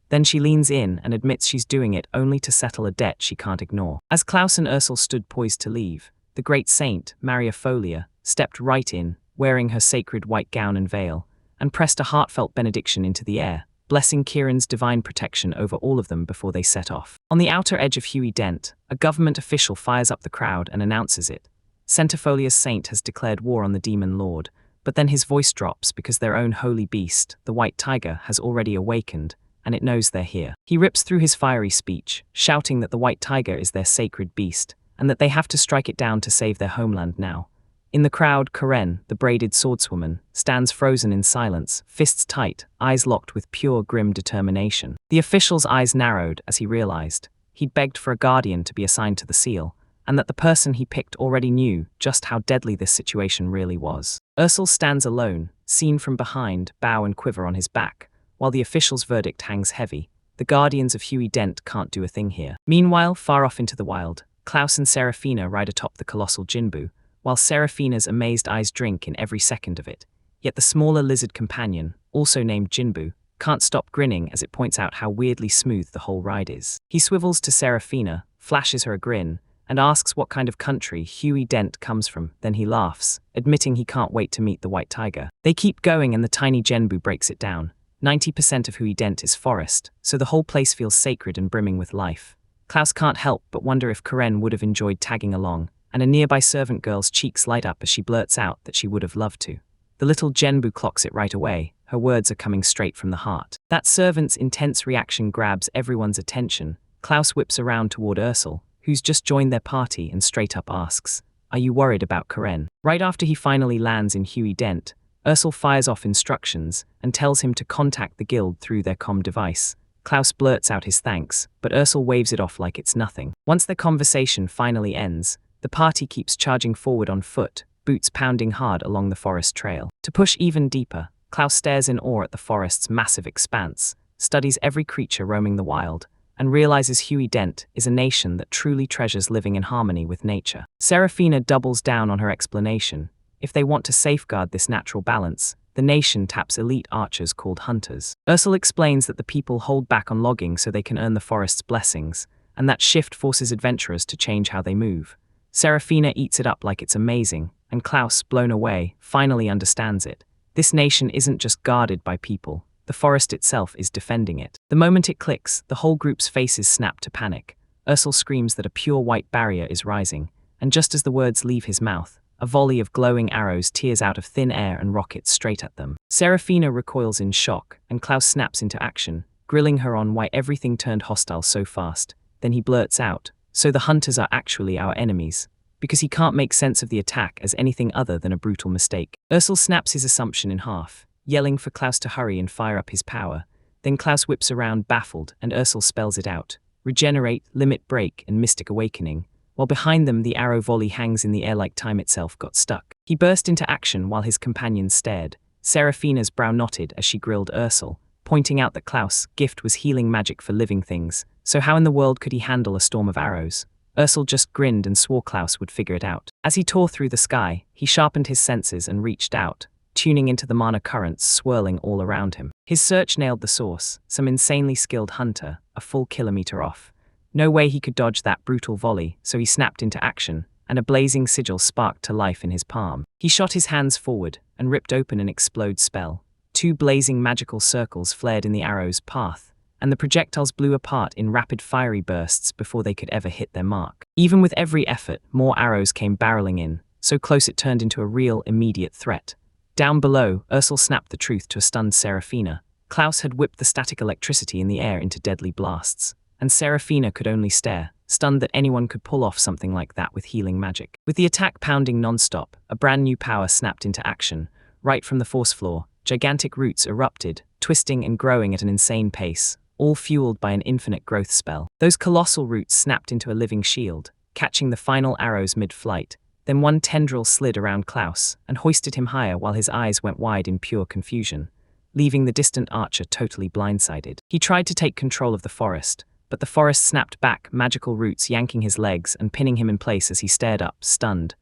Then she leans in and admits she's doing it only to settle a debt she can't ignore. As Klaus and Ursul stood poised to leave, the great saint, Maria Folia, stepped right in, wearing her sacred white gown and veil, and pressed a heartfelt benediction into the air, blessing Kirin's divine protection over all of them before they set off. On the outer edge of Huey Dent, a government official fires up the crowd and announces it. Centifolia's saint has declared war on the Demon Lord, but then his voice drops because their own holy beast, the White Tiger, has already awakened, and it knows they're here. He rips through his fiery speech, shouting that the White Tiger is their sacred beast, and that they have to strike it down to save their homeland now. In the crowd, Karen, the braided swordswoman, stands frozen in silence, fists tight, eyes locked with pure grim determination. The official's eyes narrowed as he realized he'd begged for a guardian to be assigned to the seal, and that the person he picked already knew just how deadly this situation really was. Ursul stands alone, seen from behind, bow and quiver on his back, while the official's verdict hangs heavy. The guardians of Huey Dent can't do a thing here. Meanwhile, far off into the wild, Klaus and Seraphina ride atop the colossal Jinbu, while Seraphina's amazed eyes drink in every second of it. Yet the smaller lizard companion, also named Jinbu, can't stop grinning as it points out how weirdly smooth the whole ride is. He swivels to Seraphina, flashes her a grin, and asks what kind of country Huey Dent comes from. Then he laughs, admitting he can't wait to meet the white tiger. They keep going and the tiny Genbu breaks it down. 90% of Huey Dent is forest, so the whole place feels sacred and brimming with life. Klaus can't help but wonder if Karen would have enjoyed tagging along, and a nearby servant girl's cheeks light up as she blurts out that she would have loved to. The little Genbu clocks it right away. Her words are coming straight from the heart. That servant's intense reaction grabs everyone's attention. Klaus whips around toward Ursel, who's just joined their party, and straight up asks, "Are you worried about Karen?" Right after he finally lands in Huey Dent, Ursel fires off instructions and tells him to contact the guild through their comm device. Klaus blurts out his thanks, but Ursel waves it off like it's nothing. Once their conversation finally ends, the party keeps charging forward on foot, boots pounding hard along the forest trail. To push even deeper, Klaus stares in awe at the forest's massive expanse, studies every creature roaming the wild, and realizes Huey Dent is a nation that truly treasures living in harmony with nature. Serafina doubles down on her explanation. If they want to safeguard this natural balance, the nation taps elite archers called hunters. Ursel explains that the people hold back on logging so they can earn the forest's blessings, and that shift forces adventurers to change how they move. Serafina eats it up like it's amazing, and Klaus, blown away, finally understands it. This nation isn't just guarded by people, the forest itself is defending it. The moment it clicks, the whole group's faces snap to panic. Ursel screams that a pure white barrier is rising, and just as the words leave his mouth, a volley of glowing arrows tears out of thin air and rockets straight at them. Serafina recoils in shock, and Klaus snaps into action, grilling her on why everything turned hostile so fast. Then he blurts out, "So the hunters are actually our enemies," because he can't make sense of the attack as anything other than a brutal mistake. Ursel snaps his assumption in half, yelling for Klaus to hurry and fire up his power. Then Klaus whips around baffled, and Ursel spells it out: regenerate, limit break, and mystic awakening, while behind them the arrow volley hangs in the air like time itself got stuck. He burst into action while his companions stared. Serafina's brow knotted as she grilled Ursel, pointing out that Klaus' gift was healing magic for living things, so how in the world could he handle a storm of arrows? Ursel just grinned and swore Klaus would figure it out. As he tore through the sky, he sharpened his senses and reached out, tuning into the mana currents swirling all around him. His search nailed the source, some insanely skilled hunter, a full kilometer off. No way he could dodge that brutal volley, so he snapped into action, and a blazing sigil sparked to life in his palm. He shot his hands forward and ripped open an explode spell. 2 blazing magical circles flared in the arrow's path, and the projectiles blew apart in rapid fiery bursts before they could ever hit their mark. Even with every effort, more arrows came barreling in, so close it turned into a real, immediate threat. Down below, Ursel snapped the truth to a stunned Serafina. Klaus had whipped the static electricity in the air into deadly blasts, and Serafina could only stare, stunned that anyone could pull off something like that with healing magic. With the attack pounding non-stop, a brand new power snapped into action. Right from the force floor, gigantic roots erupted, twisting and growing at an insane pace, all fueled by an infinite growth spell. Those colossal roots snapped into a living shield, catching the final arrows mid-flight. Then one tendril slid around Klaus and hoisted him higher while his eyes went wide in pure confusion, leaving the distant archer totally blindsided. He tried to take control of the forest, but the forest snapped back, magical roots yanking his legs and pinning him in place as he stared up, stunned.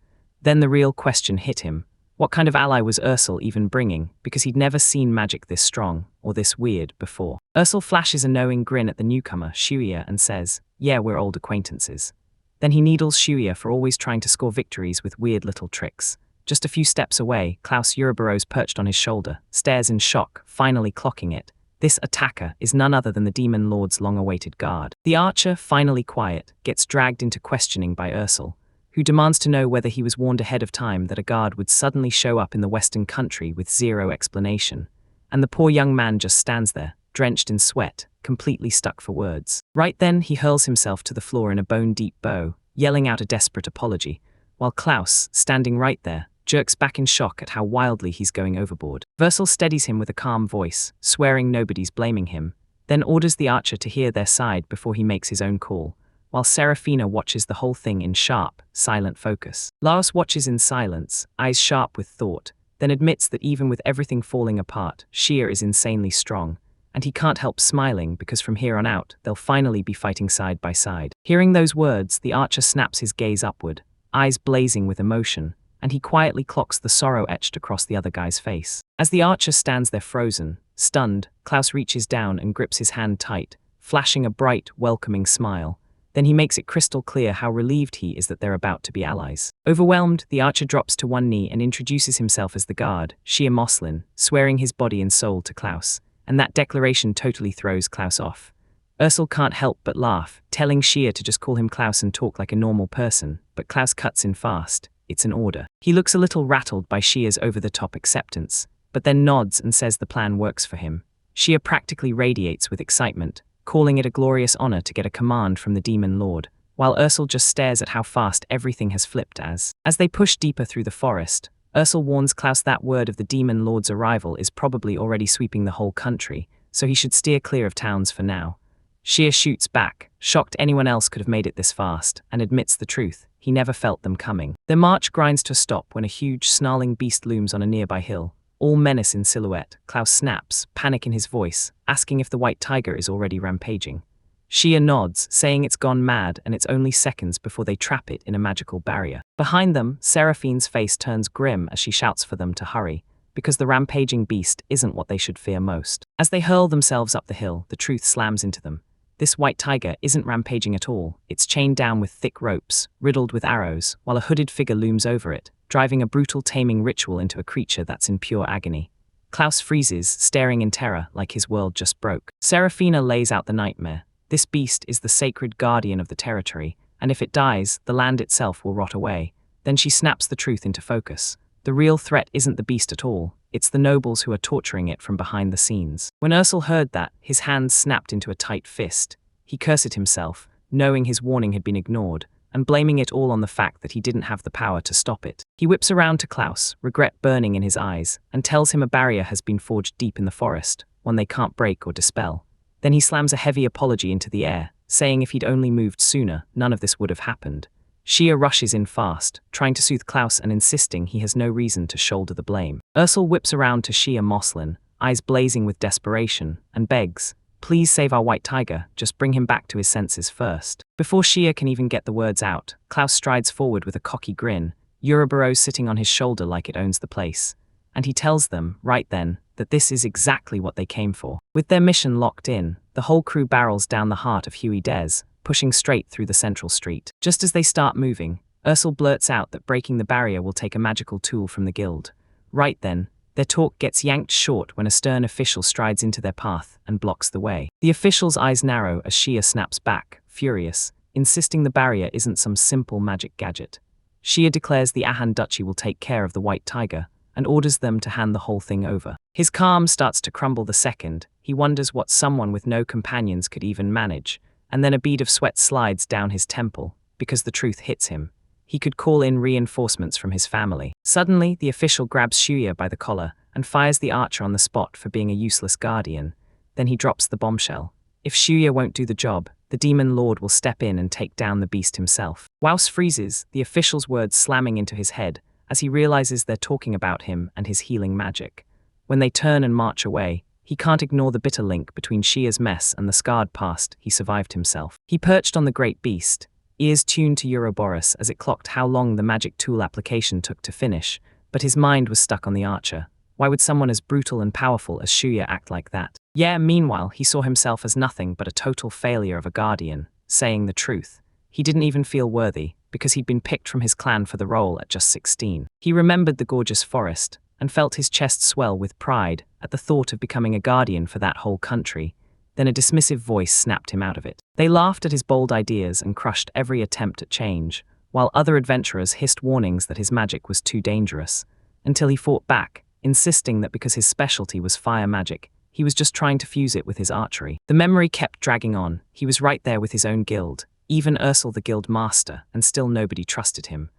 Then the real question hit him. What kind of ally was Ursel even bringing, because he'd never seen magic this strong, or this weird, before. Ursel flashes a knowing grin at the newcomer, Shuya, and says, "Yeah, we're old acquaintances." Then he needles Shuya for always trying to score victories with weird little tricks. Just a few steps away, Klaus Uroboros perched on his shoulder, stares in shock, finally clocking it. This attacker is none other than the Demon Lord's long-awaited guard. The archer, finally quiet, gets dragged into questioning by Ursel, who demands to know whether he was warned ahead of time that a guard would suddenly show up in the Western country with zero explanation. And the poor young man just stands there, drenched in sweat, completely stuck for words. Right then, he hurls himself to the floor in a bone-deep bow, yelling out a desperate apology, while Klaus, standing right there, jerks back in shock at how wildly he's going overboard. Ursel steadies him with a calm voice, swearing nobody's blaming him, then orders the archer to hear their side before he makes his own call, while Serafina watches the whole thing in sharp, silent focus. Laos watches in silence, eyes sharp with thought, then admits that even with everything falling apart, Shir is insanely strong, and he can't help smiling because from here on out, they'll finally be fighting side by side. Hearing those words, the archer snaps his gaze upward, eyes blazing with emotion, and he quietly clocks the sorrow etched across the other guy's face. As the archer stands there frozen, stunned, Klaus reaches down and grips his hand tight, flashing a bright, welcoming smile. Then he makes it crystal clear how relieved he is that they're about to be allies. Overwhelmed, the archer drops to one knee and introduces himself as the guard, Shia Moslin, swearing his body and soul to Klaus, and that declaration totally throws Klaus off. Ursel can't help but laugh, telling Shia to just call him Klaus and talk like a normal person, but Klaus cuts in fast. It's an order. He looks a little rattled by Shia's over-the-top acceptance, but then nods and says the plan works for him. Shia practically radiates with excitement, calling it a glorious honor to get a command from the Demon Lord, while Ursel just stares at how fast everything has flipped as they push deeper through the forest. Ursel warns Klaus that word of the Demon Lord's arrival is probably already sweeping the whole country, so he should steer clear of towns for now. Shia shoots back, shocked anyone else could have made it this fast, and admits the truth, he never felt them coming. Their march grinds to a stop when a huge, snarling beast looms on a nearby hill. All menace in silhouette, Klaus snaps, panic in his voice, asking if the white tiger is already rampaging. Shia nods, saying it's gone mad and it's only seconds before they trap it in a magical barrier. Behind them, Seraphine's face turns grim as she shouts for them to hurry, because the rampaging beast isn't what they should fear most. As they hurl themselves up the hill, the truth slams into them. This white tiger isn't rampaging at all, it's chained down with thick ropes, riddled with arrows, while a hooded figure looms over it, driving a brutal taming ritual into a creature that's in pure agony. Klaus freezes, staring in terror like his world just broke. Seraphina lays out the nightmare. This beast is the sacred guardian of the territory, and if it dies, the land itself will rot away. Then she snaps the truth into focus. The real threat isn't the beast at all, it's the nobles who are torturing it from behind the scenes. When Ursel heard that, his hands snapped into a tight fist. He cursed himself, knowing his warning had been ignored, and blaming it all on the fact that he didn't have the power to stop it. He whips around to Klaus, regret burning in his eyes, and tells him a barrier has been forged deep in the forest, one they can't break or dispel. Then he slams a heavy apology into the air, saying if he'd only moved sooner, none of this would have happened. Shia rushes in fast, trying to soothe Klaus and insisting he has no reason to shoulder the blame. Ursel whips around to Shia Moslin, eyes blazing with desperation, and begs, "Please save our white tiger, just bring him back to his senses first." Before Shia can even get the words out, Klaus strides forward with a cocky grin, Ouroboros sitting on his shoulder like it owns the place. And he tells them, right then, that this is exactly what they came for. With their mission locked in, the whole crew barrels down the heart of Huey Des, pushing straight through the central street. Just as they start moving, Ursel blurts out that breaking the barrier will take a magical tool from the guild. Right then, their talk gets yanked short when a stern official strides into their path and blocks the way. The official's eyes narrow as Shia snaps back, furious, insisting the barrier isn't some simple magic gadget. Shia declares the Ahan Duchy will take care of the white tiger, and orders them to hand the whole thing over. His calm starts to crumble the second he wonders what someone with no companions could even manage, and then a bead of sweat slides down his temple, because the truth hits him. He could call in reinforcements from his family. Suddenly, the official grabs Shuya by the collar and fires the archer on the spot for being a useless guardian. Then he drops the bombshell. If Shuya won't do the job, the Demon Lord will step in and take down the beast himself. Waus freezes, the official's words slamming into his head, as he realizes they're talking about him and his healing magic. When they turn and march away, he can't ignore the bitter link between Shia's mess and the scarred past he survived himself. He perched on the great beast, ears tuned to Ouroboros as it clocked how long the magic tool application took to finish, but his mind was stuck on the archer. Why would someone as brutal and powerful as Shuya act like that? Yeah, meanwhile, he saw himself as nothing but a total failure of a guardian, saying the truth. He didn't even feel worthy, because he'd been picked from his clan for the role at just 16. He remembered the gorgeous forest, and felt his chest swell with pride at the thought of becoming a guardian for that whole country. Then a dismissive voice snapped him out of it. They laughed at his bold ideas and crushed every attempt at change, while other adventurers hissed warnings that his magic was too dangerous, until he fought back, insisting that because his specialty was fire magic, he was just trying to fuse it with his archery. The memory kept dragging on. He was right there with his own guild, even Ursel the guild master, and still nobody trusted him.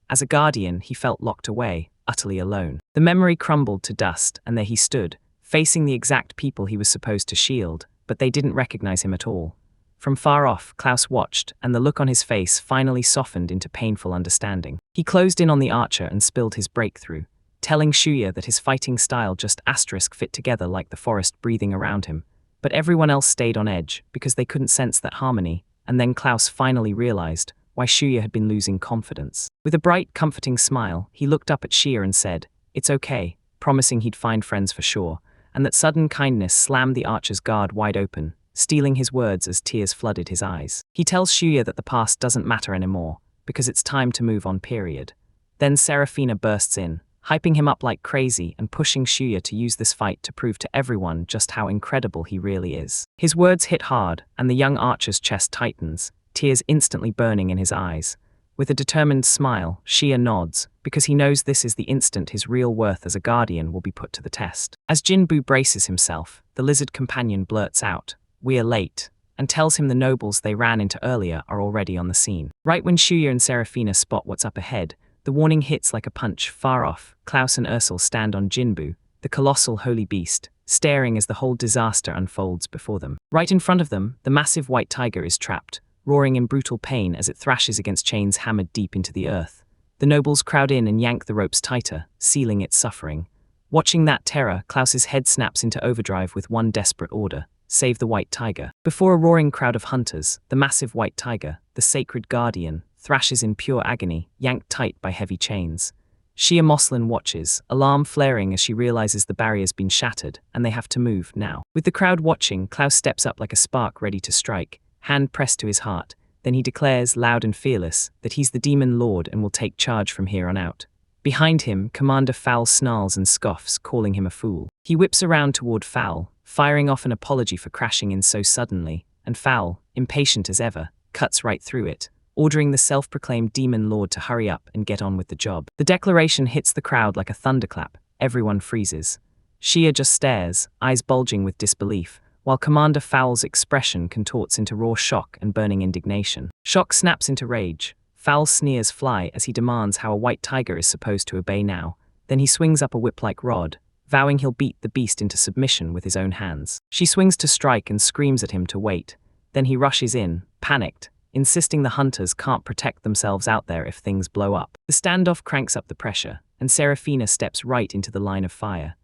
As a guardian, he felt locked away, utterly alone. The memory crumbled to dust, and there he stood, facing the exact people he was supposed to shield, but they didn't recognize him at all. From far off, Klaus watched, and the look on his face finally softened into painful understanding. He closed in on the archer and spilled his breakthrough, telling Shuya that his fighting style just fit together like the forest breathing around him. But everyone else stayed on edge, because they couldn't sense that harmony. And then Klaus finally realized why Shuya had been losing confidence. With a bright, comforting smile, he looked up at Shia and said, "It's okay," promising he'd find friends for sure, and that sudden kindness slammed the archer's guard wide open, stealing his words as tears flooded his eyes. He tells Shuya that the past doesn't matter anymore, because it's time to move on, period. Then Seraphina bursts in, hyping him up like crazy and pushing Shuya to use this fight to prove to everyone just how incredible he really is. His words hit hard, and the young archer's chest tightens, tears instantly burning in his eyes. With a determined smile, Shuya nods, because he knows this is the instant his real worth as a guardian will be put to the test. As Jinbu braces himself, the lizard companion blurts out, "We are late," and tells him the nobles they ran into earlier are already on the scene. Right when Shuya and Seraphina spot what's up ahead, the warning hits like a punch. Far off, Klaus and Ursel stand on Jinbu, the colossal holy beast, staring as the whole disaster unfolds before them. Right in front of them, the massive white tiger is trapped, roaring in brutal pain as it thrashes against chains hammered deep into the earth. The nobles crowd in and yank the ropes tighter, sealing its suffering. Watching that terror, Klaus's head snaps into overdrive with one desperate order: save the white tiger. Before a roaring crowd of hunters, the massive white tiger, the sacred guardian, thrashes in pure agony, yanked tight by heavy chains. Shia Moslin watches, alarm flaring as she realizes the barrier's been shattered, and they have to move now. With the crowd watching, Klaus steps up like a spark ready to strike, hand pressed to his heart. Then he declares, loud and fearless, that he's the demon lord and will take charge from here on out. Behind him, Commander Fowl snarls and scoffs, calling him a fool. He whips around toward Fowl, firing off an apology for crashing in so suddenly, and Fowl, impatient as ever, cuts right through it, ordering the self-proclaimed demon lord to hurry up and get on with the job. The declaration hits the crowd like a thunderclap. Everyone freezes. Shia just stares, eyes bulging with disbelief, while Commander Fowl's expression contorts into raw shock and burning indignation. Shock snaps into rage. Fowl sneers fly as he demands how a white tiger is supposed to obey now. Then he swings up a whip-like rod, vowing he'll beat the beast into submission with his own hands. She swings to strike and screams at him to wait. Then he rushes in, panicked, insisting the hunters can't protect themselves out there if things blow up. The standoff cranks up the pressure, and Seraphina steps right into the line of fire.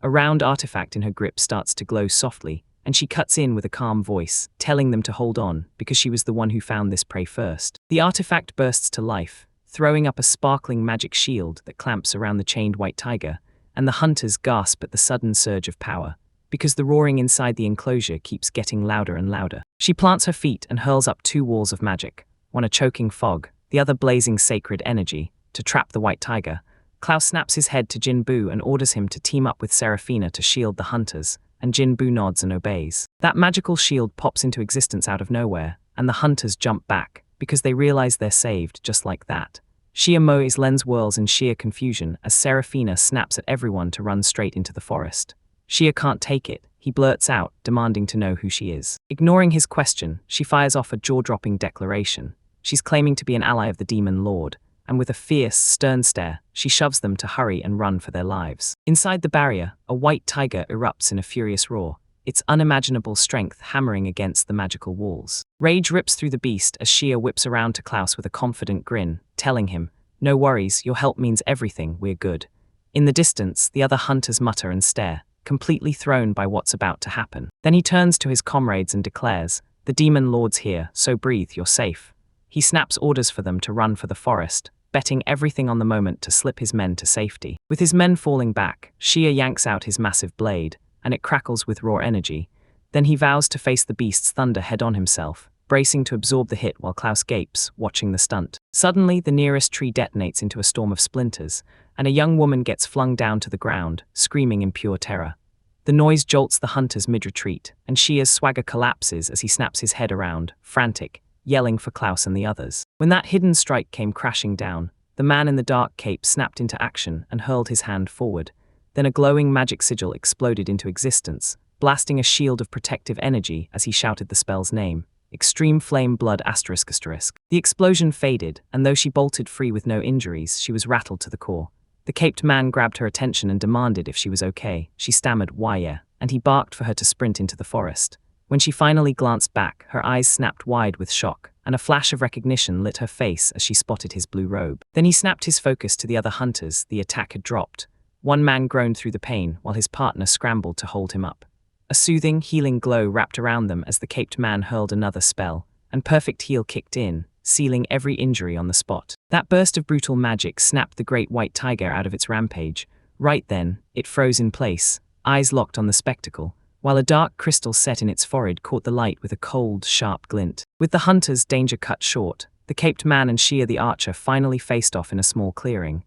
A round artifact in her grip starts to glow softly, and she cuts in with a calm voice, telling them to hold on, because she was the one who found this prey first. The artifact bursts to life, throwing up a sparkling magic shield that clamps around the chained white tiger, and the hunters gasp at the sudden surge of power, because the roaring inside the enclosure keeps getting louder and louder. She plants her feet and hurls up two walls of magic, one a choking fog, the other blazing sacred energy, to trap the white tiger. Klaus snaps his head to Jinbu and orders him to team up with Seraphina to shield the hunters, and Jinbu nods and obeys. That magical shield pops into existence out of nowhere, and the hunters jump back, because they realize they're saved just like that. Shia Moe's lens whirls in sheer confusion as Seraphina snaps at everyone to run straight into the forest. Shia can't take it, he blurts out, demanding to know who she is. Ignoring his question, she fires off a jaw-dropping declaration. She's claiming to be an ally of the demon lord, and with a fierce, stern stare, she shoves them to hurry and run for their lives. Inside the barrier, a white tiger erupts in a furious roar, its unimaginable strength hammering against the magical walls. Rage rips through the beast as Shia whips around to Klaus with a confident grin, telling him, "No worries, your help means everything, we're good." In the distance, the other hunters mutter and stare, completely thrown by what's about to happen. Then he turns to his comrades and declares, "The demon lord's here, so breathe, you're safe." He snaps orders for them to run for the forest, betting everything on the moment to slip his men to safety. With his men falling back, Shia yanks out his massive blade, and it crackles with raw energy. Then he vows to face the beast's thunder head-on himself, bracing to absorb the hit while Klaus gapes, watching the stunt. Suddenly, the nearest tree detonates into a storm of splinters, and a young woman gets flung down to the ground, screaming in pure terror. The noise jolts the hunters mid-retreat, and Shia's swagger collapses as he snaps his head around, frantic, yelling for Klaus and the others. When that hidden strike came crashing down, the man in the dark cape snapped into action and hurled his hand forward. Then a glowing magic sigil exploded into existence, blasting a shield of protective energy as he shouted the spell's name, Extreme Flame Blood ***. The explosion faded, and though she bolted free with no injuries, she was rattled to the core. The caped man grabbed her attention and demanded if she was okay. She stammered, "Why, yeah," and he barked for her to sprint into the forest. When she finally glanced back, her eyes snapped wide with shock, and a flash of recognition lit her face as she spotted his blue robe. Then he snapped his focus to the other hunters. The attack had dropped. One man groaned through the pain, while his partner scrambled to hold him up. A soothing, healing glow wrapped around them as the caped man hurled another spell, and perfect heal kicked in, sealing every injury on the spot. That burst of brutal magic snapped the great white tiger out of its rampage. Right then, it froze in place, eyes locked on the spectacle, while a dark crystal set in its forehead caught the light with a cold, sharp glint. With the hunter's danger cut short, the caped man and Shia the archer finally faced off in a small clearing.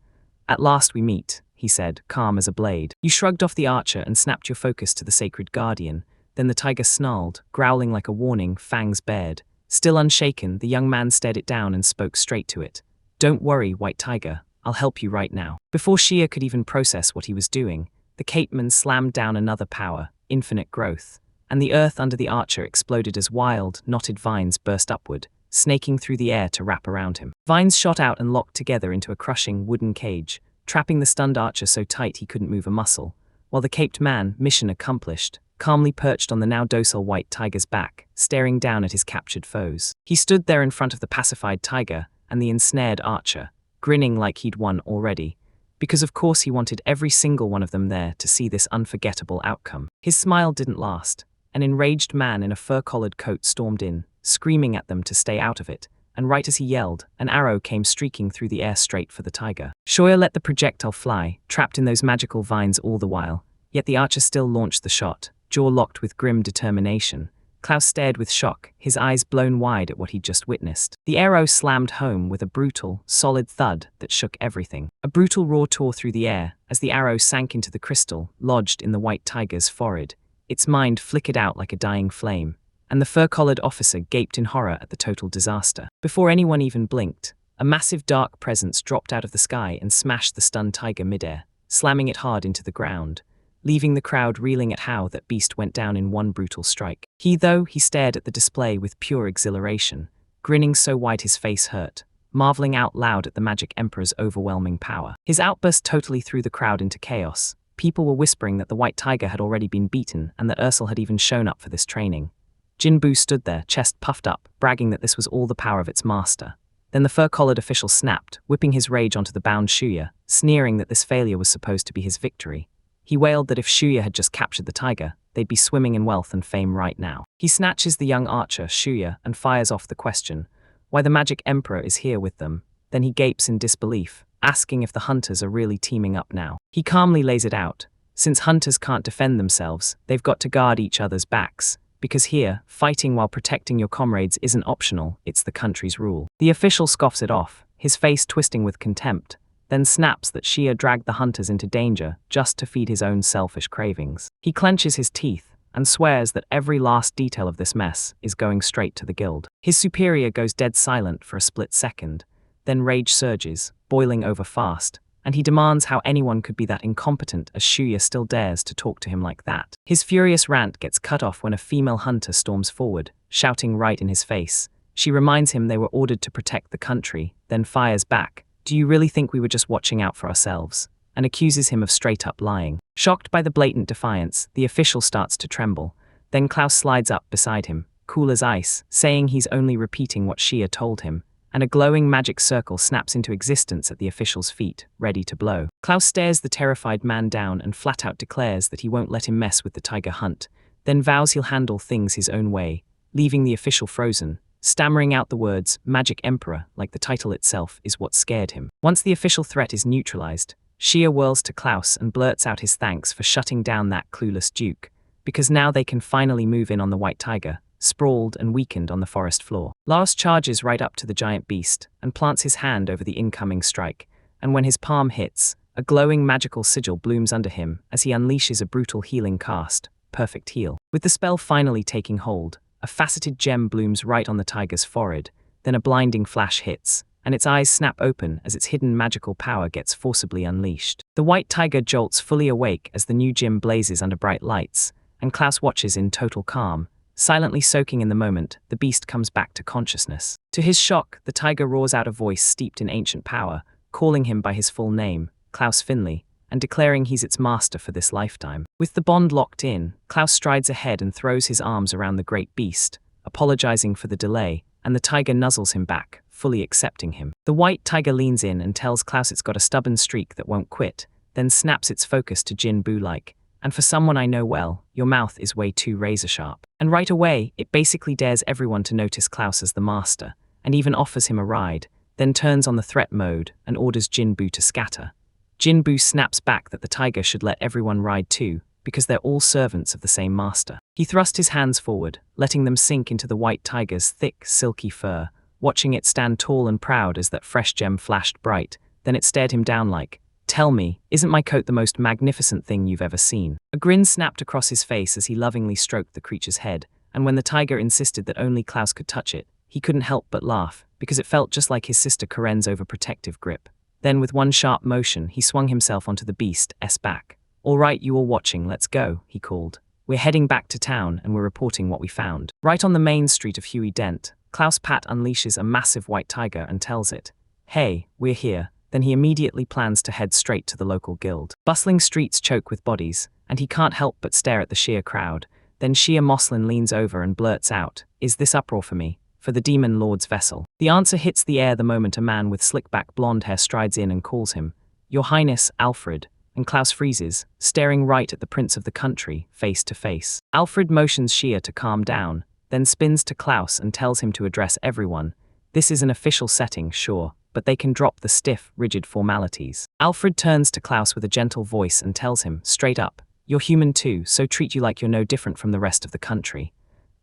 "At last we meet," he said, calm as a blade. You shrugged off the archer and snapped your focus to the sacred guardian. Then the tiger snarled, growling like a warning, fangs bared. Still unshaken, the young man stared it down and spoke straight to it. "Don't worry, White Tiger, I'll help you right now." Before Shia could even process what he was doing, the cape man slammed down another power, infinite growth, and the earth under the archer exploded as wild, knotted vines burst upward, snaking through the air to wrap around him. Vines shot out and locked together into a crushing wooden cage, trapping the stunned archer so tight he couldn't move a muscle, while the caped man, mission accomplished, calmly perched on the now docile white tiger's back, staring down at his captured foes. He stood there in front of the pacified tiger and the ensnared archer, grinning like he'd won already, because of course he wanted every single one of them there to see this unforgettable outcome. His smile didn't last. An enraged man in a fur-collared coat stormed in, screaming at them to stay out of it, and right as he yelled, an arrow came streaking through the air straight for the tiger. Shoya let the projectile fly, trapped in those magical vines all the while, yet the archer still launched the shot, jaw locked with grim determination. Klaus stared with shock, his eyes blown wide at what he'd just witnessed. The arrow slammed home with a brutal, solid thud that shook everything. A brutal roar tore through the air as the arrow sank into the crystal, lodged in the white tiger's forehead. Its mind flickered out like a dying flame, and the fur-collared officer gaped in horror at the total disaster. Before anyone even blinked, a massive dark presence dropped out of the sky and smashed the stunned tiger midair, slamming it hard into the ground, leaving the crowd reeling at how that beast went down in one brutal strike. He stared at the display with pure exhilaration, grinning so wide his face hurt, marveling out loud at the Magic Emperor's overwhelming power. His outburst totally threw the crowd into chaos. People were whispering that the white tiger had already been beaten and that Ursel had even shown up for this training. Jinbu stood there, chest puffed up, bragging that this was all the power of its master. Then the fur-collared official snapped, whipping his rage onto the bound Shuya, sneering that this failure was supposed to be his victory. He wailed that if Shuya had just captured the tiger, they'd be swimming in wealth and fame right now. He snatches the young archer, Shuya, and fires off the question, why the Magic Emperor is here with them. Then he gapes in disbelief, asking if the hunters are really teaming up now. He calmly lays it out. Since hunters can't defend themselves, they've got to guard each other's backs, because here, fighting while protecting your comrades isn't optional, it's the country's rule. The official scoffs it off, his face twisting with contempt, then snaps that Shia dragged the hunters into danger just to feed his own selfish cravings. He clenches his teeth and swears that every last detail of this mess is going straight to the guild. His superior goes dead silent for a split second, then rage surges, boiling over fast, and he demands how anyone could be that incompetent as Shuya still dares to talk to him like that. His furious rant gets cut off when a female hunter storms forward, shouting right in his face. She reminds him they were ordered to protect the country, then fires back, "Do you really think we were just watching out for ourselves?" and accuses him of straight-up lying. Shocked by the blatant defiance, the official starts to tremble. Then Klaus slides up beside him, cool as ice, saying he's only repeating what Shia told him, and a glowing magic circle snaps into existence at the official's feet, ready to blow. Klaus stares the terrified man down and flat-out declares that he won't let him mess with the tiger hunt, then vows he'll handle things his own way, leaving the official frozen, stammering out the words, Magic Emperor, like the title itself, is what scared him. Once the official threat is neutralized, Shia whirls to Klaus and blurts out his thanks for shutting down that clueless duke, because now they can finally move in on the white tiger, sprawled and weakened on the forest floor. Lars charges right up to the giant beast and plants his hand over the incoming strike, and when his palm hits, a glowing magical sigil blooms under him as he unleashes a brutal healing cast, Perfect Heal. With the spell finally taking hold, a faceted gem blooms right on the tiger's forehead, then a blinding flash hits, and its eyes snap open as its hidden magical power gets forcibly unleashed. The white tiger jolts fully awake as the new gym blazes under bright lights, and Klaus watches in total calm. Silently soaking in the moment, the beast comes back to consciousness. To his shock, the tiger roars out a voice steeped in ancient power, calling him by his full name, Klaus Finley, and declaring he's its master for this lifetime. With the bond locked in, Klaus strides ahead and throws his arms around the great beast, apologizing for the delay, and the tiger nuzzles him back, fully accepting him. The white tiger leans in and tells Klaus it's got a stubborn streak that won't quit, then snaps its focus to Jin Bu like, "And for someone I know well, your mouth is way too razor-sharp." And right away, it basically dares everyone to notice Klaus as the master, and even offers him a ride, then turns on the threat mode and orders Jin Bu to scatter. Jin Bu snaps back that the tiger should let everyone ride too, because they're all servants of the same master. He thrust his hands forward, letting them sink into the white tiger's thick, silky fur, watching it stand tall and proud as that fresh gem flashed bright. Then it stared him down like, "Tell me, isn't my coat the most magnificent thing you've ever seen?" A grin snapped across his face as he lovingly stroked the creature's head, and when the tiger insisted that only Klaus could touch it, he couldn't help but laugh, because it felt just like his sister Karen's overprotective grip. Then with one sharp motion, he swung himself onto the beast's back. "All right, you all watching, let's go," he called. "We're heading back to town and we're reporting what we found." Right on the main street of Huey Dent, Klaus Pat unleashes a massive white tiger and tells it, "Hey, we're here." Then he immediately plans to head straight to the local guild. Bustling streets choke with bodies, and he can't help but stare at the sheer crowd. Then Shia Moslin leans over and blurts out, "Is this uproar for me? For the Demon Lord's vessel?" The answer hits the air the moment a man with slick-back blonde hair strides in and calls him, "Your Highness, Alfred," and Klaus freezes, staring right at the prince of the country, face to face. Alfred motions Shia to calm down, then spins to Klaus and tells him to address everyone. This is an official setting, sure, but they can drop the stiff, rigid formalities. Alfred turns to Klaus with a gentle voice and tells him, straight up, "You're human too, so treat you like you're no different from the rest of the country."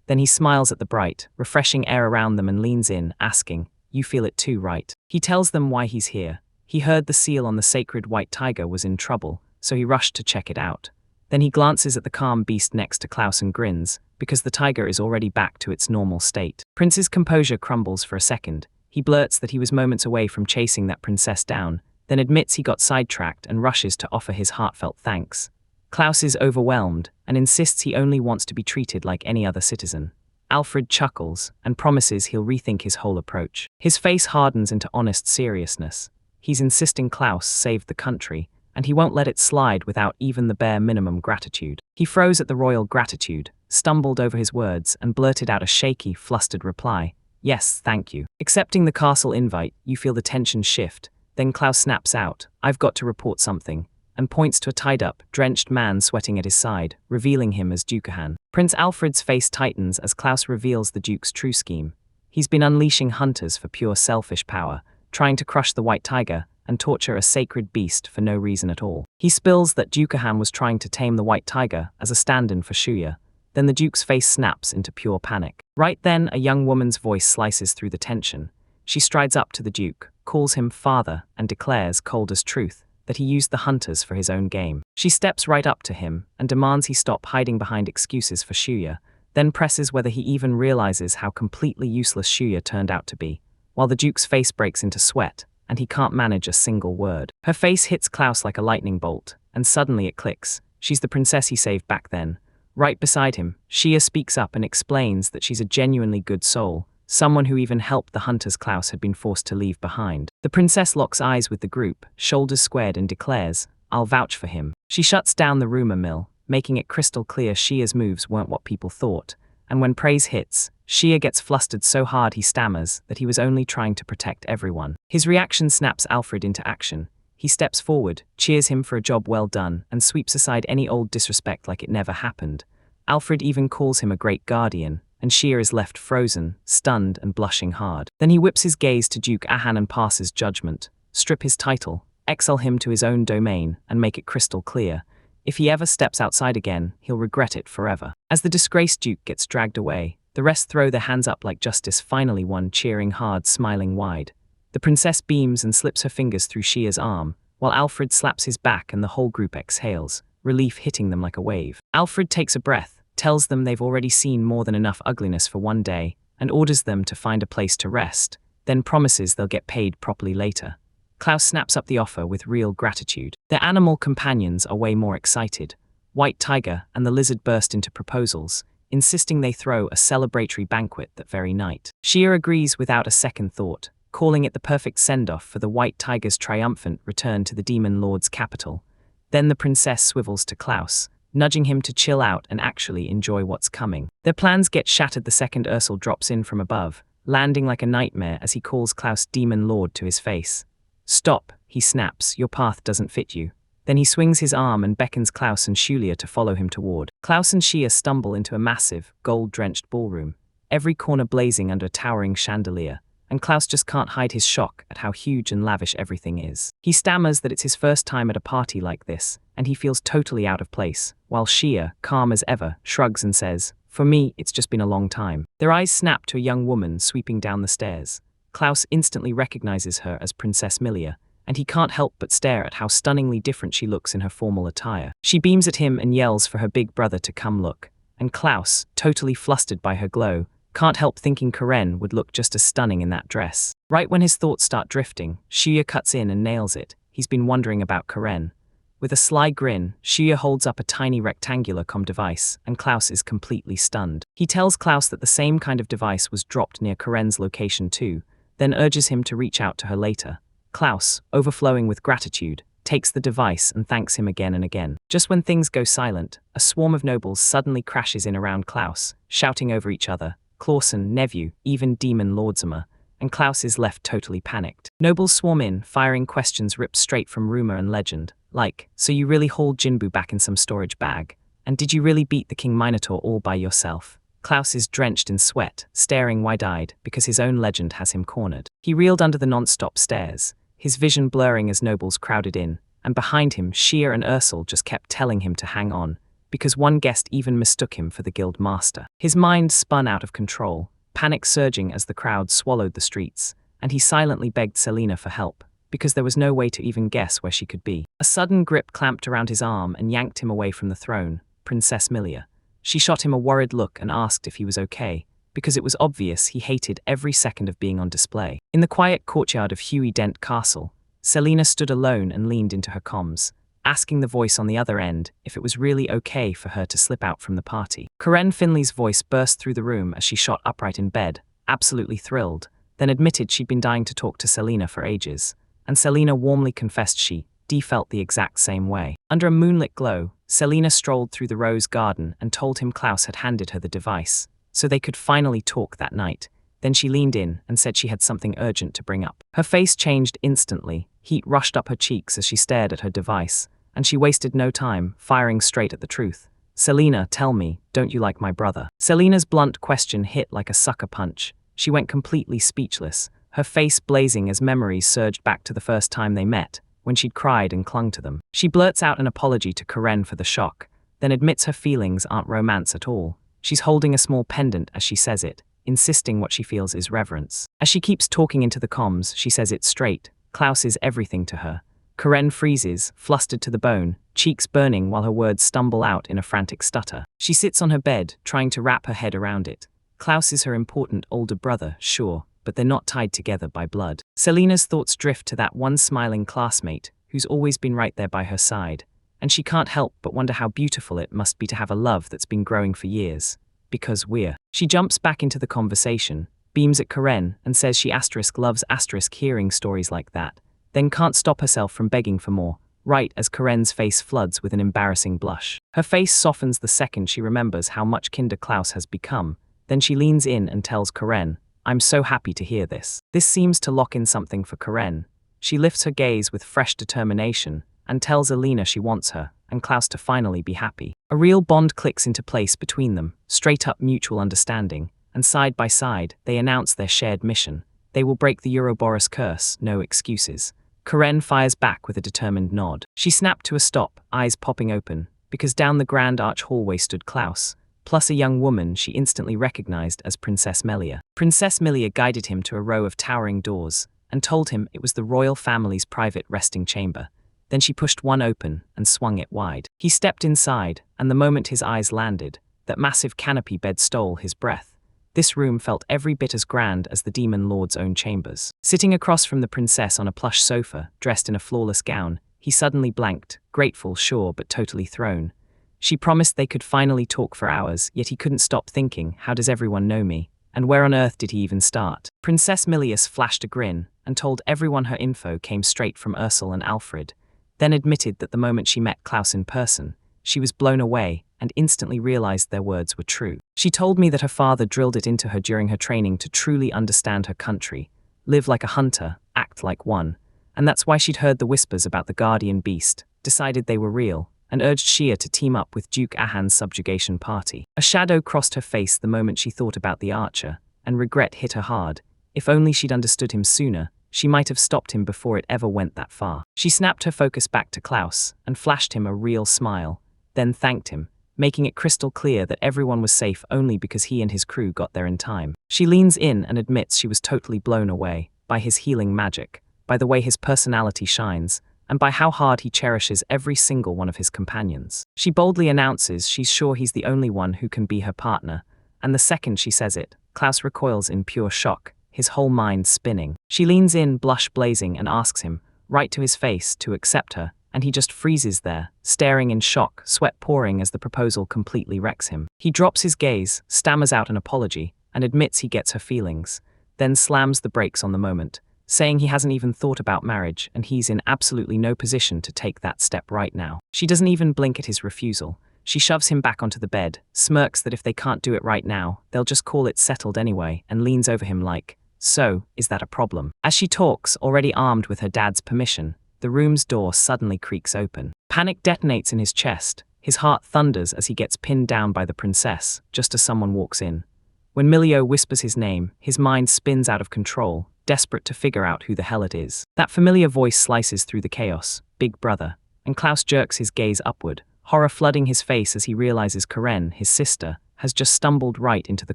Then he smiles at the bright, refreshing air around them and leans in, asking, "You feel it too, right?" He tells them why he's here. He heard the seal on the sacred white tiger was in trouble, so he rushed to check it out. Then he glances at the calm beast next to Klaus and grins, because the tiger is already back to its normal state. Prince's composure crumbles for a second. He blurts that he was moments away from chasing that princess down, then admits he got sidetracked and rushes to offer his heartfelt thanks. Klaus is overwhelmed and insists he only wants to be treated like any other citizen. Alfred chuckles and promises he'll rethink his whole approach. His face hardens into honest seriousness. He's insisting Klaus saved the country, and he won't let it slide without even the bare minimum gratitude. He froze at the royal gratitude, stumbled over his words, and blurted out a shaky, flustered reply. "Yes, thank you." Accepting the castle invite, you feel the tension shift. Then Klaus snaps out, "I've got to report something," and points to a tied-up, drenched man sweating at his side, revealing him as Dukahan. Prince Alfred's face tightens as Klaus reveals the Duke's true scheme. He's been unleashing hunters for pure selfish power, trying to crush the white tiger and torture a sacred beast for no reason at all. He spills that Dukahan was trying to tame the white tiger as a stand-in for Shuya. Then the Duke's face snaps into pure panic. Right then, a young woman's voice slices through the tension. She strides up to the Duke, calls him father, and declares, cold as truth, that he used the hunters for his own game. She steps right up to him and demands he stop hiding behind excuses for Shuya, then presses whether he even realizes how completely useless Shuya turned out to be, while the Duke's face breaks into sweat, and he can't manage a single word. Her face hits Klaus like a lightning bolt, and suddenly it clicks. She's the princess he saved back then. Right beside him, Shia speaks up and explains that she's a genuinely good soul, someone who even helped the hunters Klaus had been forced to leave behind. The princess locks eyes with the group, shoulders squared, and declares, "I'll vouch for him." She shuts down the rumor mill, making it crystal clear Shia's moves weren't what people thought, and when praise hits, Shia gets flustered so hard he stammers that he was only trying to protect everyone. His reaction snaps Alfred into action. He steps forward, cheers him for a job well done, and sweeps aside any old disrespect like it never happened. Alfred even calls him a great guardian, and Shia is left frozen, stunned, and blushing hard. Then he whips his gaze to Duke Ahan and passes judgment, strip his title, exile him to his own domain, and make it crystal clear. If he ever steps outside again, he'll regret it forever. As the disgraced Duke gets dragged away, the rest throw their hands up like justice finally won, cheering hard, smiling wide. The princess beams and slips her fingers through Shia's arm, while Alfred slaps his back and the whole group exhales, relief hitting them like a wave. Alfred takes a breath, tells them they've already seen more than enough ugliness for one day, and orders them to find a place to rest, then promises they'll get paid properly later. Klaus snaps up the offer with real gratitude. Their animal companions are way more excited. White Tiger and the Lizard burst into proposals, insisting they throw a celebratory banquet that very night. Shia agrees without a second thought, calling it the perfect send-off for the White Tiger's triumphant return to the Demon Lord's capital. Then the princess swivels to Klaus, nudging him to chill out and actually enjoy what's coming. Their plans get shattered the second Ursel drops in from above, landing like a nightmare as he calls Klaus Demon Lord to his face. "Stop," he snaps, "your path doesn't fit you." Then he swings his arm and beckons Klaus and Shulia to follow him toward. Klaus and Shia stumble into a massive, gold-drenched ballroom, every corner blazing under a towering chandelier. and Klaus just can't hide his shock at how huge and lavish everything is. He stammers that it's his first time at a party like this, and he feels totally out of place, while Shia, calm as ever, shrugs and says, "For me, it's just been a long time." Their eyes snap to a young woman sweeping down the stairs. Klaus instantly recognizes her as Princess Milia, and he can't help but stare at how stunningly different she looks in her formal attire. She beams at him and yells for her big brother to come look, and Klaus, totally flustered by her glow, can't help thinking Karen would look just as stunning in that dress. Right when his thoughts start drifting, Shuya cuts in and nails it. He's been wondering about Karen. With a sly grin, Shuya holds up a tiny rectangular comm device, and Klaus is completely stunned. He tells Klaus that the same kind of device was dropped near Karen's location too, then urges him to reach out to her later. Klaus, overflowing with gratitude, takes the device and thanks him again and again. Just when things go silent, a swarm of nobles suddenly crashes in around Klaus, shouting over each other, Clausen, Nevue, even Demon Lordzima, and Klaus is left totally panicked. Nobles swarm in, firing questions ripped straight from rumor and legend, like, "So you really hauled Jinbu back in some storage bag? And did you really beat the King Minotaur all by yourself?" Klaus is drenched in sweat, staring wide-eyed because his own legend has him cornered. He reeled under the non-stop stares, his vision blurring as nobles crowded in, and behind him Shia and Ursel just kept telling him to hang on, because one guest even mistook him for the guild master. His mind spun out of control, panic surging as the crowd swallowed the streets, and he silently begged Selena for help, because there was no way to even guess where she could be. A sudden grip clamped around his arm and yanked him away from the throne, Princess Milia. She shot him a worried look and asked if he was okay, because it was obvious he hated every second of being on display. In the quiet courtyard of Huey Dent Castle, Selena stood alone and leaned into her comms, asking the voice on the other end if it was really okay for her to slip out from the party. Karen Finley's voice burst through the room as she shot upright in bed, absolutely thrilled, then admitted she'd been dying to talk to Selena for ages, and Selena warmly confessed she felt the exact same way. Under a moonlit glow, Selena strolled through the rose garden and told him Klaus had handed her the device, so they could finally talk that night. Then she leaned in and said she had something urgent to bring up. Her face changed instantly, heat rushed up her cheeks as she stared at her device, and she wasted no time, firing straight at the truth. "Selena, tell me, don't you like my brother?" Selena's blunt question hit like a sucker punch. She went completely speechless, her face blazing as memories surged back to the first time they met, when she'd cried and clung to them. She blurts out an apology to Karen for the shock, then admits her feelings aren't romance at all. She's holding a small pendant as she says it, insisting what she feels is reverence. As she keeps talking into the comms, she says it straight. Klaus is everything to her. Karen freezes, flustered to the bone, cheeks burning while her words stumble out in a frantic stutter. She sits on her bed, trying to wrap her head around it. Klaus is her important older brother, sure, but they're not tied together by blood. Selena's thoughts drift to that one smiling classmate who's always been right there by her side, and she can't help but wonder how beautiful it must be to have a love that's been growing for years. Because we're. She jumps back into the conversation, beams at Karen, and says she loves hearing stories like that, then can't stop herself from begging for more, right as Karen's face floods with an embarrassing blush. Her face softens the second she remembers how much kinder Klaus has become, then she leans in and tells Karen, "I'm so happy to hear this." This seems to lock in something for Karen. She lifts her gaze with fresh determination and tells Alina she wants her and Klaus to finally be happy. A real bond clicks into place between them, straight-up mutual understanding, and side by side, they announce their shared mission. They will break the Ouroboros curse, no excuses. Karen fires back with a determined nod. She snapped to a stop, eyes popping open, because down the grand arch hallway stood Klaus, plus a young woman she instantly recognized as Princess Melia. Princess Melia guided him to a row of towering doors and told him it was the royal family's private resting chamber. Then she pushed one open and swung it wide. He stepped inside, and the moment his eyes landed, that massive canopy bed stole his breath. This room felt every bit as grand as the demon lord's own chambers. Sitting across from the princess on a plush sofa, dressed in a flawless gown, he suddenly blanked, grateful, sure, but totally thrown. She promised they could finally talk for hours, yet he couldn't stop thinking, how does everyone know me? And where on earth did he even start? Princess Milius flashed a grin and told everyone her info came straight from Ursel and Alfred, then admitted that the moment she met Klaus in person, she was blown away and instantly realized their words were true. She told me that her father drilled it into her during her training to truly understand her country, live like a hunter, act like one, and that's why she'd heard the whispers about the guardian beast, decided they were real, and urged Shia to team up with Duke Ahan's subjugation party. A shadow crossed her face the moment she thought about the archer, and regret hit her hard. If only she'd understood him sooner, she might have stopped him before it ever went that far. She snapped her focus back to Klaus and flashed him a real smile, then thanked him, making it crystal clear that everyone was safe only because he and his crew got there in time. She leans in and admits she was totally blown away by his healing magic, by the way his personality shines, and by how hard he cherishes every single one of his companions. She boldly announces she's sure he's the only one who can be her partner, and the second she says it, Klaus recoils in pure shock, his whole mind spinning. She leans in, blush blazing, and asks him, right to his face, to accept her, and he just freezes there, staring in shock, sweat pouring as the proposal completely wrecks him. He drops his gaze, stammers out an apology, and admits he gets her feelings, then slams the brakes on the moment, saying he hasn't even thought about marriage and he's in absolutely no position to take that step right now. She doesn't even blink at his refusal. She shoves him back onto the bed, smirks that if they can't do it right now, they'll just call it settled anyway, and leans over him like, so, is that a problem? As she talks, already armed with her dad's permission, the room's door suddenly creaks open. Panic detonates in his chest. His heart thunders as he gets pinned down by the princess, just as someone walks in. When Milio whispers his name, his mind spins out of control, desperate to figure out who the hell it is. That familiar voice slices through the chaos, Big Brother, and Klaus jerks his gaze upward, horror flooding his face as he realizes Karen, his sister, has just stumbled right into the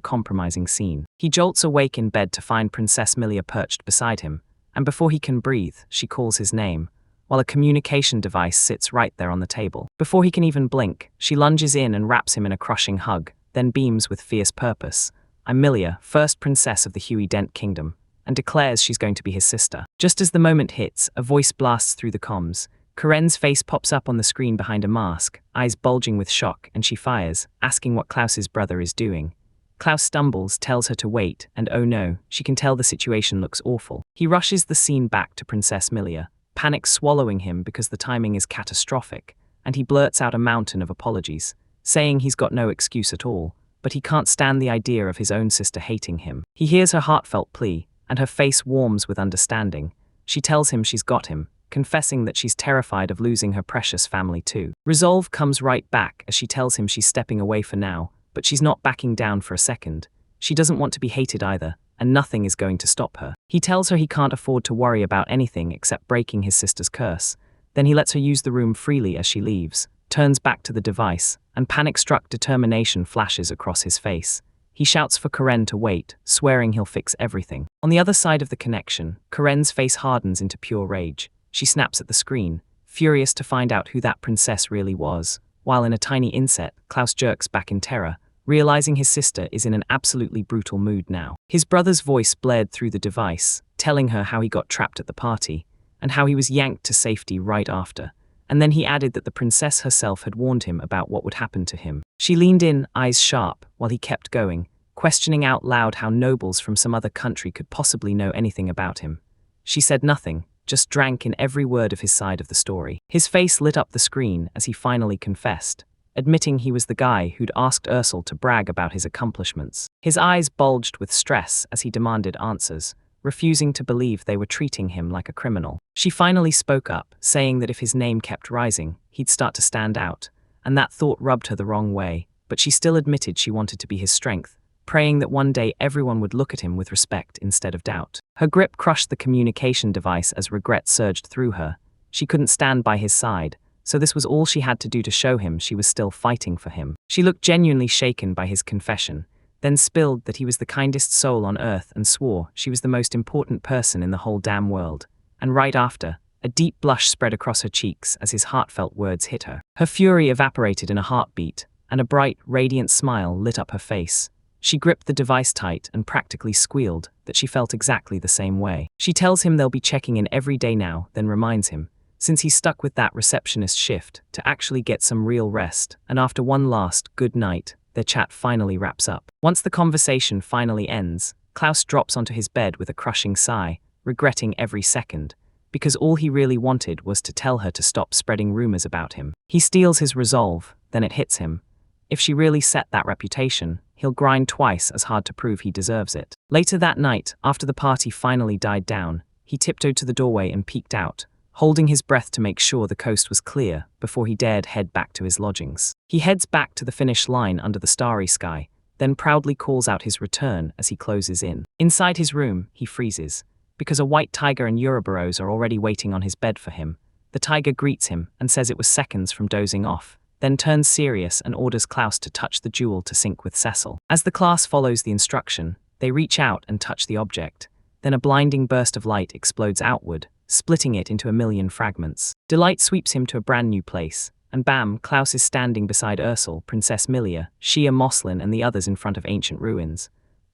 compromising scene. He jolts awake in bed to find Princess Milia perched beside him, and before he can breathe, she calls his name, while a communication device sits right there on the table. Before he can even blink, she lunges in and wraps him in a crushing hug, then beams with fierce purpose. I'm Milia, first princess of the Huey Dent Kingdom, and declares she's going to be his sister. Just as the moment hits, a voice blasts through the comms. Karen's face pops up on the screen behind a mask, eyes bulging with shock, and she fires, asking what Klaus's brother is doing. Klaus stumbles, tells her to wait, and oh no, she can tell the situation looks awful. He rushes the scene back to Princess Milia, panic swallowing him because the timing is catastrophic, and he blurts out a mountain of apologies, saying he's got no excuse at all, but he can't stand the idea of his own sister hating him. He hears her heartfelt plea, and her face warms with understanding. She tells him she's got him, confessing that she's terrified of losing her precious family too. Resolve comes right back as she tells him she's stepping away for now, but she's not backing down for a second. She doesn't want to be hated either, and nothing is going to stop her. He tells her he can't afford to worry about anything except breaking his sister's curse. Then he lets her use the room freely as she leaves, turns back to the device, and panic-struck determination flashes across his face. He shouts for Karen to wait, swearing he'll fix everything. On the other side of the connection, Karen's face hardens into pure rage. She snaps at the screen, furious to find out who that princess really was, while in a tiny inset, Klaus jerks back in terror, realizing his sister is in an absolutely brutal mood now. His brother's voice blared through the device, telling her how he got trapped at the party, and how he was yanked to safety right after. And then he added that the princess herself had warned him about what would happen to him. She leaned in, eyes sharp, while he kept going, questioning out loud how nobles from some other country could possibly know anything about him. She said nothing, just drank in every word of his side of the story. His face lit up the screen as he finally confessed, admitting he was the guy who'd asked Ursel to brag about his accomplishments. His eyes bulged with stress as he demanded answers, refusing to believe they were treating him like a criminal. She finally spoke up, saying that if his name kept rising, he'd start to stand out, and that thought rubbed her the wrong way, but she still admitted she wanted to be his strength, praying that one day everyone would look at him with respect instead of doubt. Her grip crushed the communication device as regret surged through her. She couldn't stand by his side, so this was all she had to do to show him she was still fighting for him. She looked genuinely shaken by his confession, then spilled that he was the kindest soul on earth and swore she was the most important person in the whole damn world. And right after, a deep blush spread across her cheeks as his heartfelt words hit her. Her fury evaporated in a heartbeat, and a bright, radiant smile lit up her face. She gripped the device tight and practically squealed that she felt exactly the same way. She tells him they'll be checking in every day now, then reminds him, since he's stuck with that receptionist shift, to actually get some real rest, and after one last good night, their chat finally wraps up. Once the conversation finally ends, Klaus drops onto his bed with a crushing sigh, regretting every second, because all he really wanted was to tell her to stop spreading rumors about him. He steals his resolve, then it hits him. If she really set that reputation, he'll grind twice as hard to prove he deserves it. Later that night, after the party finally died down, he tiptoed to the doorway and peeked out, holding his breath to make sure the coast was clear before he dared head back to his lodgings. He heads back to the finish line under the starry sky, then proudly calls out his return as he closes in. Inside his room, he freezes, because a white tiger and Ouroboros are already waiting on his bed for him. The tiger greets him and says it was seconds from dozing off, then turns serious and orders Klaus to touch the jewel to sync with Cecil. As the class follows the instruction, they reach out and touch the object. Then a blinding burst of light explodes outward, splitting it into a million fragments. Delight sweeps him to a brand new place, and bam, Klaus is standing beside Ursel, Princess Milia, Shia Moslin and the others in front of ancient ruins.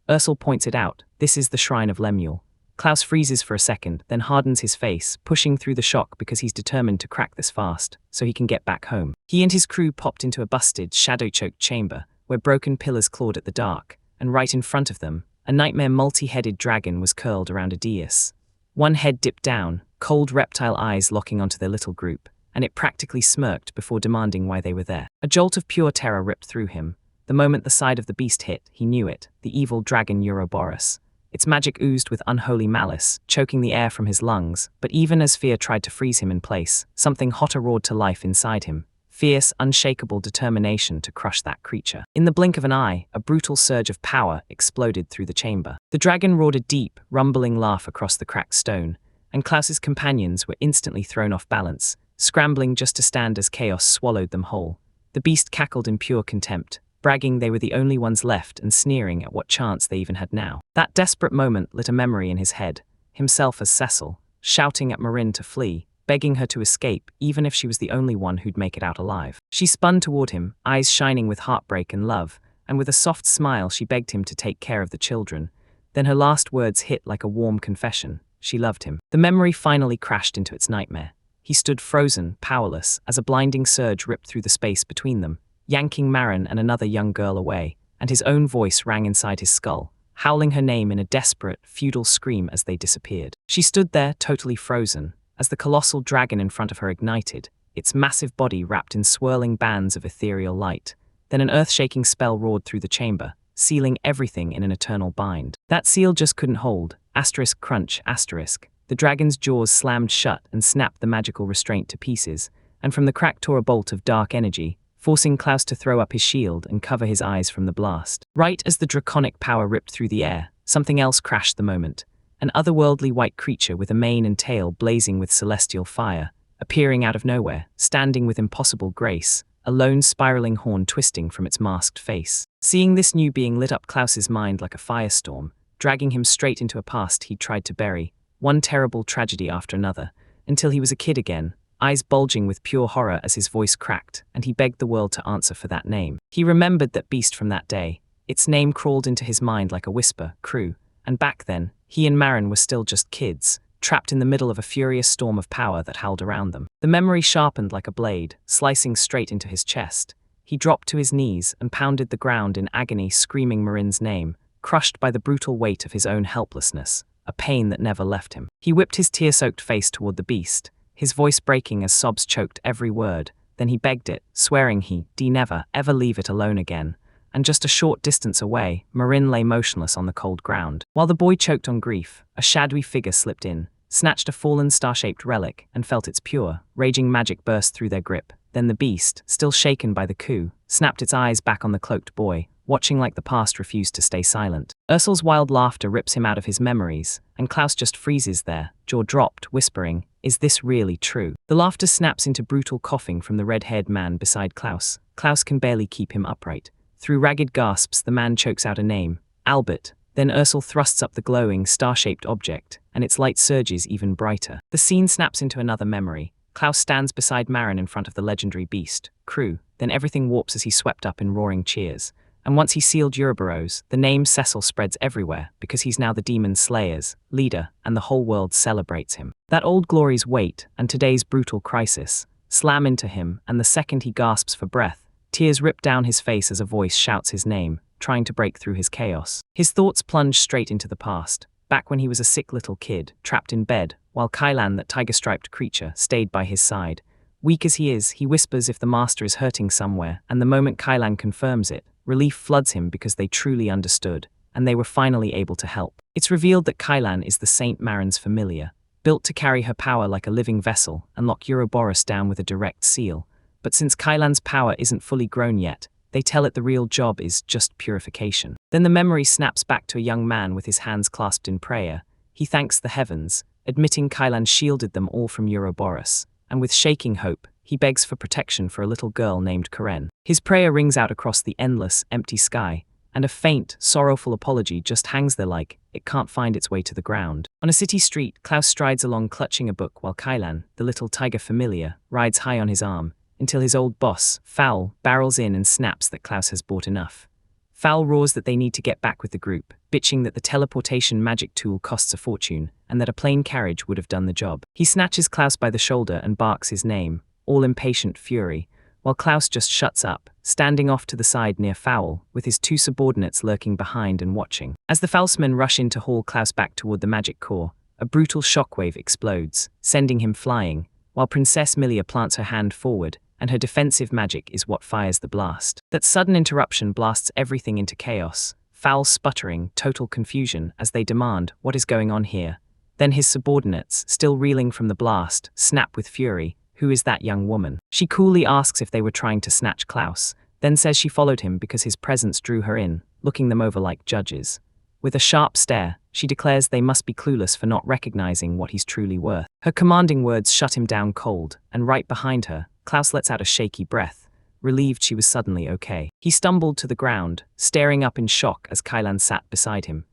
Ursel points it out, this is the Shrine of Lemuel. Klaus freezes for a second, then hardens his face, pushing through the shock because he's determined to crack this fast, so he can get back home. He and his crew popped into a busted, shadow-choked chamber, where broken pillars clawed at the dark, and right in front of them, a nightmare multi-headed dragon was curled around a dais. One head dipped down, cold reptile eyes locking onto their little group, and it practically smirked before demanding why they were there. A jolt of pure terror ripped through him. The moment the side of the beast hit, he knew it, the evil dragon Ouroboros. Its magic oozed with unholy malice, choking the air from his lungs, but even as fear tried to freeze him in place, something hotter roared to life inside him, fierce, unshakable determination to crush that creature. In the blink of an eye, a brutal surge of power exploded through the chamber. The dragon roared a deep, rumbling laugh across the cracked stone, and Klaus's companions were instantly thrown off balance, scrambling just to stand as chaos swallowed them whole. The beast cackled in pure contempt, bragging they were the only ones left and sneering at what chance they even had now. That desperate moment lit a memory in his head, himself as Cecil, shouting at Marin to flee, begging her to escape even if she was the only one who'd make it out alive. She spun toward him, eyes shining with heartbreak and love, and with a soft smile she begged him to take care of the children. Then her last words hit like a warm confession. She loved him. The memory finally crashed into its nightmare. He stood frozen, powerless, as a blinding surge ripped through the space between them, yanking Marin and another young girl away, and his own voice rang inside his skull, howling her name in a desperate, futile scream as they disappeared. She stood there, totally frozen, as the colossal dragon in front of her ignited, its massive body wrapped in swirling bands of ethereal light. Then an earth-shaking spell roared through the chamber, sealing everything in an eternal bind. That seal just couldn't hold. Asterisk crunch, asterisk. The dragon's jaws slammed shut and snapped the magical restraint to pieces, and from the crack tore a bolt of dark energy, forcing Klaus to throw up his shield and cover his eyes from the blast. Right as the draconic power ripped through the air, something else crashed the moment. An otherworldly white creature with a mane and tail blazing with celestial fire, appearing out of nowhere, standing with impossible grace, a lone spiraling horn twisting from its masked face. Seeing this new being lit up Klaus's mind like a firestorm, dragging him straight into a past he'd tried to bury, one terrible tragedy after another, until he was a kid again, eyes bulging with pure horror as his voice cracked, and he begged the world to answer for that name. He remembered that beast from that day. Its name crawled into his mind like a whisper, Crew, and back then, he and Marin were still just kids, trapped in the middle of a furious storm of power that howled around them. The memory sharpened like a blade, slicing straight into his chest. He dropped to his knees and pounded the ground in agony, screaming Marin's name, crushed by the brutal weight of his own helplessness, a pain that never left him. He whipped his tear-soaked face toward the beast, his voice breaking as sobs choked every word. Then he begged it, swearing he'd never, ever leave it alone again. And just a short distance away, Marin lay motionless on the cold ground. While the boy choked on grief, a shadowy figure slipped in, snatched a fallen star-shaped relic, and felt its pure, raging magic burst through their grip. Then the beast, still shaken by the coup, snapped its eyes back on the cloaked boy, watching like the past refused to stay silent. Ursel's wild laughter rips him out of his memories, and Klaus just freezes there, jaw dropped, whispering, "Is this really true?" The laughter snaps into brutal coughing from the red-haired man beside Klaus. Klaus can barely keep him upright. Through ragged gasps, the man chokes out a name, Albert. Then Ursel thrusts up the glowing, star-shaped object, and its light surges even brighter. The scene snaps into another memory. Klaus stands beside Marin in front of the legendary beast, Crew. Then everything warps as he swept up in roaring cheers. And once he sealed Ouroboros, the name Cecil spreads everywhere, because he's now the demon slayer's leader, and the whole world celebrates him. That old glory's weight, and today's brutal crisis, slam into him, and the second he gasps for breath, tears rip down his face as a voice shouts his name, trying to break through his chaos. His thoughts plunge straight into the past, back when he was a sick little kid, trapped in bed, while Kailan, that tiger-striped creature, stayed by his side. Weak as he is, he whispers if the master is hurting somewhere, and the moment Kailan confirms it, relief floods him because they truly understood, and they were finally able to help. It's revealed that Kailan is the Saint Marin's familiar, built to carry her power like a living vessel and lock Ouroboros down with a direct seal. But since Kailan's power isn't fully grown yet, They tell it the real job is just purification. Then the memory snaps back to a young man with his hands clasped in prayer. He thanks the heavens, admitting Kailan shielded them all from Ouroboros, and with shaking hope, he begs for protection for a little girl named Karen. His prayer rings out across the endless, empty sky, and a faint, sorrowful apology just hangs there like it can't find its way to the ground. On a city street, Klaus strides along clutching a book while Kailan, the little tiger familiar, rides high on his arm, until his old boss, Fowl, barrels in and snaps that Klaus has bought enough. Fowl roars that they need to get back with the group, bitching that the teleportation magic tool costs a fortune, and that a plain carriage would have done the job. He snatches Klaus by the shoulder and barks his name, all impatient fury, while Klaus just shuts up, standing off to the side near Fowl, with his two subordinates lurking behind and watching. As the Falsmen rush in to haul Klaus back toward the magic core, a brutal shockwave explodes, sending him flying, while Princess Milia plants her hand forward, and her defensive magic is what fires the blast. That sudden interruption blasts everything into chaos, Fowl sputtering, total confusion as they demand, "What is going on here?" Then his subordinates, still reeling from the blast, snap with fury, "Who is that young woman?" She coolly asks if they were trying to snatch Klaus, then says she followed him because his presence drew her in, looking them over like judges. With a sharp stare, she declares they must be clueless for not recognizing what he's truly worth. Her commanding words shut him down cold, and right behind her, Klaus lets out a shaky breath, relieved she was suddenly okay. He stumbled to the ground, staring up in shock as Kailan sat beside him.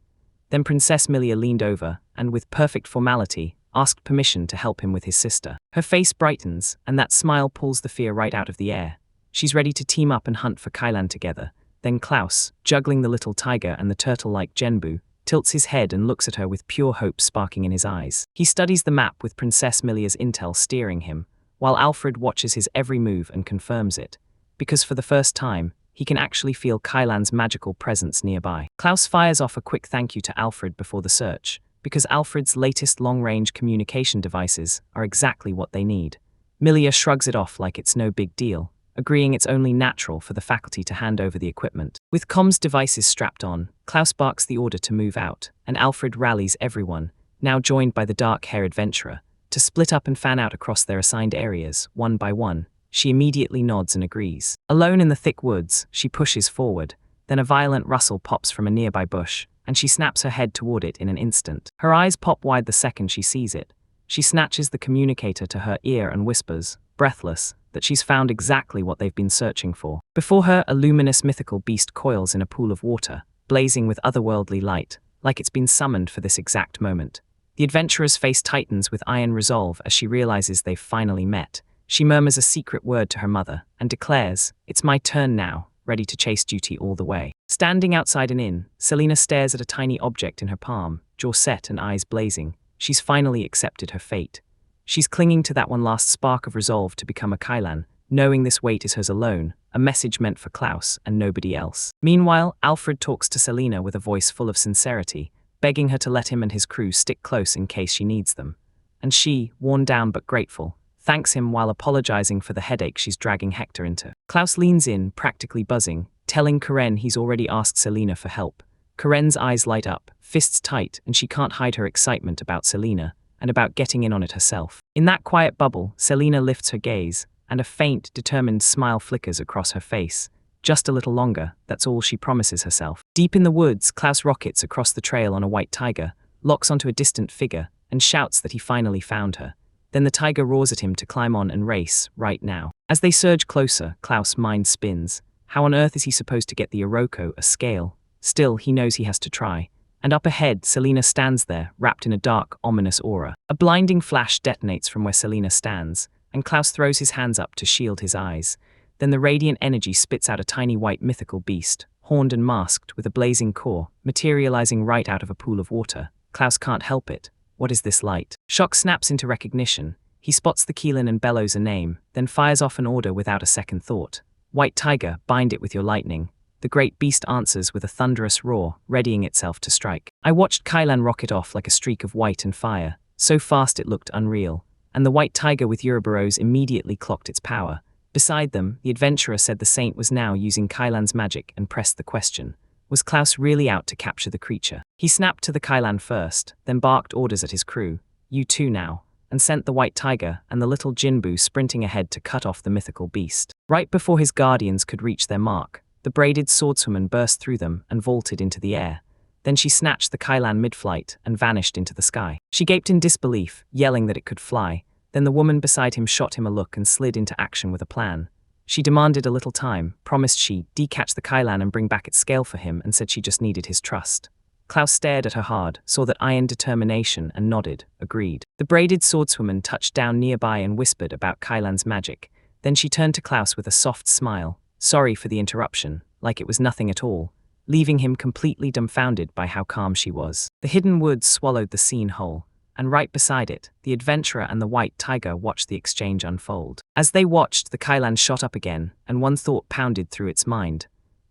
Then Princess Milia leaned over, and with perfect formality, asked permission to help him with his sister. Her face brightens, and that smile pulls the fear right out of the air. She's ready to team up and hunt for Kailan together. Then Klaus, juggling the little tiger and the turtle-like Genbu, tilts his head and looks at her with pure hope sparking in his eyes. He studies the map with Princess Milia's intel steering him, while Alfred watches his every move and confirms it, because for the first time, he can actually feel Kailan's magical presence nearby. Klaus fires off a quick thank you to Alfred before the search, because Alfred's latest long-range communication devices are exactly what they need. Milia shrugs it off like it's no big deal, agreeing it's only natural for the faculty to hand over the equipment. With comms devices strapped on, Klaus barks the order to move out, and Alfred rallies everyone, now joined by the dark-haired adventurer, to split up and fan out across their assigned areas, one by one. She immediately nods and agrees. Alone in the thick woods, she pushes forward, then a violent rustle pops from a nearby bush, and she snaps her head toward it in an instant. Her eyes pop wide the second she sees it. She snatches the communicator to her ear and whispers, breathless, that she's found exactly what they've been searching for. Before her, a luminous mythical beast coils in a pool of water, blazing with otherworldly light, like it's been summoned for this exact moment. The adventurer's face tightens with iron resolve as she realizes they've finally met. She murmurs a secret word to her mother and declares, "It's my turn now," ready to chase duty all the way. Standing outside an inn, Selena stares at a tiny object in her palm, jaw set and eyes blazing. She's finally accepted her fate. She's clinging to that one last spark of resolve to become a Kailan, knowing this weight is hers alone, a message meant for Klaus and nobody else. Meanwhile, Alfred talks to Selena with a voice full of sincerity, begging her to let him and his crew stick close in case she needs them. And she, worn down but grateful, thanks him while apologizing for the headache she's dragging Hector into. Klaus leans in, practically buzzing, telling Karen he's already asked Selena for help. Karen's eyes light up, fists tight, and she can't hide her excitement about Selena, and about getting in on it herself. In that quiet bubble, Selena lifts her gaze, and a faint, determined smile flickers across her face. Just a little longer, that's all she promises herself. Deep in the woods, Klaus rockets across the trail on a white tiger, locks onto a distant figure, and shouts that he finally found her. Then the tiger roars at him to climb on and race, right now. As they surge closer, Klaus' mind spins. How on earth is he supposed to get the Iroko a scale? Still, he knows he has to try. And up ahead, Selena stands there, wrapped in a dark, ominous aura. A blinding flash detonates from where Selena stands, and Klaus throws his hands up to shield his eyes. Then the radiant energy spits out a tiny white mythical beast, horned and masked with a blazing core, materializing right out of a pool of water. Klaus can't help it. What is this light? Shock snaps into recognition. He spots the Keelan and bellows a name, then fires off an order without a second thought. "White tiger, bind it with your lightning." The great beast answers with a thunderous roar, readying itself to strike. I watched Kailan rocket off like a streak of white and fire, so fast it looked unreal, and the white tiger with Ouroboros immediately clocked its power. Beside them, the adventurer said the saint was now using Kailan's magic and pressed the question. Was Klaus really out to capture the creature? He snapped to the Kailan first, then barked orders at his crew, "You too now," and sent the white tiger and the little Jinbu sprinting ahead to cut off the mythical beast. Right before his guardians could reach their mark, the braided swordswoman burst through them and vaulted into the air. Then she snatched the Kailan mid-flight and vanished into the sky. She gaped in disbelief, yelling that it could fly. Then the woman beside him shot him a look and slid into action with a plan. She demanded a little time, promised she'd decatch the Kailan and bring back its scale for him, and said she just needed his trust. Klaus stared at her hard, saw that iron determination, and nodded, agreed. The braided swordswoman touched down nearby and whispered about Kailan's magic. Then she turned to Klaus with a soft smile, sorry for the interruption, like it was nothing at all, leaving him completely dumbfounded by how calm she was. The hidden woods swallowed the scene whole, and right beside it, the adventurer and the white tiger watched the exchange unfold. As they watched, the Kailan shot up again, and one thought pounded through its mind.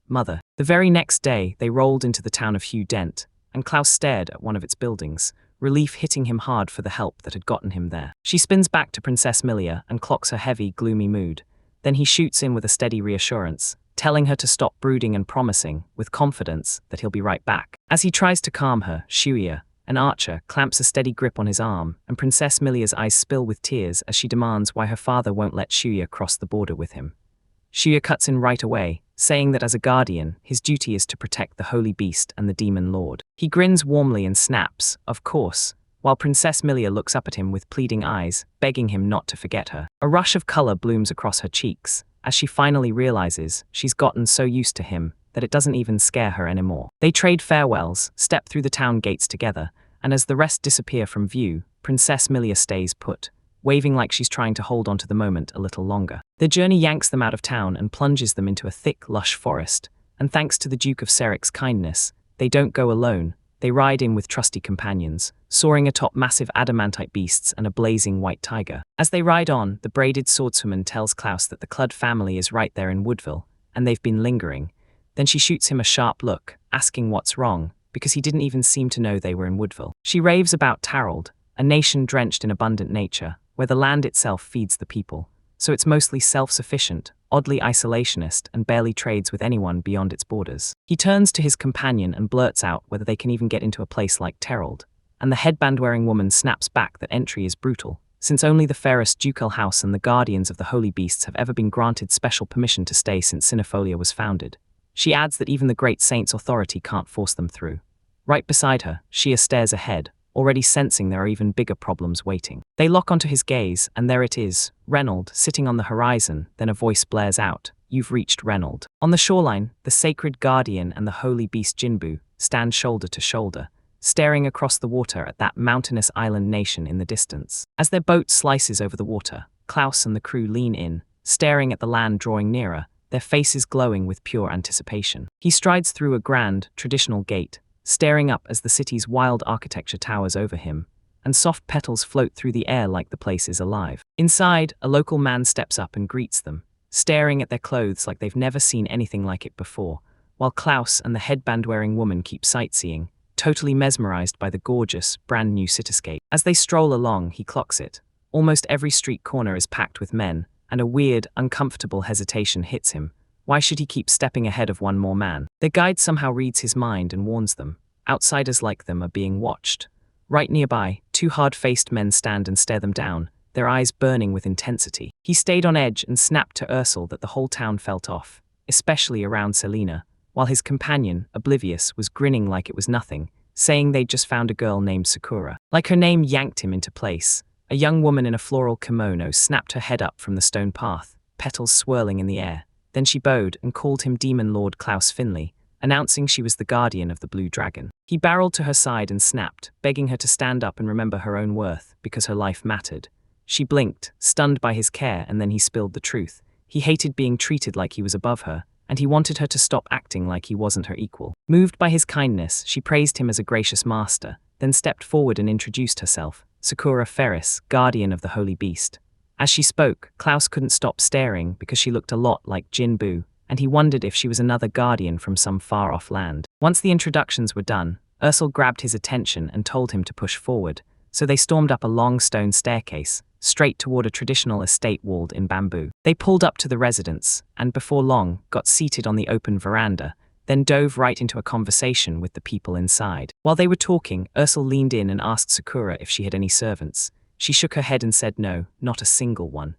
Mother. The very next day, they rolled into the town of Hugh Dent, and Klaus stared at one of its buildings, relief hitting him hard for the help that had gotten him there. She spins back to Princess Milia and clocks her heavy, gloomy mood. Then he shoots in with a steady reassurance, telling her to stop brooding and promising, with confidence, that he'll be right back. As he tries to calm her, Shuya, an archer, clamps a steady grip on his arm, and Princess Milia's eyes spill with tears as she demands why her father won't let Shuya cross the border with him. Shuya cuts in right away, saying that as a guardian, his duty is to protect the holy beast and the demon lord. He grins warmly and snaps, of course, while Princess Milia looks up at him with pleading eyes, begging him not to forget her. A rush of color blooms across her cheeks, as she finally realizes she's gotten so used to him that it doesn't even scare her anymore. They trade farewells, step through the town gates together, and as the rest disappear from view, Princess Milia stays put, waving like she's trying to hold on to the moment a little longer. Their journey yanks them out of town and plunges them into a thick, lush forest, and thanks to the Duke of Seric's kindness, they don't go alone. They ride in with trusty companions, soaring atop massive adamantite beasts and a blazing white tiger. As they ride on, the braided swordswoman tells Klaus that the Clud family is right there in Woodville, and they've been lingering. Then she shoots him a sharp look, asking what's wrong, because he didn't even seem to know they were in Woodville. She raves about Tarold, a nation drenched in abundant nature, where the land itself feeds the people, so it's mostly self-sufficient, oddly isolationist, and barely trades with anyone beyond its borders. He turns to his companion and blurts out whether they can even get into a place like Tarold, and the headband-wearing woman snaps back that entry is brutal, since only the fairest ducal house and the guardians of the holy beasts have ever been granted special permission to stay since Cynifolia was founded. She adds that even the great saint's authority can't force them through. Right beside her, Shia stares ahead, already sensing there are even bigger problems waiting. They lock onto his gaze, and there it is, Reynold, sitting on the horizon. Then a voice blares out, "You've reached Reynold." On the shoreline, the sacred guardian and the holy beast Jinbu stand shoulder to shoulder, staring across the water at that mountainous island nation in the distance. As their boat slices over the water, Klaus and the crew lean in, staring at the land drawing nearer, their faces glowing with pure anticipation. He strides through a grand, traditional gate, staring up as the city's wild architecture towers over him, and soft petals float through the air like the place is alive. Inside, a local man steps up and greets them, staring at their clothes like they've never seen anything like it before, while Klaus and the headband-wearing woman keep sightseeing, totally mesmerized by the gorgeous, brand-new cityscape. As they stroll along, he clocks it. Almost every street corner is packed with men, and a weird, uncomfortable hesitation hits him. Why should he keep stepping ahead of one more man? Their guide somehow reads his mind and warns them. Outsiders like them are being watched. Right nearby, two hard-faced men stand and stare them down, their eyes burning with intensity. He stayed on edge and snapped to Ursel that the whole town felt off, especially around Selena, while his companion, oblivious, was grinning like it was nothing, saying they'd just found a girl named Sakura. Like her name yanked him into place. A young woman in a floral kimono snapped her head up from the stone path, petals swirling in the air. Then she bowed and called him Demon Lord Klaus Finley, announcing she was the guardian of the Blue Dragon. He barreled to her side and snapped, begging her to stand up and remember her own worth, because her life mattered. She blinked, stunned by his care, and then he spilled the truth. He hated being treated like he was above her, and he wanted her to stop acting like he wasn't her equal. Moved by his kindness, she praised him as a gracious master, then stepped forward and introduced herself, Sakura Ferris, guardian of the holy beast. As she spoke, Klaus couldn't stop staring because she looked a lot like Jinbu, and he wondered if she was another guardian from some far-off land. Once the introductions were done, Ursel grabbed his attention and told him to push forward, so they stormed up a long stone staircase, straight toward a traditional estate walled in bamboo. They pulled up to the residence, and before long, got seated on the open veranda, then dove right into a conversation with the people inside. While they were talking, Ursel leaned in and asked Sakura if she had any servants. She shook her head and said no, not a single one.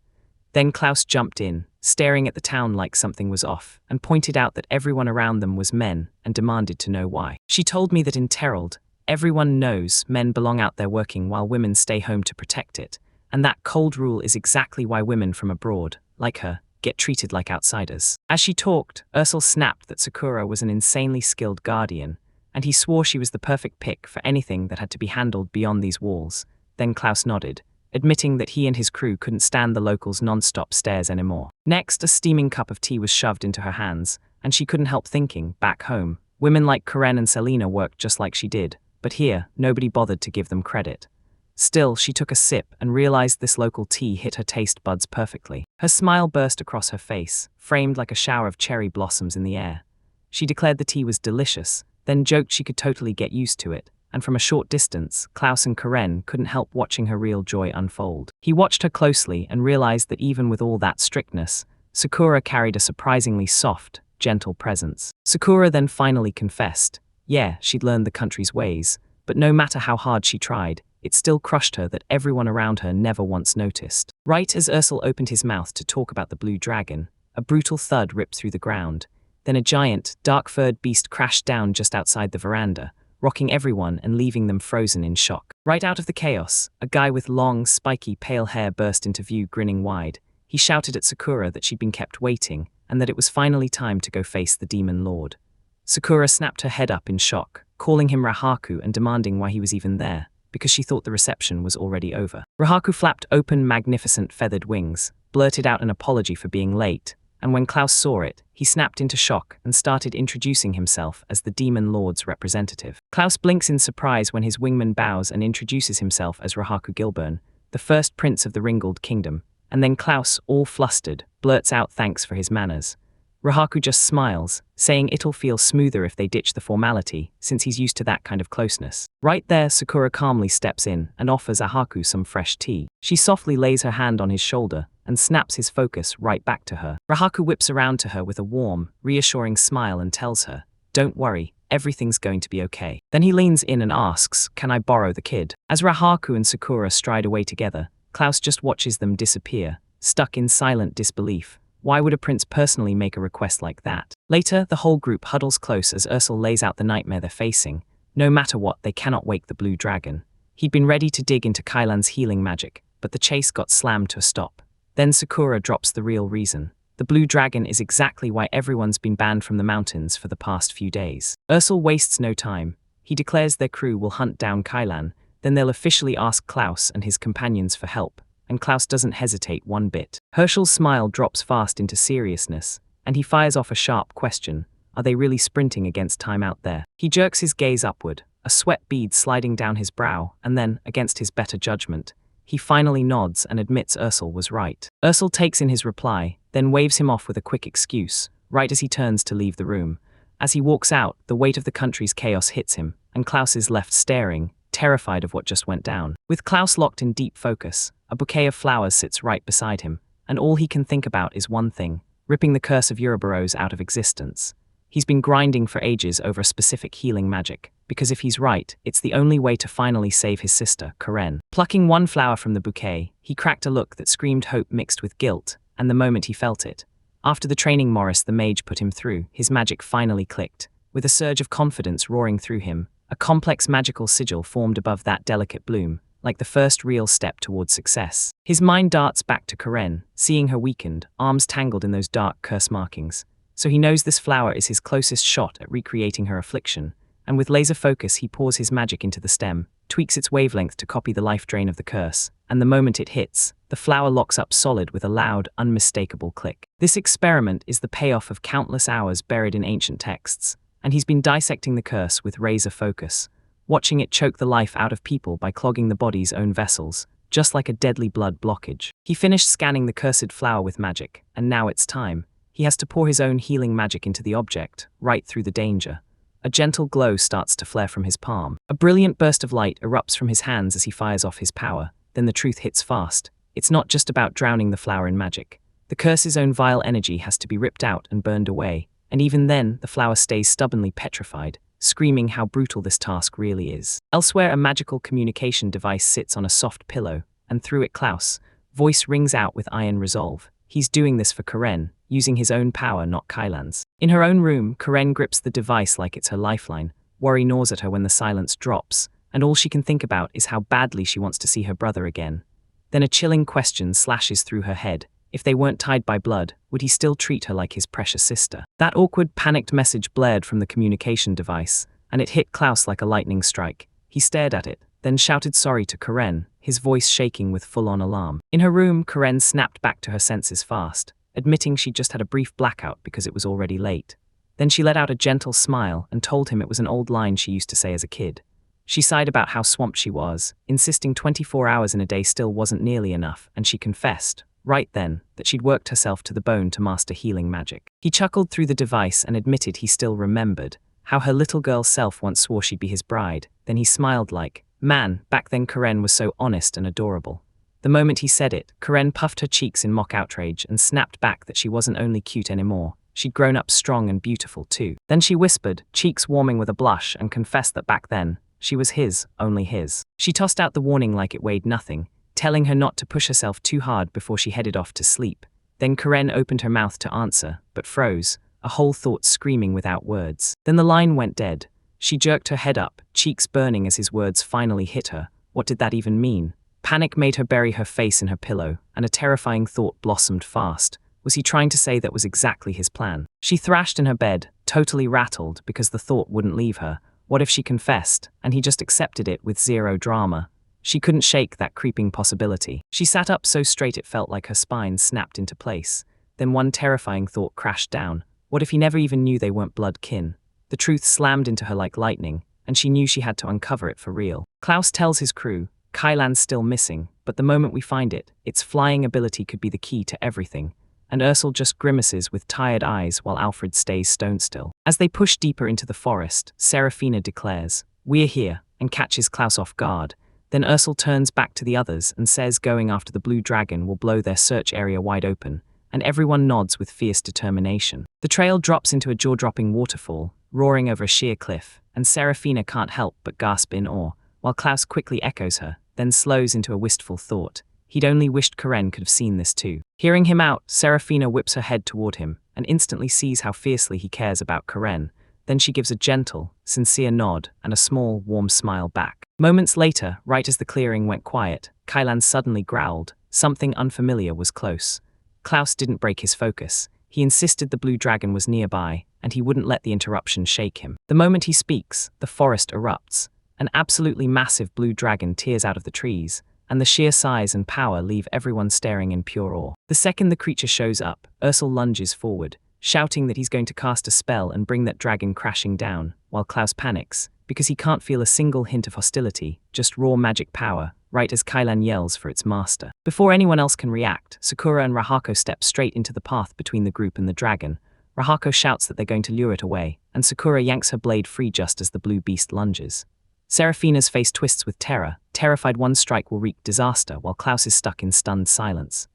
Then Klaus jumped in, staring at the town like something was off, and pointed out that everyone around them was men and demanded to know why. She told me that in Terald, everyone knows men belong out there working while women stay home to protect it, and that cold rule is exactly why women from abroad, like her, get treated like outsiders. As she talked, Ursel snapped that Sakura was an insanely skilled guardian, and he swore she was the perfect pick for anything that had to be handled beyond these walls. Then Klaus nodded, admitting that he and his crew couldn't stand the locals' non-stop stares anymore. Next, a steaming cup of tea was shoved into her hands, and she couldn't help thinking, back home, women like Karen and Selena worked just like she did, but here, nobody bothered to give them credit. Still, she took a sip and realized this local tea hit her taste buds perfectly. Her smile burst across her face, framed like a shower of cherry blossoms in the air. She declared the tea was delicious, then joked she could totally get used to it, and from a short distance, Klaus and Karen couldn't help watching her real joy unfold. He watched her closely and realized that even with all that strictness, Sakura carried a surprisingly soft, gentle presence. Sakura then finally confessed, yeah, she'd learned the country's ways, but no matter how hard she tried, it still crushed her that everyone around her never once noticed. Right as Ursel opened his mouth to talk about the blue dragon, a brutal thud ripped through the ground. Then a giant, dark-furred beast crashed down just outside the veranda, rocking everyone and leaving them frozen in shock. Right out of the chaos, a guy with long, spiky, pale hair burst into view, grinning wide. He shouted at Sakura that she'd been kept waiting, and that it was finally time to go face the demon lord. Sakura snapped her head up in shock, calling him Rahaku and demanding why he was even there, because she thought the reception was already over. Rahaku flapped open, magnificent feathered wings, blurted out an apology for being late, and when Klaus saw it, he snapped into shock and started introducing himself as the Demon Lord's representative. Klaus blinks in surprise when his wingman bows and introduces himself as Rahaku Gilburn, the first prince of the Ringgold Kingdom, and then Klaus, all flustered, blurts out thanks for his manners. Rahaku just smiles, saying it'll feel smoother if they ditch the formality, since he's used to that kind of closeness. Right there, Sakura calmly steps in and offers Rahaku some fresh tea. She softly lays her hand on his shoulder and snaps his focus right back to her. Rahaku whips around to her with a warm, reassuring smile and tells her, "Don't worry, everything's going to be okay." Then he leans in and asks, "Can I borrow the kid?" As Rahaku and Sakura stride away together, Klaus just watches them disappear, stuck in silent disbelief. Why would a prince personally make a request like that? Later, the whole group huddles close as Ursel lays out the nightmare they're facing. No matter what, they cannot wake the blue dragon. He'd been ready to dig into Kailan's healing magic, but the chase got slammed to a stop. Then Sakura drops the real reason. The blue dragon is exactly why everyone's been banned from the mountains for the past few days. Ursel wastes no time. He declares their crew will hunt down Kailan, then they'll officially ask Klaus and his companions for help. And Klaus doesn't hesitate one bit. Herschel's smile drops fast into seriousness, and he fires off a sharp question. Are they really sprinting against time out there? He jerks his gaze upward, a sweat bead sliding down his brow, and then, against his better judgment, he finally nods and admits Ursel was right. Ursel takes in his reply, then waves him off with a quick excuse, right as he turns to leave the room. As he walks out, the weight of the country's chaos hits him, and Klaus is left staring, terrified of what just went down. With Klaus locked in deep focus, a bouquet of flowers sits right beside him, and all he can think about is one thing, ripping the curse of Ouroboros out of existence. He's been grinding for ages over a specific healing magic, because if he's right, it's the only way to finally save his sister, Karen. Plucking one flower from the bouquet, he cracked a look that screamed hope mixed with guilt, and the moment he felt it. After the training Morris the mage put him through, his magic finally clicked. With a surge of confidence roaring through him, a complex magical sigil formed above that delicate bloom, like the first real step towards success. His mind darts back to Karen, seeing her weakened, arms tangled in those dark curse markings. So he knows this flower is his closest shot at recreating her affliction, and with laser focus he pours his magic into the stem, tweaks its wavelength to copy the life drain of the curse, and the moment it hits, the flower locks up solid with a loud, unmistakable click. This experiment is the payoff of countless hours buried in ancient texts, and he's been dissecting the curse with razor focus, watching it choke the life out of people by clogging the body's own vessels, just like a deadly blood blockage. He finished scanning the cursed flower with magic, and now it's time. He has to pour his own healing magic into the object, right through the danger. A gentle glow starts to flare from his palm. A brilliant burst of light erupts from his hands as he fires off his power. Then the truth hits fast. It's not just about drowning the flower in magic. The curse's own vile energy has to be ripped out and burned away, and even then, the flower stays stubbornly petrified, screaming how brutal this task really is. Elsewhere, a magical communication device sits on a soft pillow, and through it Klaus' voice rings out with iron resolve. He's doing this for Karen, using his own power, not Kylan's. In her own room, Karen grips the device like it's her lifeline. Worry gnaws at her when the silence drops, and all she can think about is how badly she wants to see her brother again. Then a chilling question slashes through her head. If they weren't tied by blood, would he still treat her like his precious sister? That awkward, panicked message blared from the communication device, and it hit Klaus like a lightning strike. He stared at it, then shouted sorry to Karen, his voice shaking with full-on alarm. In her room, Karen snapped back to her senses fast, admitting she'd just had a brief blackout because it was already late. Then she let out a gentle smile and told him it was an old line she used to say as a kid. She sighed about how swamped she was, insisting 24 hours in a day still wasn't nearly enough, and she confessed, right then, that she'd worked herself to the bone to master healing magic. He chuckled through the device and admitted he still remembered how her little girl self once swore she'd be his bride. Then he smiled like, man, back then Karen was so honest and adorable. The moment he said it, Karen puffed her cheeks in mock outrage and snapped back that she wasn't only cute anymore, she'd grown up strong and beautiful too. Then she whispered, cheeks warming with a blush, and confessed that back then, she was his, only his. She tossed out the warning like it weighed nothing, telling her not to push herself too hard before she headed off to sleep. Then Karen opened her mouth to answer, but froze, a whole thought screaming without words. Then the line went dead. She jerked her head up, cheeks burning as his words finally hit her. What did that even mean? Panic made her bury her face in her pillow, and a terrifying thought blossomed fast. Was he trying to say that was exactly his plan? She thrashed in her bed, totally rattled because the thought wouldn't leave her. What if she confessed, and he just accepted it with zero drama? She couldn't shake that creeping possibility. She sat up so straight it felt like her spine snapped into place. Then one terrifying thought crashed down. What if he never even knew they weren't blood kin? The truth slammed into her like lightning, and she knew she had to uncover it for real. Klaus tells his crew, Kylan's still missing, but the moment we find it, its flying ability could be the key to everything. And Ursel just grimaces with tired eyes while Alfred stays stone still. As they push deeper into the forest, Serafina declares, "We're here," and catches Klaus off guard. Then Ursel turns back to the others and says going after the blue dragon will blow their search area wide open, and everyone nods with fierce determination. The trail drops into a jaw-dropping waterfall, roaring over a sheer cliff, and Serafina can't help but gasp in awe, while Klaus quickly echoes her, then slows into a wistful thought. He'd only wished Karen could have seen this too. Hearing him out, Serafina whips her head toward him and instantly sees how fiercely he cares about Karen. Then she gives a gentle, sincere nod and a small, warm smile back. Moments later, right as the clearing went quiet, Kylan suddenly growled. Something unfamiliar was close. Klaus didn't break his focus. He insisted the blue dragon was nearby, and he wouldn't let the interruption shake him. The moment he speaks, the forest erupts. An absolutely massive blue dragon tears out of the trees, and the sheer size and power leave everyone staring in pure awe. The second the creature shows up, Ursel lunges forward, shouting that he's going to cast a spell and bring that dragon crashing down, while Klaus panics, because he can't feel a single hint of hostility, just raw magic power, right as Kylan yells for its master. Before anyone else can react, Sakura and Rahako step straight into the path between the group and the dragon. Rahako shouts that they're going to lure it away, and Sakura yanks her blade free just as the blue beast lunges. Serafina's face twists with terror, terrified one strike will wreak disaster while Klaus is stuck in stunned silence.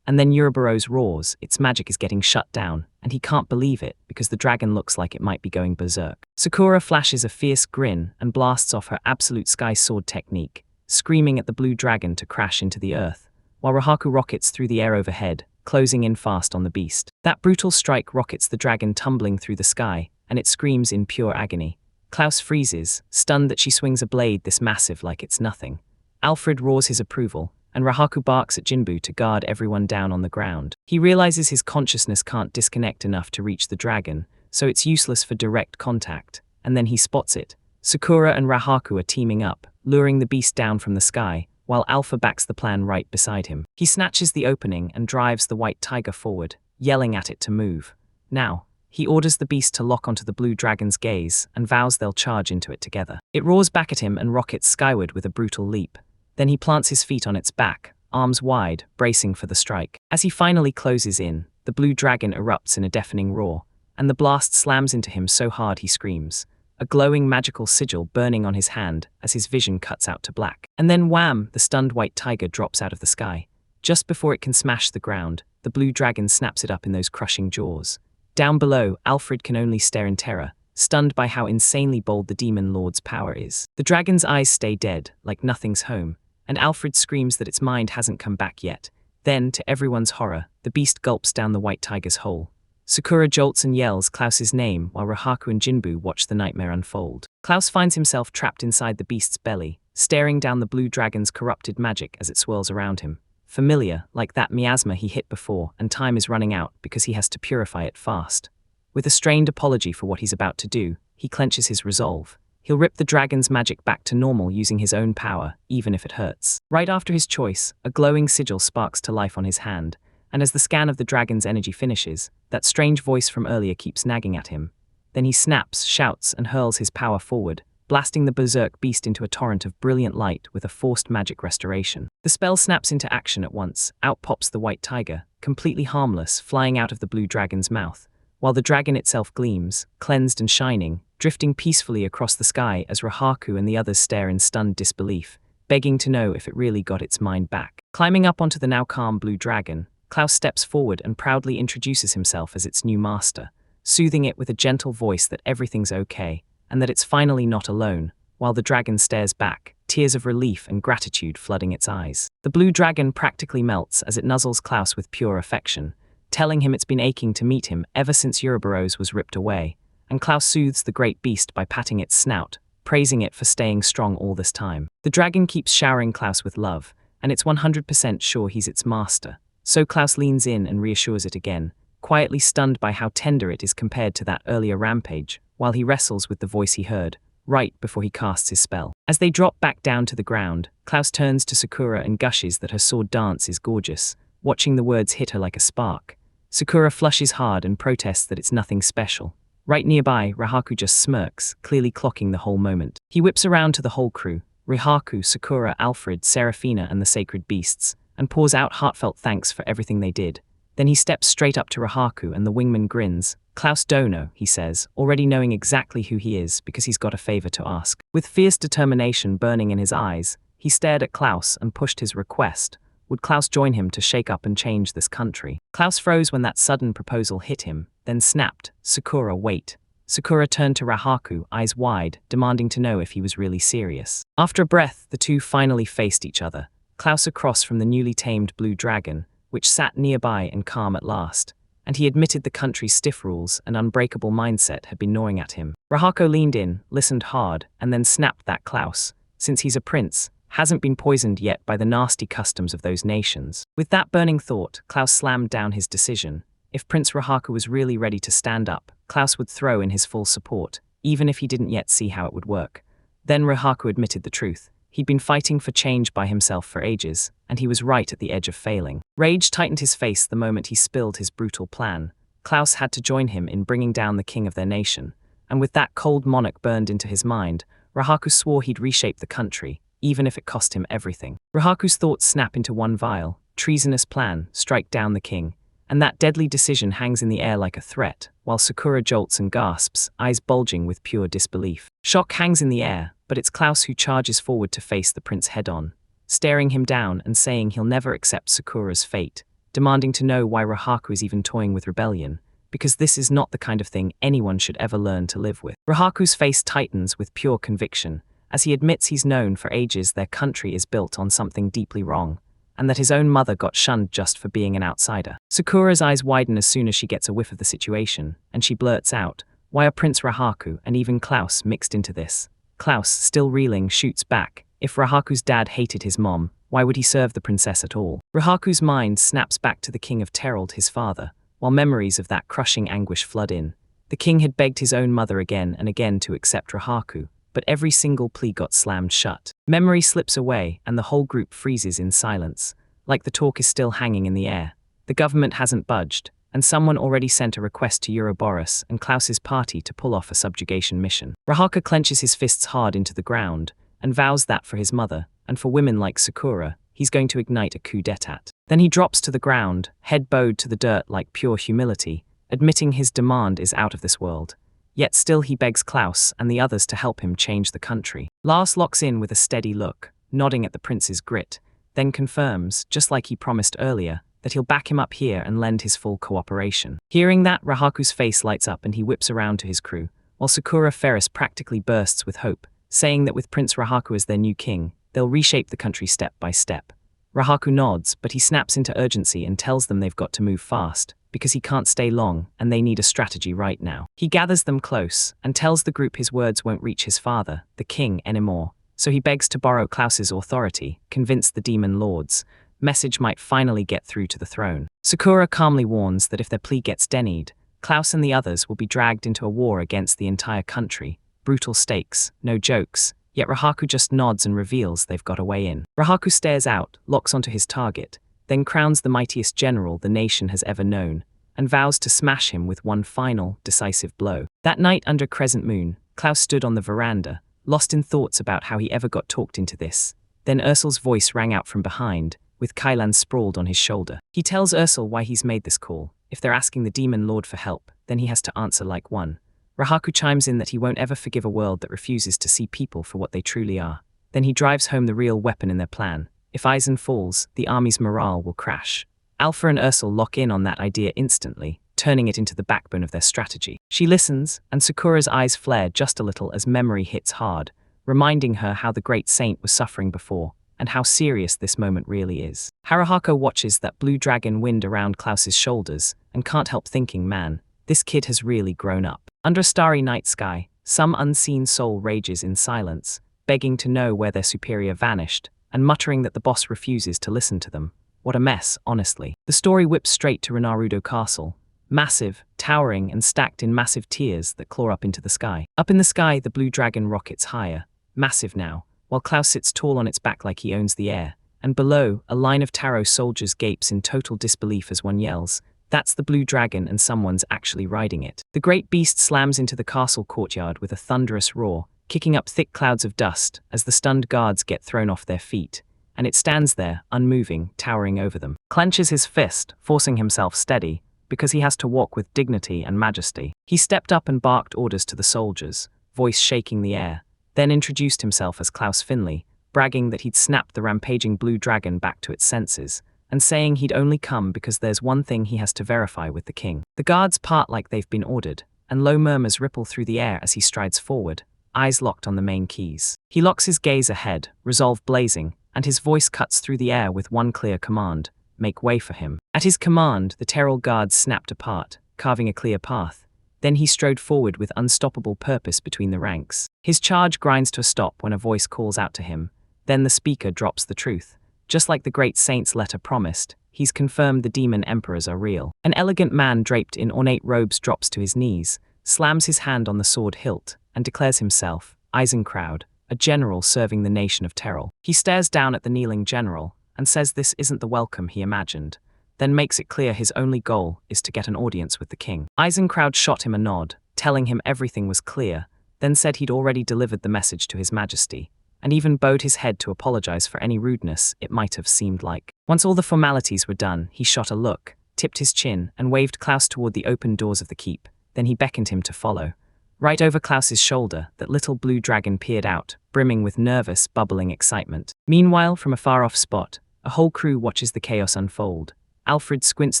And then Uroboros roars, its magic is getting shut down, and he can't believe it because the dragon looks like it might be going berserk. Sakura flashes a fierce grin and blasts off her absolute sky sword technique, screaming at the blue dragon to crash into the earth, while Rahaku rockets through the air overhead, closing in fast on the beast. That brutal strike rockets the dragon tumbling through the sky, and it screams in pure agony. Klaus freezes, stunned that she swings a blade this massive like it's nothing. Alfred roars his approval, and Rahaku barks at Jinbu to guard everyone down on the ground. He realizes his consciousness can't disconnect enough to reach the dragon, so it's useless for direct contact, and then he spots it. Sakura and Rahaku are teaming up, luring the beast down from the sky, while Alpha backs the plan right beside him. He snatches the opening and drives the white tiger forward, yelling at it to move. Now, he orders the beast to lock onto the blue dragon's gaze and vows they'll charge into it together. It roars back at him and rockets skyward with a brutal leap. Then he plants his feet on its back, arms wide, bracing for the strike. As he finally closes in, the blue dragon erupts in a deafening roar, and the blast slams into him so hard he screams, a glowing magical sigil burning on his hand as his vision cuts out to black. And then wham, the stunned white tiger drops out of the sky. Just before it can smash the ground, the blue dragon snaps it up in those crushing jaws. Down below, Alfred can only stare in terror, stunned by how insanely bold the demon lord's power is. The dragon's eyes stay dead, like nothing's home, and Alfred screams that its mind hasn't come back yet. Then, to everyone's horror, the beast gulps down the white tiger's whole. Sakura jolts and yells Klaus's name while Rahaku and Jinbu watch the nightmare unfold. Klaus finds himself trapped inside the beast's belly, staring down the blue dragon's corrupted magic as it swirls around him. Familiar, like that miasma he hit before, and time is running out because he has to purify it fast. With a strained apology for what he's about to do, he clenches his resolve. He'll rip the dragon's magic back to normal using his own power, even if it hurts. Right after his choice, a glowing sigil sparks to life on his hand, and as the scan of the dragon's energy finishes, that strange voice from earlier keeps nagging at him. Then he snaps, shouts, and hurls his power forward, blasting the berserk beast into a torrent of brilliant light with a forced magic restoration. The spell snaps into action at once. Out pops the white tiger, completely harmless, flying out of the blue dragon's mouth, while the dragon itself gleams, cleansed and shining, drifting peacefully across the sky as Rahaku and the others stare in stunned disbelief, begging to know if it really got its mind back. Climbing up onto the now calm blue dragon, Klaus steps forward and proudly introduces himself as its new master, soothing it with a gentle voice that everything's okay, and that it's finally not alone, while the dragon stares back, tears of relief and gratitude flooding its eyes. The blue dragon practically melts as it nuzzles Klaus with pure affection, telling him it's been aching to meet him ever since Ouroboros was ripped away, and Klaus soothes the great beast by patting its snout, praising it for staying strong all this time. The dragon keeps showering Klaus with love, and it's 100% sure he's its master. So Klaus leans in and reassures it again, quietly stunned by how tender it is compared to that earlier rampage, while he wrestles with the voice he heard, right before he casts his spell. As they drop back down to the ground, Klaus turns to Sakura and gushes that her sword dance is gorgeous, watching the words hit her like a spark. Sakura flushes hard and protests that it's nothing special. Right nearby, Rahaku just smirks, clearly clocking the whole moment. He whips around to the whole crew, Rahaku, Sakura, Alfred, Seraphina, and the sacred beasts, and pours out heartfelt thanks for everything they did. Then he steps straight up to Rahaku and the wingman grins. Klaus Dono, he says, already knowing exactly who he is because he's got a favor to ask. With fierce determination burning in his eyes, he stared at Klaus and pushed his request. Would Klaus join him to shake up and change this country? Klaus froze when that sudden proposal hit him, then snapped, Sakura, wait. Sakura turned to Rahaku, eyes wide, demanding to know if he was really serious. After a breath, the two finally faced each other. Klaus across from the newly tamed blue dragon, which sat nearby and calm at last, and he admitted the country's stiff rules and unbreakable mindset had been gnawing at him. Rahaku leaned in, listened hard, and then snapped that Klaus, since he's a prince, hasn't been poisoned yet by the nasty customs of those nations. With that burning thought, Klaus slammed down his decision. If Prince Rahaku was really ready to stand up, Klaus would throw in his full support, even if he didn't yet see how it would work. Then Rahaku admitted the truth. He'd been fighting for change by himself for ages, and he was right at the edge of failing. Rage tightened his face the moment he spilled his brutal plan. Klaus had to join him in bringing down the king of their nation, and with that cold monarch burned into his mind, Rahaku swore he'd reshape the country, even if it cost him everything. Rahaku's thoughts snap into one vile, treasonous plan: strike down the king. And that deadly decision hangs in the air like a threat, while Sakura jolts and gasps, eyes bulging with pure disbelief. Shock hangs in the air, but it's Klaus who charges forward to face the prince head-on, staring him down and saying he'll never accept Sakura's fate, demanding to know why Rahaku is even toying with rebellion, because this is not the kind of thing anyone should ever learn to live with. Rahaku's face tightens with pure conviction, as he admits he's known for ages their country is built on something deeply wrong, and that his own mother got shunned just for being an outsider. Sakura's eyes widen as soon as she gets a whiff of the situation, and she blurts out, why are Prince Rahaku and even Klaus mixed into this? Klaus, still reeling, shoots back. If Rahaku's dad hated his mom, why would he serve the princess at all? Rahaku's mind snaps back to the king of Terald, his father, while memories of that crushing anguish flood in. The king had begged his own mother again and again to accept Rahaku, but every single plea got slammed shut. Memory slips away, and the whole group freezes in silence, like the talk is still hanging in the air. The government hasn't budged, and someone already sent a request to Ouroboros and Klaus's party to pull off a subjugation mission. Rahaku clenches his fists hard into the ground, and vows that for his mother, and for women like Sakura, he's going to ignite a coup d'etat. Then he drops to the ground, head bowed to the dirt like pure humility, admitting his demand is out of this world. Yet still he begs Klaus and the others to help him change the country. Lars locks in with a steady look, nodding at the prince's grit, then confirms, just like he promised earlier, that he'll back him up here and lend his full cooperation. Hearing that, Rahaku's face lights up and he whips around to his crew, while Sakura Ferris practically bursts with hope, saying that with Prince Rahaku as their new king, they'll reshape the country step by step. Rahaku nods, but he snaps into urgency and tells them they've got to move fast, because he can't stay long and they need a strategy right now. He gathers them close and tells the group his words won't reach his father, the king, anymore, so he begs to borrow Klaus's authority, convince the demon lords. Message might finally get through to the throne. Sakura calmly warns that if their plea gets denied, Klaus and the others will be dragged into a war against the entire country. Brutal stakes, no jokes, yet Rahaku just nods and reveals they've got a way in. Rahaku stares out, locks onto his target, then crowns the mightiest general the nation has ever known, and vows to smash him with one final, decisive blow. That night under crescent moon, Klaus stood on the veranda, lost in thoughts about how he ever got talked into this. Then Ursul's voice rang out from behind, with Kailan sprawled on his shoulder. He tells Ursul why he's made this call. If they're asking the demon lord for help, then he has to answer like one. Rahaku chimes in that he won't ever forgive a world that refuses to see people for what they truly are. Then he drives home the real weapon in their plan. If Aizen falls, the army's morale will crash. Alpha and Ursul lock in on that idea instantly, turning it into the backbone of their strategy. She listens, and Sakura's eyes flare just a little as memory hits hard, reminding her how the great saint was suffering before, and how serious this moment really is. Haruhako watches that blue dragon wind around Klaus's shoulders, and can't help thinking, man, this kid has really grown up. Under a starry night sky, some unseen soul rages in silence, begging to know where their superior vanished, and muttering that the boss refuses to listen to them. What a mess, honestly. The story whips straight to Renarudo Castle, massive, towering, and stacked in massive tiers that claw up into the sky. Up in the sky, the blue dragon rockets higher, massive now, while Klaus sits tall on its back like he owns the air, and below, a line of Taro soldiers gapes in total disbelief as one yells, "That's the blue dragon and someone's actually riding it." The great beast slams into the castle courtyard with a thunderous roar, kicking up thick clouds of dust as the stunned guards get thrown off their feet, and it stands there, unmoving, towering over them. Clenches his fist, forcing himself steady, because he has to walk with dignity and majesty. He stepped up and barked orders to the soldiers, voice shaking the air, then introduced himself as Klaus Finley, bragging that he'd snapped the rampaging blue dragon back to its senses, and saying he'd only come because there's one thing he has to verify with the king. The guards part like they've been ordered, and low murmurs ripple through the air as he strides forward, eyes locked on the main keys. He locks his gaze ahead, resolve blazing, and his voice cuts through the air with one clear command: make way for him. At his command, the Terrell guards snapped apart, carving a clear path. Then he strode forward with unstoppable purpose between the ranks. His charge grinds to a stop when a voice calls out to him. Then the speaker drops the truth. Just like the great saint's letter promised, he's confirmed the demon emperors are real. An elegant man draped in ornate robes drops to his knees, slams his hand on the sword hilt, and declares himself, Eisencrowd, a general serving the nation of Terrell. He stares down at the kneeling general, and says this isn't the welcome he imagined, then makes it clear his only goal is to get an audience with the king. Eisencrowd shot him a nod, telling him everything was clear, then said he'd already delivered the message to his majesty, and even bowed his head to apologize for any rudeness it might have seemed like. Once all the formalities were done, he shot a look, tipped his chin, and waved Klaus toward the open doors of the keep. Then he beckoned him to follow. Right over Klaus's shoulder, that little blue dragon peered out, brimming with nervous, bubbling excitement. Meanwhile, from a far-off spot, a whole crew watches the chaos unfold. Alfred squints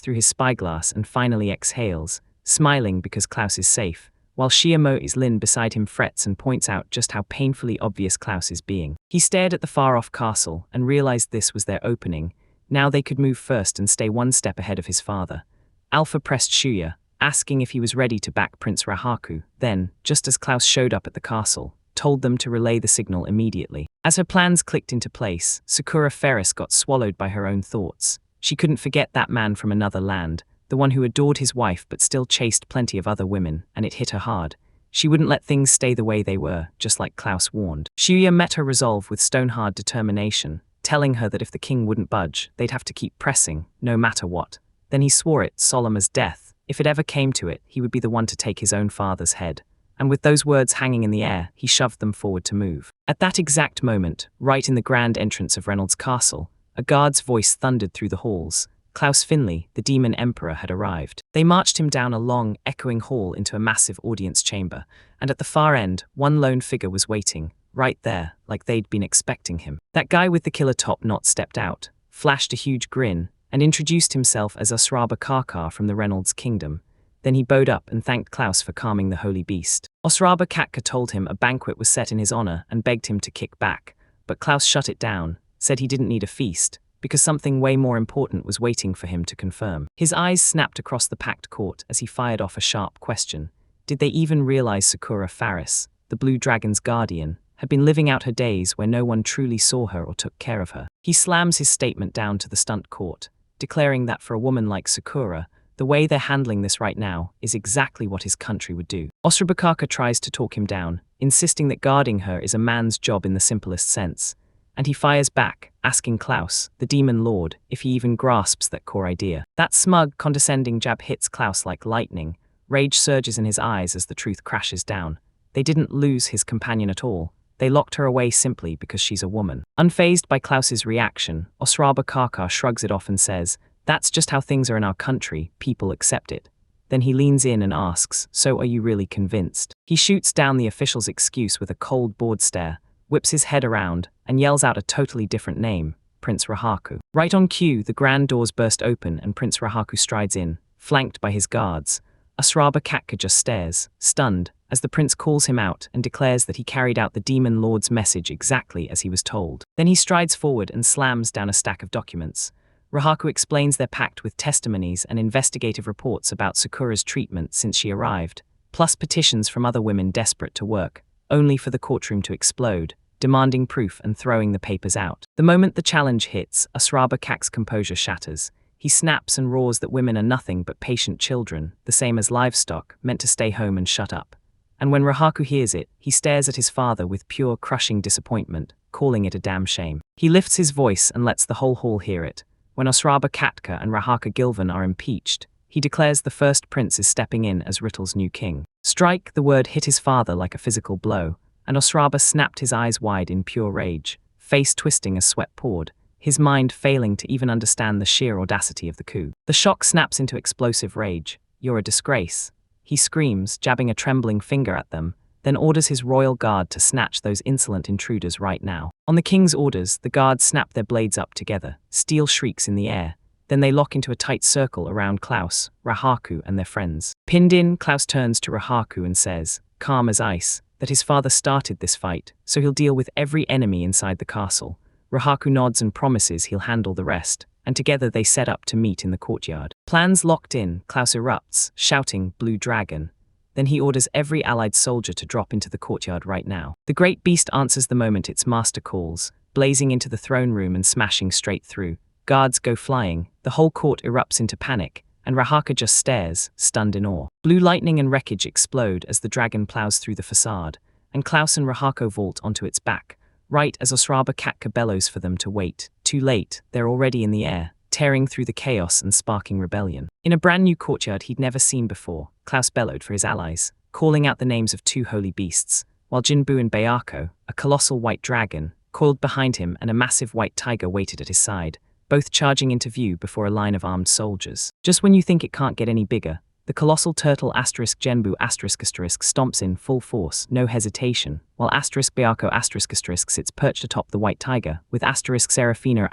through his spyglass and finally exhales, smiling because Klaus is safe, while Shiamo Islin beside him frets and points out just how painfully obvious Klaus is being. He stared at the far-off castle and realized this was their opening. Now they could move first and stay one step ahead of his father. Alpha pressed Shuya, asking if he was ready to back Prince Rahaku, then, just as Klaus showed up at the castle, told them to relay the signal immediately. As her plans clicked into place, Sakura Ferris got swallowed by her own thoughts. She couldn't forget that man from another land, the one who adored his wife but still chased plenty of other women, and it hit her hard. She wouldn't let things stay the way they were, just like Klaus warned. Shuya met her resolve with stone-hard determination, telling her that if the king wouldn't budge, they'd have to keep pressing, no matter what. Then he swore it, solemn as death. If it ever came to it, he would be the one to take his own father's head. And with those words hanging in the air, he shoved them forward to move. At that exact moment, right in the grand entrance of Reynolds Castle, a guard's voice thundered through the halls. Klaus Finley, the demon emperor, had arrived. They marched him down a long, echoing hall into a massive audience chamber, and at the far end, one lone figure was waiting, right there, like they'd been expecting him. That guy with the killer top knot stepped out, flashed a huge grin, and introduced himself as Osraba Karkar from the Reynolds Kingdom. Then he bowed up and thanked Klaus for calming the holy beast. Osraba Katka told him a banquet was set in his honor and begged him to kick back, but Klaus shut it down, said he didn't need a feast, because something way more important was waiting for him to confirm. His eyes snapped across the packed court as he fired off a sharp question. Did they even realize Sakura Faris, the Blue Dragon's guardian, had been living out her days where no one truly saw her or took care of her? He slams his statement down to the stunt court, declaring that for a woman like Sakura, the way they're handling this right now is exactly what his country would do. Osrabakaka tries to talk him down, insisting that guarding her is a man's job in the simplest sense, and he fires back, asking Klaus, the demon lord, if he even grasps that core idea. That smug, condescending jab hits Klaus like lightning. Rage surges in his eyes as the truth crashes down. They didn't lose his companion at all. They locked her away simply because she's a woman. Unfazed by Klaus's reaction, Osrabakaka shrugs it off and says, "That's just how things are in our country, people accept it." Then he leans in and asks, "So are you really convinced?" He shoots down the official's excuse with a cold, bored stare, whips his head around, and yells out a totally different name, Prince Rahaku. Right on cue, the grand doors burst open and Prince Rahaku strides in, flanked by his guards. Osrabakaka just stares, stunned, as the prince calls him out and declares that he carried out the demon lord's message exactly as he was told. Then he strides forward and slams down a stack of documents. Rahaku explains they're packed with testimonies and investigative reports about Sakura's treatment since she arrived, plus petitions from other women desperate to work, only for the courtroom to explode, demanding proof and throwing the papers out. The moment the challenge hits, Osrabakak's composure shatters. He snaps and roars that women are nothing but patient children, the same as livestock, meant to stay home and shut up. And when Rahaku hears it, he stares at his father with pure, crushing disappointment, calling it a damn shame. He lifts his voice and lets the whole hall hear it. When Osrabakaka and Rahaka Gilvan are impeached, he declares the first prince is stepping in as Rittel's new king. Strike, the word hit his father like a physical blow, and Osraba snapped his eyes wide in pure rage, face twisting as sweat poured, his mind failing to even understand the sheer audacity of the coup. The shock snaps into explosive rage. "You're a disgrace," he screams, jabbing a trembling finger at them, then orders his royal guard to snatch those insolent intruders right now. On the king's orders, the guards snap their blades up together, steel shrieks in the air. Then they lock into a tight circle around Klaus, Rahaku, and their friends. Pinned in, Klaus turns to Rahaku and says, calm as ice, that his father started this fight, so he'll deal with every enemy inside the castle. Rahaku nods and promises he'll handle the rest, and together they set up to meet in the courtyard. Plans locked in, Klaus erupts, shouting, "Blue Dragon." Then he orders every allied soldier to drop into the courtyard right now. The great beast answers the moment its master calls, blazing into the throne room and smashing straight through. Guards go flying, the whole court erupts into panic, and Rahaka just stares, stunned in awe. Blue lightning and wreckage explode as the dragon plows through the facade, and Klaus and Rahako vault onto its back, right as Osrabakaka bellows for them to wait. Too late, they're already in the air, tearing through the chaos and sparking rebellion. In a brand new courtyard he'd never seen before, Klaus bellowed for his allies, calling out the names of two holy beasts, while Jinbu and Bayako, a colossal white dragon, coiled behind him and a massive white tiger waited at his side, both charging into view before a line of armed soldiers. Just when you think it can't get any bigger, the colossal turtle Jinbu stomps in full force, no hesitation, while Bayako sits perched atop the white tiger, with Serafina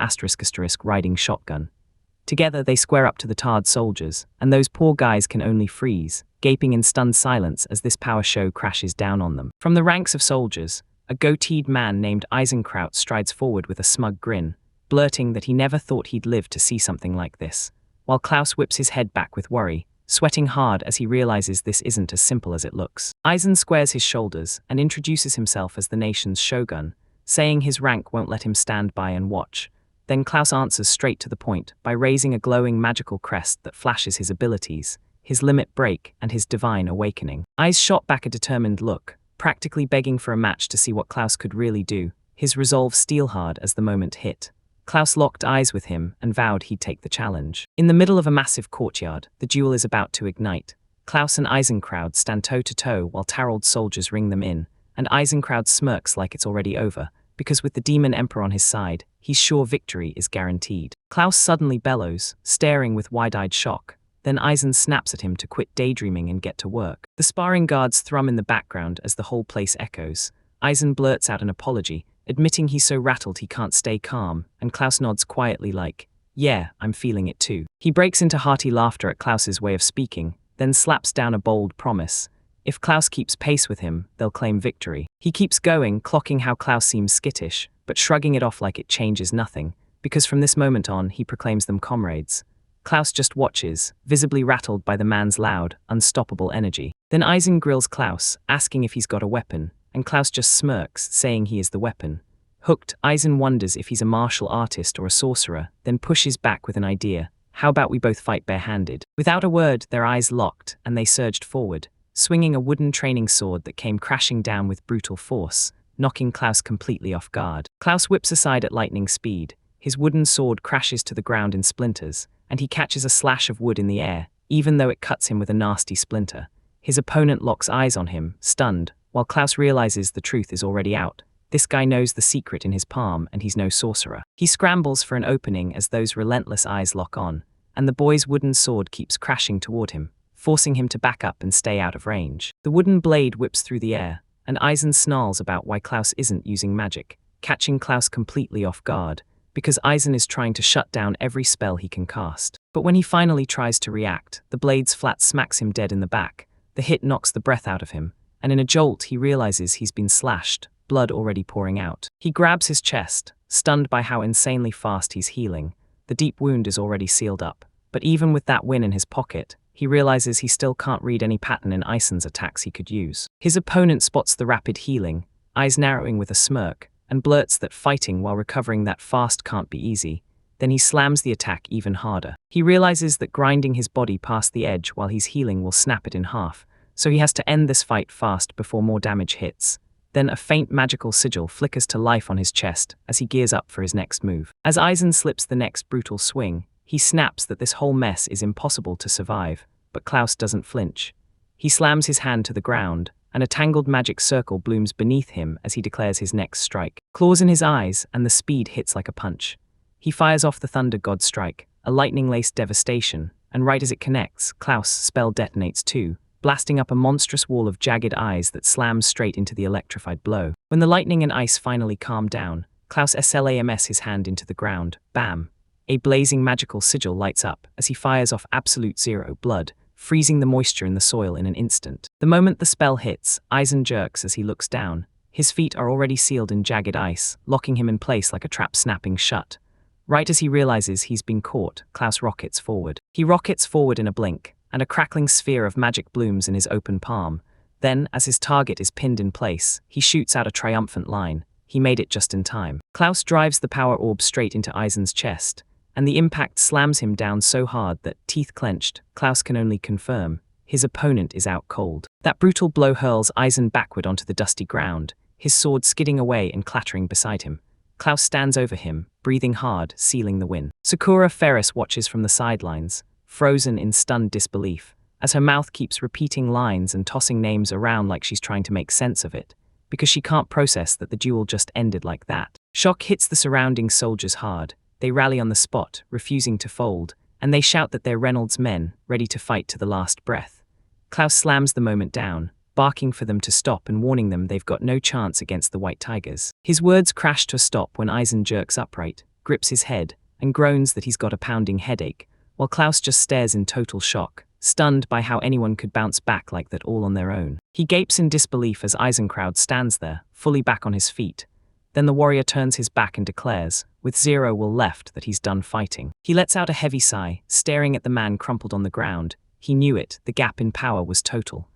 riding shotgun. Together they square up to the tarred soldiers, and those poor guys can only freeze, gaping in stunned silence as this power show crashes down on them. From the ranks of soldiers, a goateed man named Eisenkraut strides forward with a smug grin, blurting that he never thought he'd live to see something like this, while Klaus whips his head back with worry, sweating hard as he realizes this isn't as simple as it looks. Eisen squares his shoulders and introduces himself as the nation's shogun, saying his rank won't let him stand by and watch. Then Klaus answers straight to the point by raising a glowing magical crest that flashes his abilities, his limit break, and his divine awakening. Eyes shot back a determined look, practically begging for a match to see what Klaus could really do, his resolve steel-hard as the moment hit. Klaus locked eyes with him and vowed he'd take the challenge. In the middle of a massive courtyard, the duel is about to ignite. Klaus and Eisenkraut stand toe-to-toe while Tarold soldiers ring them in, and Eisenkraut smirks like it's already over, because with the demon emperor on his side, he's sure victory is guaranteed. Klaus suddenly bellows, staring with wide-eyed shock. Then Eisen snaps at him to quit daydreaming and get to work. The sparring guards thrum in the background as the whole place echoes. Eisen blurts out an apology, admitting he's so rattled he can't stay calm, and Klaus nods quietly like, "Yeah, I'm feeling it too." He breaks into hearty laughter at Klaus's way of speaking, then slaps down a bold promise. If Klaus keeps pace with him, they'll claim victory. He keeps going, clocking how Klaus seems skittish, but shrugging it off like it changes nothing. because from this moment on, he proclaims them comrades. Klaus just watches, visibly rattled by the man's loud, unstoppable energy. Then Eisen grills Klaus, asking if he's got a weapon, and Klaus just smirks, saying he is the weapon. Hooked, Eisen wonders if he's a martial artist or a sorcerer, then pushes back with an idea. How about we both fight barehanded? Without a word, their eyes locked, and they surged forward, swinging a wooden training sword that came crashing down with brutal force, knocking Klaus completely off guard. Klaus whips aside at lightning speed. His wooden sword crashes to the ground in splinters, and he catches a slash of wood in the air, even though it cuts him with a nasty splinter. His opponent locks eyes on him, stunned, while Klaus realizes the truth is already out. This guy knows the secret in his palm, and he's no sorcerer. He scrambles for an opening as those relentless eyes lock on, and the boy's wooden sword keeps crashing toward him, forcing him to back up and stay out of range. The wooden blade whips through the air, and Eisen snarls about why Klaus isn't using magic, catching Klaus completely off guard, because Eisen is trying to shut down every spell he can cast. But when he finally tries to react, the blade's flat smacks him dead in the back. The hit knocks the breath out of him, and in a jolt he realizes he's been slashed, blood already pouring out. He grabs his chest, stunned by how insanely fast he's healing. The deep wound is already sealed up, but even with that win in his pocket, he realizes he still can't read any pattern in Eisen's attacks he could use. His opponent spots the rapid healing, eyes narrowing with a smirk, and blurts that fighting while recovering that fast can't be easy. Then he slams the attack even harder. He realizes that grinding his body past the edge while he's healing will snap it in half, so he has to end this fight fast before more damage hits. Then a faint magical sigil flickers to life on his chest as he gears up for his next move. As Eisen slips the next brutal swing, he snaps that this whole mess is impossible to survive, but Klaus doesn't flinch. He slams his hand to the ground, and a tangled magic circle blooms beneath him as he declares his next strike. Claws in his eyes, and the speed hits like a punch. He fires off the Thunder God strike, a lightning-laced devastation, and right as it connects, Klaus' spell detonates too, blasting up a monstrous wall of jagged eyes that slams straight into the electrified blow. When the lightning and ice finally calm down, Klaus slams his hand into the ground. Bam! A blazing magical sigil lights up as he fires off absolute zero blood, freezing the moisture in the soil in an instant. The moment the spell hits, Eisen jerks as he looks down. His feet are already sealed in jagged ice, locking him in place like a trap snapping shut. Right as he realizes he's been caught, Klaus rockets forward. He rockets forward in a blink, and a crackling sphere of magic blooms in his open palm. Then, as his target is pinned in place, he shoots out a triumphant line. He made it just in time. Klaus drives the power orb straight into Eisen's chest, and the impact slams him down so hard that, teeth clenched, Klaus can only confirm his opponent is out cold. That brutal blow hurls Eisen backward onto the dusty ground, his sword skidding away and clattering beside him. Klaus stands over him, breathing hard, sealing the win. Sakura Ferris watches from the sidelines, frozen in stunned disbelief, as her mouth keeps repeating lines and tossing names around like she's trying to make sense of it, because she can't process that the duel just ended like that. Shock hits the surrounding soldiers hard. They rally on the spot, refusing to fold, and they shout that they're Reynolds' men, ready to fight to the last breath. Klaus slams the moment down, barking for them to stop and warning them they've got no chance against the White Tigers. His words crash to a stop when Eisen jerks upright, grips his head, and groans that he's got a pounding headache, while Klaus just stares in total shock, stunned by how anyone could bounce back like that all on their own. He gapes in disbelief as Eisenkraut stands there, fully back on his feet. Then the warrior turns his back and declares, with zero will left, that he's done fighting. He lets out a heavy sigh, staring at the man crumpled on the ground. He knew it, the gap in power was total.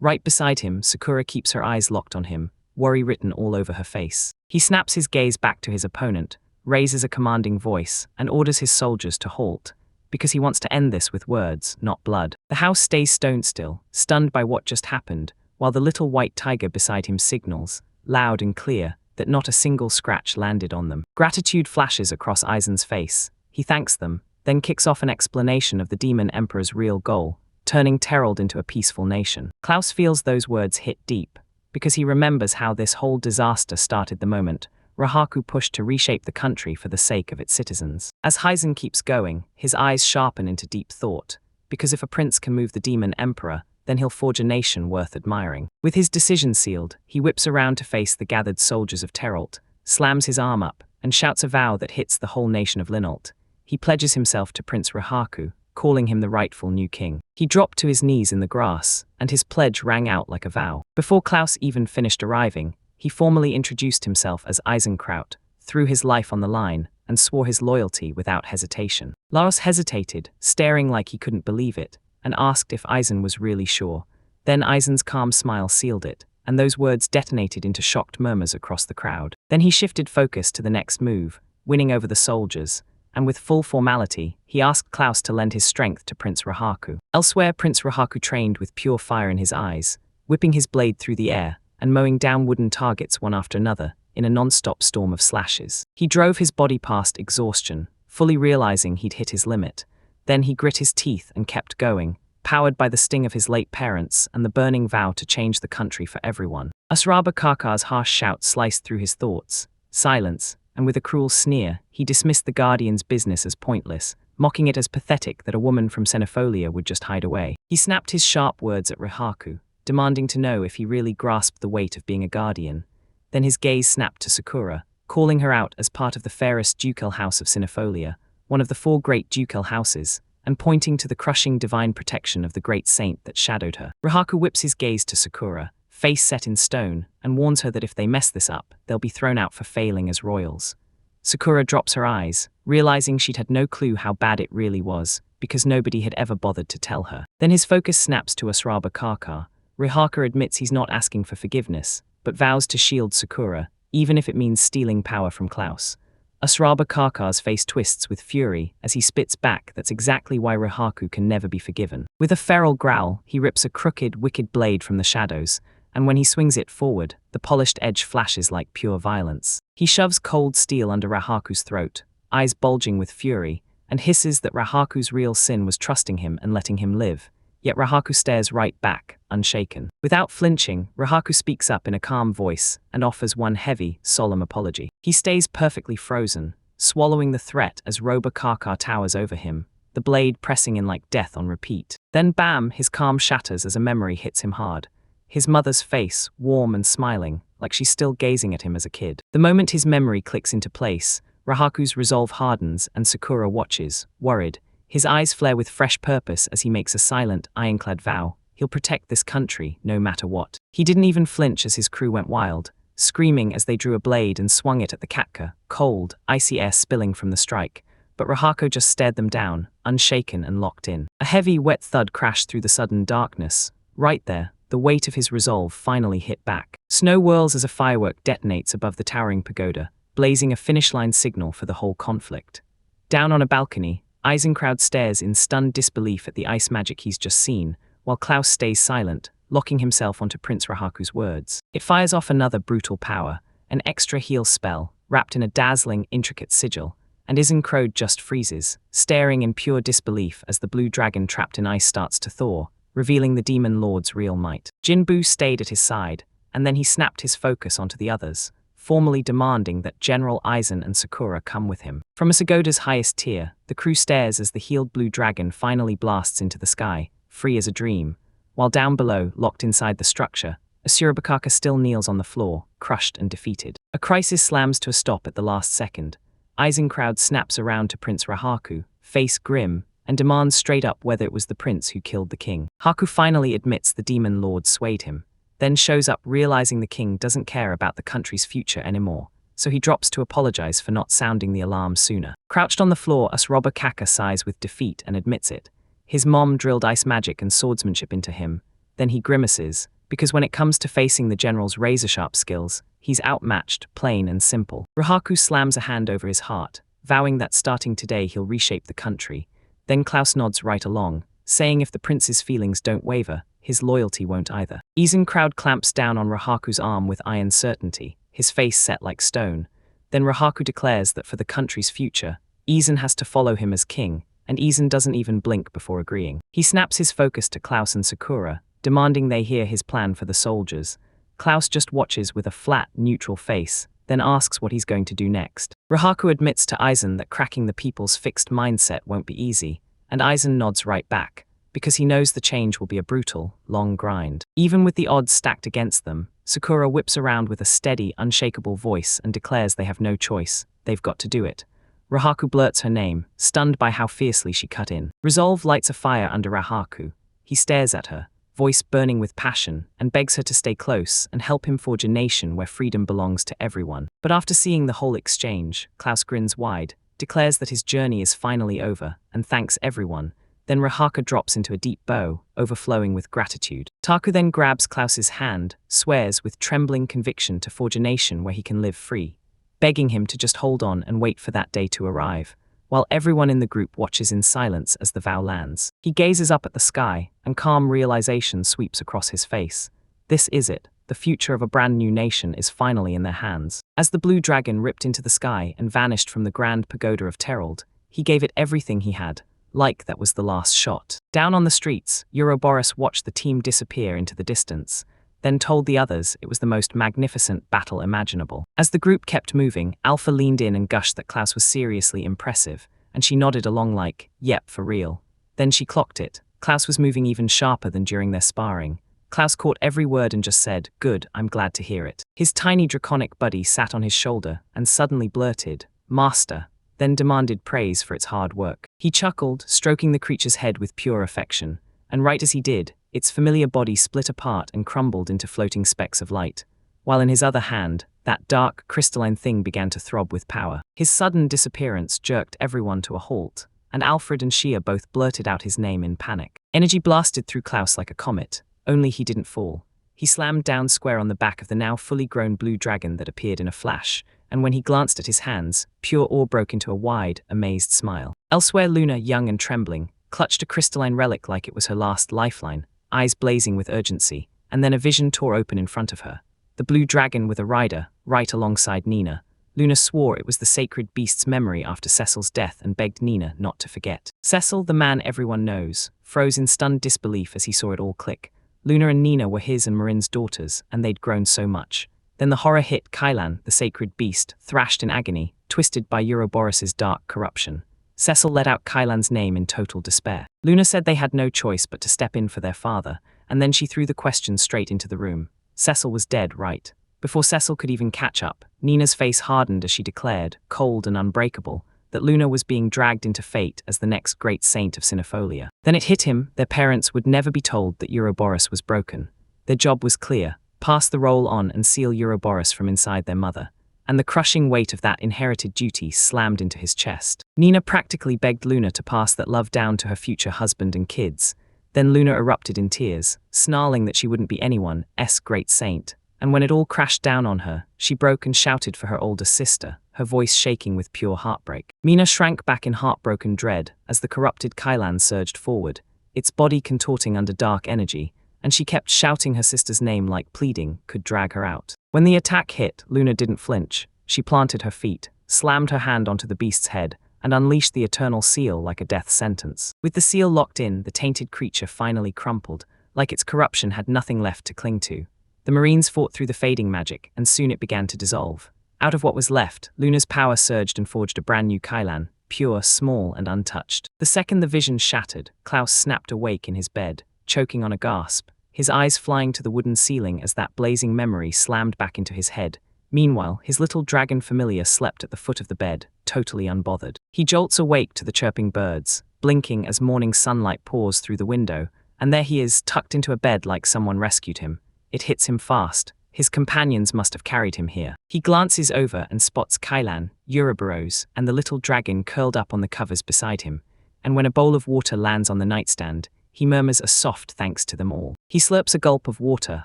Right beside him, Sakura keeps her eyes locked on him, worry written all over her face. He snaps his gaze back to his opponent, raises a commanding voice, and orders his soldiers to halt, because he wants to end this with words, not blood. The house stays stone still, stunned by what just happened, while the little white tiger beside him signals, loud and clear, that not a single scratch landed on them. Gratitude flashes across Eisen's face. He thanks them, then kicks off an explanation of the Demon Emperor's real goal, turning Terald into a peaceful nation. Klaus feels those words hit deep, because he remembers how this whole disaster started the moment Rahaku pushed to reshape the country for the sake of its citizens. As Eisen keeps going, his eyes sharpen into deep thought, because if a prince can move the Demon Emperor, then he'll forge a nation worth admiring. With his decision sealed, he whips around to face the gathered soldiers of Teralt, slams his arm up, and shouts a vow that hits the whole nation of Linalt. He pledges himself to Prince Rahaku, calling him the rightful new king. He dropped to his knees in the grass, and his pledge rang out like a vow. Before Klaus even finished arriving, he formally introduced himself as Eisenkraut, threw his life on the line, and swore his loyalty without hesitation. Laos hesitated, staring like he couldn't believe it, and asked if Aizen was really sure. Then Aizen's calm smile sealed it, and those words detonated into shocked murmurs across the crowd. Then he shifted focus to the next move, winning over the soldiers, and with full formality, he asked Klaus to lend his strength to Prince Rahaku. Elsewhere, Prince Rahaku trained with pure fire in his eyes, whipping his blade through the air, and mowing down wooden targets one after another, in a non-stop storm of slashes. He drove his body past exhaustion, fully realizing he'd hit his limit. Then he grit his teeth and kept going, powered by the sting of his late parents and the burning vow to change the country for everyone. Usraba Karkar's harsh shout sliced through his thoughts. Silence, and with a cruel sneer, he dismissed the Guardian's business as pointless, mocking it as pathetic that a woman from Xenopholia would just hide away. He snapped his sharp words at Rahaku, demanding to know if he really grasped the weight of being a Guardian. Then his gaze snapped to Sakura, calling her out as part of the fairest ducal house of Xenopholia, one of the 4 great ducal houses, and pointing to the crushing divine protection of the great saint that shadowed her. Rahaku whips his gaze to Sakura, face set in stone, and warns her that if they mess this up, they'll be thrown out for failing as royals. Sakura drops her eyes, realizing she'd had no clue how bad it really was, because nobody had ever bothered to tell her. Then his focus snaps to Usraba Karkar. Rahaku admits he's not asking for forgiveness, but vows to shield Sakura, even if it means stealing power from Klaus. Usraba Karkar's face twists with fury as he spits back that's exactly why Rahaku can never be forgiven. With a feral growl, he rips a crooked, wicked blade from the shadows, and when he swings it forward, the polished edge flashes like pure violence. He shoves cold steel under Rahaku's throat, eyes bulging with fury, and hisses that Rahaku's real sin was trusting him and letting him live. Yet Rahaku stares right back, unshaken. Without flinching, Rahaku speaks up in a calm voice and offers one heavy, solemn apology. He stays perfectly frozen, swallowing the threat as Roba Karkar towers over him, the blade pressing in like death on repeat. Then bam, his calm shatters as a memory hits him hard. His mother's face, warm and smiling, like she's still gazing at him as a kid. The moment his memory clicks into place, Rahaku's resolve hardens and Sakura watches, worried. His eyes flare with fresh purpose as he makes a silent, ironclad vow. He'll protect this country, no matter what. He didn't even flinch as his crew went wild, screaming as they drew a blade and swung it at the Katka, cold, icy air spilling from the strike. But Rahaku just stared them down, unshaken and locked in. A heavy, wet thud crashed through the sudden darkness. Right there, the weight of his resolve finally hit back. Snow whirls as a firework detonates above the towering pagoda, blazing a finish line signal for the whole conflict. Down on a balcony, Eisenkraut stares in stunned disbelief at the ice magic he's just seen, while Klaus stays silent, locking himself onto Prince Rahaku's words. It fires off another brutal power, an extra heal spell, wrapped in a dazzling, intricate sigil, and Eisenkraut just freezes, staring in pure disbelief as the blue dragon trapped in ice starts to thaw, revealing the demon lord's real might. Jinbu stayed at his side, and then he snapped his focus onto the others, formally demanding that General Aizen and Sakura come with him. From Asagoda's highest tier, the crew stares as the healed blue dragon finally blasts into the sky, free as a dream, while down below, locked inside the structure, Asurabakaka still kneels on the floor, crushed and defeated. A crisis slams to a stop at the last second. Eisenkraut snaps around to Prince Rahaku, face grim, and demands straight up whether it was the prince who killed the king. Haku finally admits the demon lord swayed him, then shows up realizing the king doesn't care about the country's future anymore, so he drops to apologize for not sounding the alarm sooner. Crouched on the floor, Usraba Kaka sighs with defeat and admits it. His mom drilled ice magic and swordsmanship into him, then he grimaces, because when it comes to facing the general's razor-sharp skills, he's outmatched, plain and simple. Rahaku slams a hand over his heart, vowing that starting today he'll reshape the country. Then Klaus nods right along, saying if the prince's feelings don't waver, his loyalty won't either. Eisenkraut clamps down on Rahaku's arm with iron certainty, his face set like stone. Then Rahaku declares that for the country's future, Eisen has to follow him as king, and Eisen doesn't even blink before agreeing. He snaps his focus to Klaus and Sakura, demanding they hear his plan for the soldiers. Klaus just watches with a flat, neutral face, then asks what he's going to do next. Rahaku admits to Eisen that cracking the people's fixed mindset won't be easy, and Eisen nods right back, because he knows the change will be a brutal, long grind. Even with the odds stacked against them, Sakura whips around with a steady, unshakable voice and declares they have no choice, they've got to do it. Rahaku blurts her name, stunned by how fiercely she cut in. Resolve lights a fire under Rahaku. He stares at her, voice burning with passion, and begs her to stay close and help him forge a nation where freedom belongs to everyone. But after seeing the whole exchange, Klaus grins wide, declares that his journey is finally over, and thanks everyone. Then Rahaka drops into a deep bow, overflowing with gratitude. Taku then grabs Klaus's hand, swears with trembling conviction to forge a nation where he can live free, begging him to just hold on and wait for that day to arrive, while everyone in the group watches in silence as the vow lands. He gazes up at the sky, and calm realization sweeps across his face. This is it. The future of a brand new nation is finally in their hands. As the blue dragon ripped into the sky and vanished from the grand pagoda of Terald, he gave it everything he had, like that was the last shot. Down on the streets, Ouroboros watched the team disappear into the distance, then told the others it was the most magnificent battle imaginable. As the group kept moving, Alpha leaned in and gushed that Klaus was seriously impressive, and she nodded along like, yep, for real. Then she clocked it. Klaus was moving even sharper than during their sparring. Klaus caught every word and just said, "Good, I'm glad to hear it." His tiny draconic buddy sat on his shoulder and suddenly blurted, "Master," then demanded praise for its hard work. He chuckled, stroking the creature's head with pure affection, and right as he did, its familiar body split apart and crumbled into floating specks of light, while in his other hand, that dark, crystalline thing began to throb with power. His sudden disappearance jerked everyone to a halt, and Alfred and Shia both blurted out his name in panic. Energy blasted through Klaus like a comet, only he didn't fall. He slammed down square on the back of the now fully grown blue dragon that appeared in a flash, and when he glanced at his hands, pure awe broke into a wide, amazed smile. Elsewhere, Luna, young and trembling, clutched a crystalline relic like it was her last lifeline, eyes blazing with urgency, and then a vision tore open in front of her. The blue dragon with a rider, right alongside Nina. Luna swore it was the sacred beast's memory after Cecil's death and begged Nina not to forget. Cecil, the man everyone knows, froze in stunned disbelief as he saw it all click. Luna and Nina were his and Marin's daughters, and they'd grown so much. Then the horror hit Kylan, the sacred beast, thrashed in agony, twisted by Ouroboros's dark corruption. Cecil let out Kylan's name in total despair. Luna said they had no choice but to step in for their father, and then she threw the question straight into the room. Cecil was dead, right? Before Cecil could even catch up, Nina's face hardened as she declared, cold and unbreakable, that Luna was being dragged into fate as the next great saint of Cynofolia. Then it hit him, their parents would never be told that Ouroboros was broken. Their job was clear, pass the role on and seal Ouroboros from inside their mother. And the crushing weight of that inherited duty slammed into his chest. Nina practically begged Luna to pass that love down to her future husband and kids. Then Luna erupted in tears, snarling that she wouldn't be anyone's great saint. And when it all crashed down on her, she broke and shouted for her older sister, her voice shaking with pure heartbreak. Mina shrank back in heartbroken dread as the corrupted Kylan surged forward, its body contorting under dark energy, and she kept shouting her sister's name like pleading could drag her out. When the attack hit, Luna didn't flinch. She planted her feet, slammed her hand onto the beast's head, and unleashed the eternal seal like a death sentence. With the seal locked in, the tainted creature finally crumpled, like its corruption had nothing left to cling to. The Marines fought through the fading magic, and soon it began to dissolve. Out of what was left, Luna's power surged and forged a brand new Kylan, pure, small, and untouched. The second the vision shattered, Klaus snapped awake in his bed, choking on a gasp, his eyes flying to the wooden ceiling as that blazing memory slammed back into his head. Meanwhile, his little dragon familiar slept at the foot of the bed, totally unbothered. He jolts awake to the chirping birds, blinking as morning sunlight pours through the window, and there he is, tucked into a bed like someone rescued him. It hits him fast. His companions must have carried him here. He glances over and spots Kylan, Ouroboros, and the little dragon curled up on the covers beside him, and when a bowl of water lands on the nightstand, he murmurs a soft thanks to them all. He slurps a gulp of water,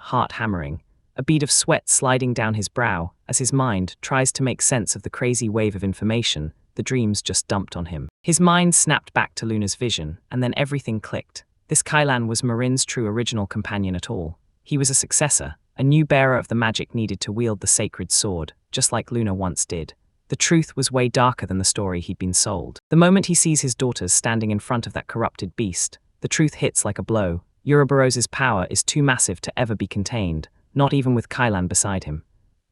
heart hammering, a bead of sweat sliding down his brow as his mind tries to make sense of the crazy wave of information the dreams just dumped on him. His mind snapped back to Luna's vision, and then everything clicked. This Kylan was Marin's true original companion at all. He was a successor, a new bearer of the magic needed to wield the sacred sword, just like Luna once did. The truth was way darker than the story he'd been sold. The moment he sees his daughters standing in front of that corrupted beast, the truth hits like a blow. Ouroboros's power is too massive to ever be contained, not even with Kylan beside him.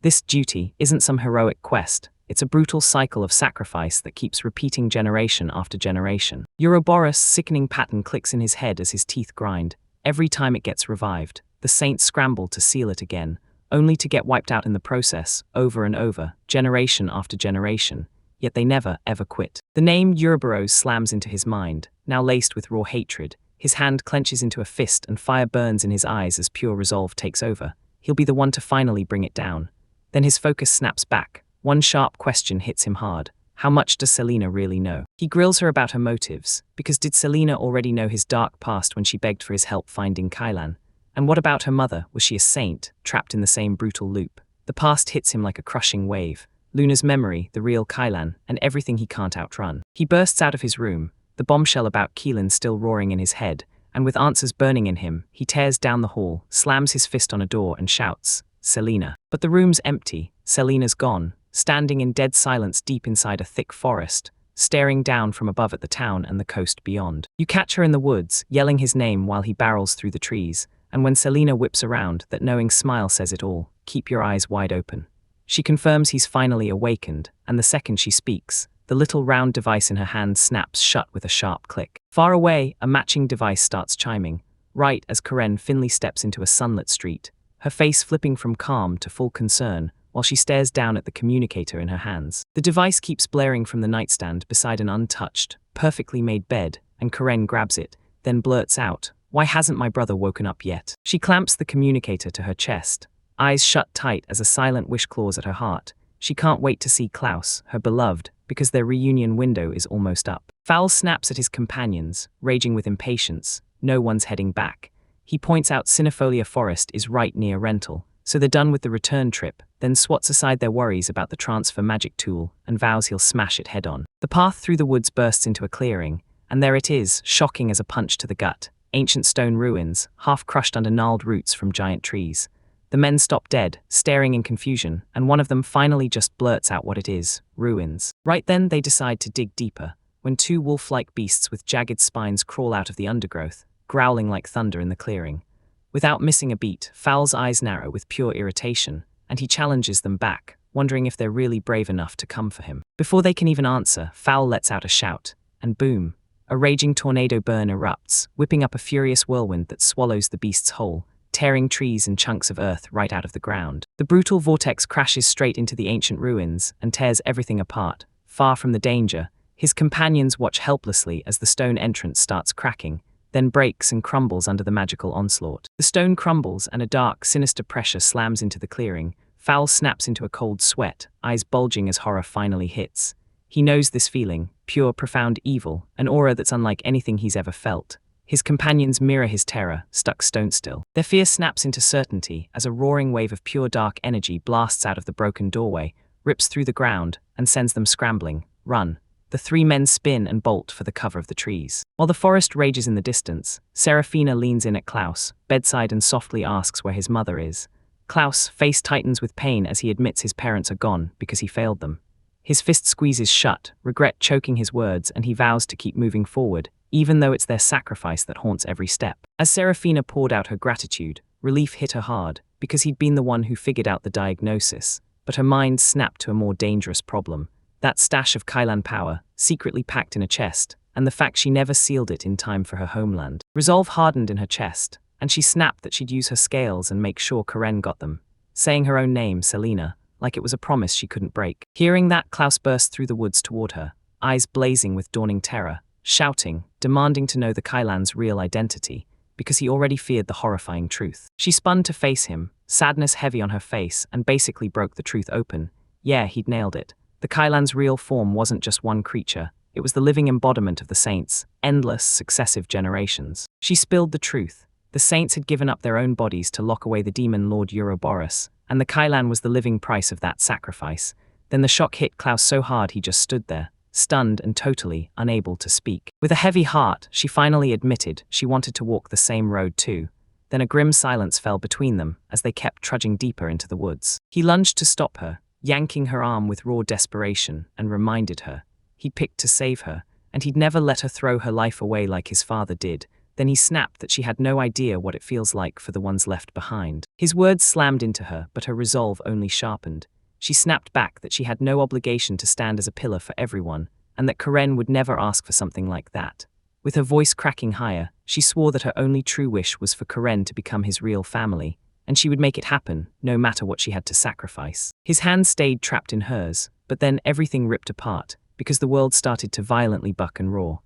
This duty isn't some heroic quest, it's a brutal cycle of sacrifice that keeps repeating generation after generation. Ouroboros' sickening pattern clicks in his head as his teeth grind. Every time it gets revived, the saints scramble to seal it again, only to get wiped out in the process, over and over, generation after generation, yet they never, ever quit. The name Ouroboros slams into his mind, now laced with raw hatred. His hand clenches into a fist and fire burns in his eyes as pure resolve takes over. He'll be the one to finally bring it down. Then his focus snaps back. One sharp question hits him hard. How much does Selena really know? He grills her about her motives, because did Selena already know his dark past when she begged for his help finding Kailan? And what about her mother? Was she a saint, trapped in the same brutal loop? The past hits him like a crushing wave. Luna's memory, the real Kailan, and everything he can't outrun. He bursts out of his room, the bombshell about Keelan still roaring in his head, and with answers burning in him, he tears down the hall, slams his fist on a door and shouts, "Selena." But the room's empty. Selena's gone, standing in dead silence deep inside a thick forest, staring down from above at the town and the coast beyond. You catch her in the woods, yelling his name while he barrels through the trees, and when Selena whips around, that knowing smile says it all, "Keep your eyes wide open." She confirms he's finally awakened, and the second she speaks, the little round device in her hand snaps shut with a sharp click. Far away, a matching device starts chiming, right as Karen Finley steps into a sunlit street, her face flipping from calm to full concern, while she stares down at the communicator in her hands. The device keeps blaring from the nightstand beside an untouched, perfectly made bed, and Karen grabs it, then blurts out, "Why hasn't my brother woken up yet?" She clamps the communicator to her chest, eyes shut tight as a silent wish claws at her heart. She can't wait to see Klaus, her beloved, because their reunion window is almost up. Fowl snaps at his companions, raging with impatience. No one's heading back. He points out Cinefolia Forest is right near Rental, so they're done with the return trip, then swats aside their worries about the transfer magic tool and vows he'll smash it head on. The path through the woods bursts into a clearing, and there it is, shocking as a punch to the gut. Ancient stone ruins, half crushed under gnarled roots from giant trees. The men stop dead, staring in confusion, and one of them finally just blurts out what it is, ruins. Right then they decide to dig deeper, when two wolf-like beasts with jagged spines crawl out of the undergrowth, growling like thunder in the clearing. Without missing a beat, Fowl's eyes narrow with pure irritation, and he challenges them back, wondering if they're really brave enough to come for him. Before they can even answer, Fowl lets out a shout, and boom, a raging tornado burn erupts, whipping up a furious whirlwind that swallows the beasts whole, tearing trees and chunks of earth right out of the ground. The brutal vortex crashes straight into the ancient ruins and tears everything apart. Far from the danger, his companions watch helplessly as the stone entrance starts cracking, then breaks and crumbles under the magical onslaught. The stone crumbles and a dark, sinister pressure slams into the clearing. Fowl snaps into a cold sweat, eyes bulging as horror finally hits. He knows this feeling, pure, profound evil, an aura that's unlike anything he's ever felt. His companions mirror his terror, stuck stone still. Their fear snaps into certainty as a roaring wave of pure dark energy blasts out of the broken doorway, rips through the ground, and sends them scrambling. Run. The three men spin and bolt for the cover of the trees. While the forest rages in the distance, Serafina leans in at Klaus, bedside, and softly asks where his mother is. Klaus' face tightens with pain as he admits his parents are gone because he failed them. His fist squeezes shut, regret choking his words, and he vows to keep moving forward, even though it's their sacrifice that haunts every step. As Serafina poured out her gratitude, relief hit her hard, because he'd been the one who figured out the diagnosis, but her mind snapped to a more dangerous problem. That stash of Kailan power, secretly packed in a chest, and the fact she never sealed it in time for her homeland. Resolve hardened in her chest, and she snapped that she'd use her scales and make sure Karen got them, saying her own name, Selena, like it was a promise she couldn't break. Hearing that, Klaus burst through the woods toward her, eyes blazing with dawning terror, shouting, demanding to know the Kailan's real identity, because he already feared the horrifying truth. She spun to face him, sadness heavy on her face, and basically broke the truth open. Yeah, he'd nailed it. The Kailan's real form wasn't just one creature, it was the living embodiment of the saints, endless, successive generations. She spilled the truth. The saints had given up their own bodies to lock away the demon Lord Ouroboros, and the Kailan was the living price of that sacrifice. Then the shock hit Klaus so hard he just stood there, stunned and totally unable to speak. With a heavy heart, she finally admitted she wanted to walk the same road too. Then a grim silence fell between them as they kept trudging deeper into the woods. He lunged to stop her, yanking her arm with raw desperation, and reminded her he'd picked to save her, and he'd never let her throw her life away like his father did. Then he snapped that she had no idea what it feels like for the ones left behind. His words slammed into her, but her resolve only sharpened. She snapped back that she had no obligation to stand as a pillar for everyone, and that Karen would never ask for something like that. With her voice cracking higher, she swore that her only true wish was for Karen to become his real family, and she would make it happen, no matter what she had to sacrifice. His hand stayed trapped in hers, but then everything ripped apart, because the world started to violently buck and roar.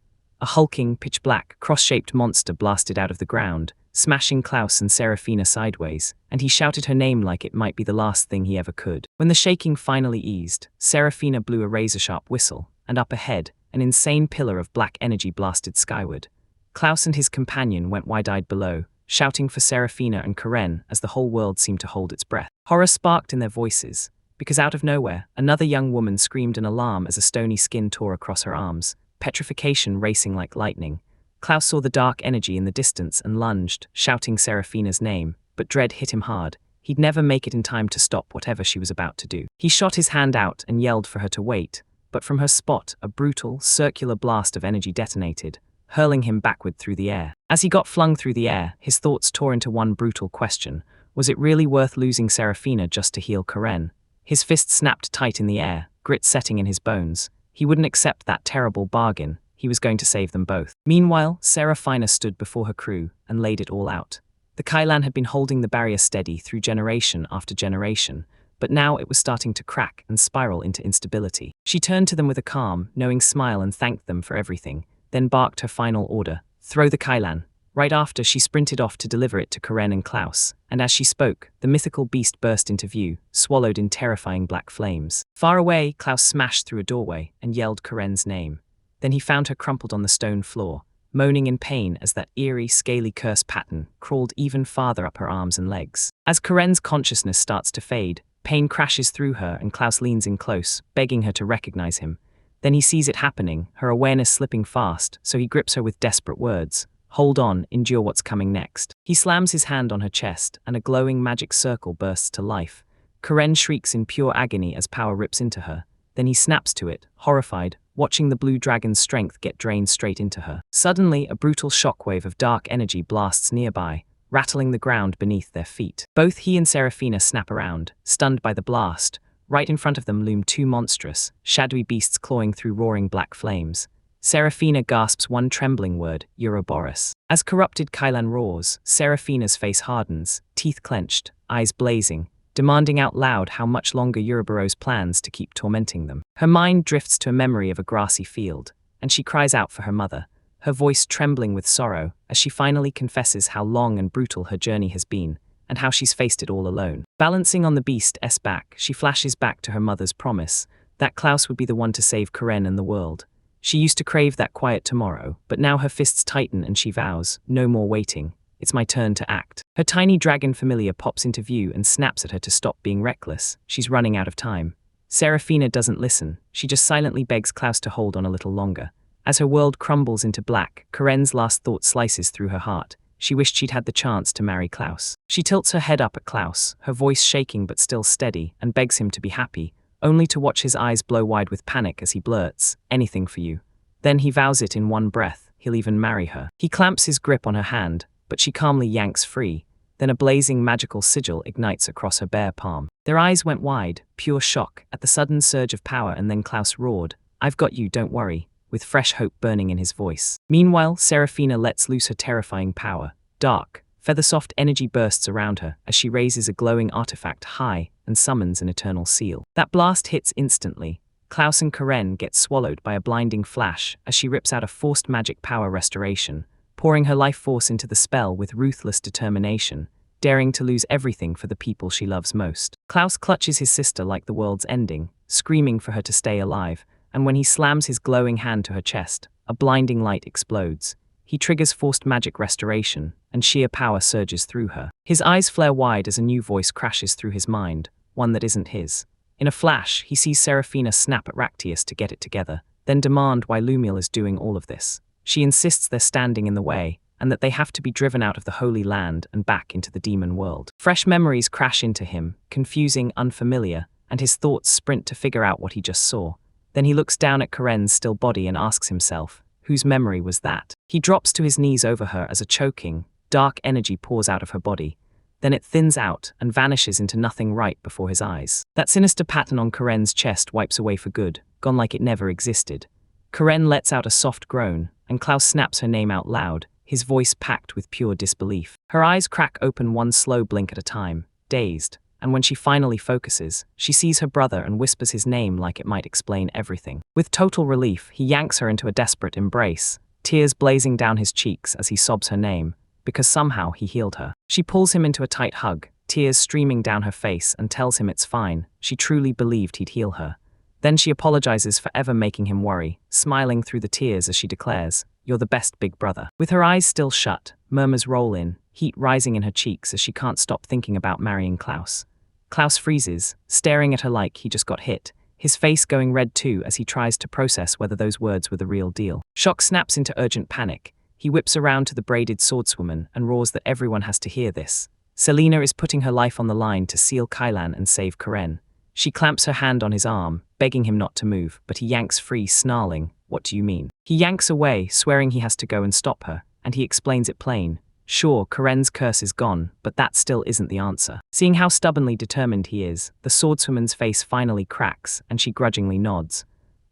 A hulking, pitch-black, cross-shaped monster blasted out of the ground, smashing Klaus and Serafina sideways, and he shouted her name like it might be the last thing he ever could. When the shaking finally eased, Serafina blew a razor-sharp whistle, and up ahead, an insane pillar of black energy blasted skyward. Klaus and his companion went wide-eyed below, shouting for Serafina and Karen as the whole world seemed to hold its breath. Horror sparked in their voices, because out of nowhere, another young woman screamed an alarm as a stony skin tore across her arms, petrification racing like lightning. Klaus saw the dark energy in the distance and lunged, shouting Serafina's name, but dread hit him hard. He'd never make it in time to stop whatever she was about to do. He shot his hand out and yelled for her to wait, but from her spot, a brutal, circular blast of energy detonated, hurling him backward through the air. As he got flung through the air, his thoughts tore into one brutal question. Was it really worth losing Serafina just to heal Karen? His fist snapped tight in the air, grit setting in his bones. He wouldn't accept that terrible bargain. He was going to save them both. Meanwhile, Serafina stood before her crew and laid it all out. The Kailan had been holding the barrier steady through generation after generation, but now it was starting to crack and spiral into instability. She turned to them with a calm, knowing smile and thanked them for everything, then barked her final order: throw the Kailan. Right after, she sprinted off to deliver it to Karen and Klaus, and as she spoke, the mythical beast burst into view, swallowed in terrifying black flames. Far away, Klaus smashed through a doorway and yelled Karen's name. Then he found her crumpled on the stone floor, moaning in pain as that eerie, scaly curse pattern crawled even farther up her arms and legs. As Karen's consciousness starts to fade, pain crashes through her and Klaus leans in close, begging her to recognize him. Then he sees it happening, her awareness slipping fast, so he grips her with desperate words. Hold on, endure what's coming next. He slams his hand on her chest, and a glowing magic circle bursts to life. Karen shrieks in pure agony as power rips into her. Then he snaps to it, horrified, watching the blue dragon's strength get drained straight into her. Suddenly, a brutal shockwave of dark energy blasts nearby, rattling the ground beneath their feet. Both he and Serafina snap around, stunned by the blast. Right in front of them loom two monstrous, shadowy beasts clawing through roaring black flames. Serafina gasps one trembling word: Ouroboros. As corrupted Kailan roars, Serafina's face hardens, teeth clenched, eyes blazing, demanding out loud how much longer Ouroboros plans to keep tormenting them. Her mind drifts to a memory of a grassy field, and she cries out for her mother, her voice trembling with sorrow as she finally confesses how long and brutal her journey has been, and how she's faced it all alone. Balancing on the beast's back, she flashes back to her mother's promise that Klaus would be the one to save Karen and the world. She used to crave that quiet tomorrow, but now her fists tighten and she vows, no more waiting. It's my turn to act. Her tiny dragon familiar pops into view and snaps at her to stop being reckless. She's running out of time. Serafina doesn't listen. She just silently begs Klaus to hold on a little longer. As her world crumbles into black, Karen's last thought slices through her heart. She wished she'd had the chance to marry Klaus. She tilts her head up at Klaus, her voice shaking but still steady, and begs him to be happy, only to watch his eyes blow wide with panic as he blurts, anything for you. Then he vows it in one breath, he'll even marry her. He clamps his grip on her hand, but she calmly yanks free. Then a blazing magical sigil ignites across her bare palm. Their eyes went wide, pure shock, at the sudden surge of power, and then Klaus roared, "I've got you, don't worry," with fresh hope burning in his voice. Meanwhile, Serafina lets loose her terrifying power. Dark, feather-soft energy bursts around her as she raises a glowing artifact high and summons an eternal seal. That blast hits instantly. Klaus and Karen get swallowed by a blinding flash as she rips out a forced magic power restoration, pouring her life force into the spell with ruthless determination, daring to lose everything for the people she loves most. Klaus clutches his sister like the world's ending, screaming for her to stay alive, and when he slams his glowing hand to her chest, a blinding light explodes. He triggers forced magic restoration, and sheer power surges through her. His eyes flare wide as a new voice crashes through his mind, one that isn't his. In a flash, he sees Serafina snap at Ractius to get it together, then demand why Lumiel is doing all of this. She insists they're standing in the way, and that they have to be driven out of the Holy Land and back into the demon world. Fresh memories crash into him, confusing, unfamiliar, and his thoughts sprint to figure out what he just saw. Then he looks down at Karen's still body and asks himself, whose memory was that? He drops to his knees over her as a choking, dark energy pours out of her body. Then it thins out and vanishes into nothing right before his eyes. That sinister pattern on Karen's chest wipes away for good, gone like it never existed. Karen lets out a soft groan, and Klaus snaps her name out loud, his voice packed with pure disbelief. Her eyes crack open one slow blink at a time, dazed, and when she finally focuses, she sees her brother and whispers his name like it might explain everything. With total relief, he yanks her into a desperate embrace, tears blazing down his cheeks as he sobs her name, because somehow he healed her. She pulls him into a tight hug, tears streaming down her face, and tells him it's fine. She truly believed he'd heal her. Then she apologizes for ever making him worry, smiling through the tears as she declares, "You're the best big brother." With her eyes still shut, murmurs roll in, heat rising in her cheeks as she can't stop thinking about marrying Klaus. Klaus freezes, staring at her like he just got hit, his face going red too as he tries to process whether those words were the real deal. Shock snaps into urgent panic. He whips around to the braided swordswoman and roars that everyone has to hear this. Selena is putting her life on the line to seal Kailan and save Karen. She clamps her hand on his arm, begging him not to move, but he yanks free, snarling, "What do you mean?" He yanks away, swearing he has to go and stop her, and he explains it plain. Sure, Karen's curse is gone, but that still isn't the answer. Seeing how stubbornly determined he is, the swordswoman's face finally cracks, and she grudgingly nods.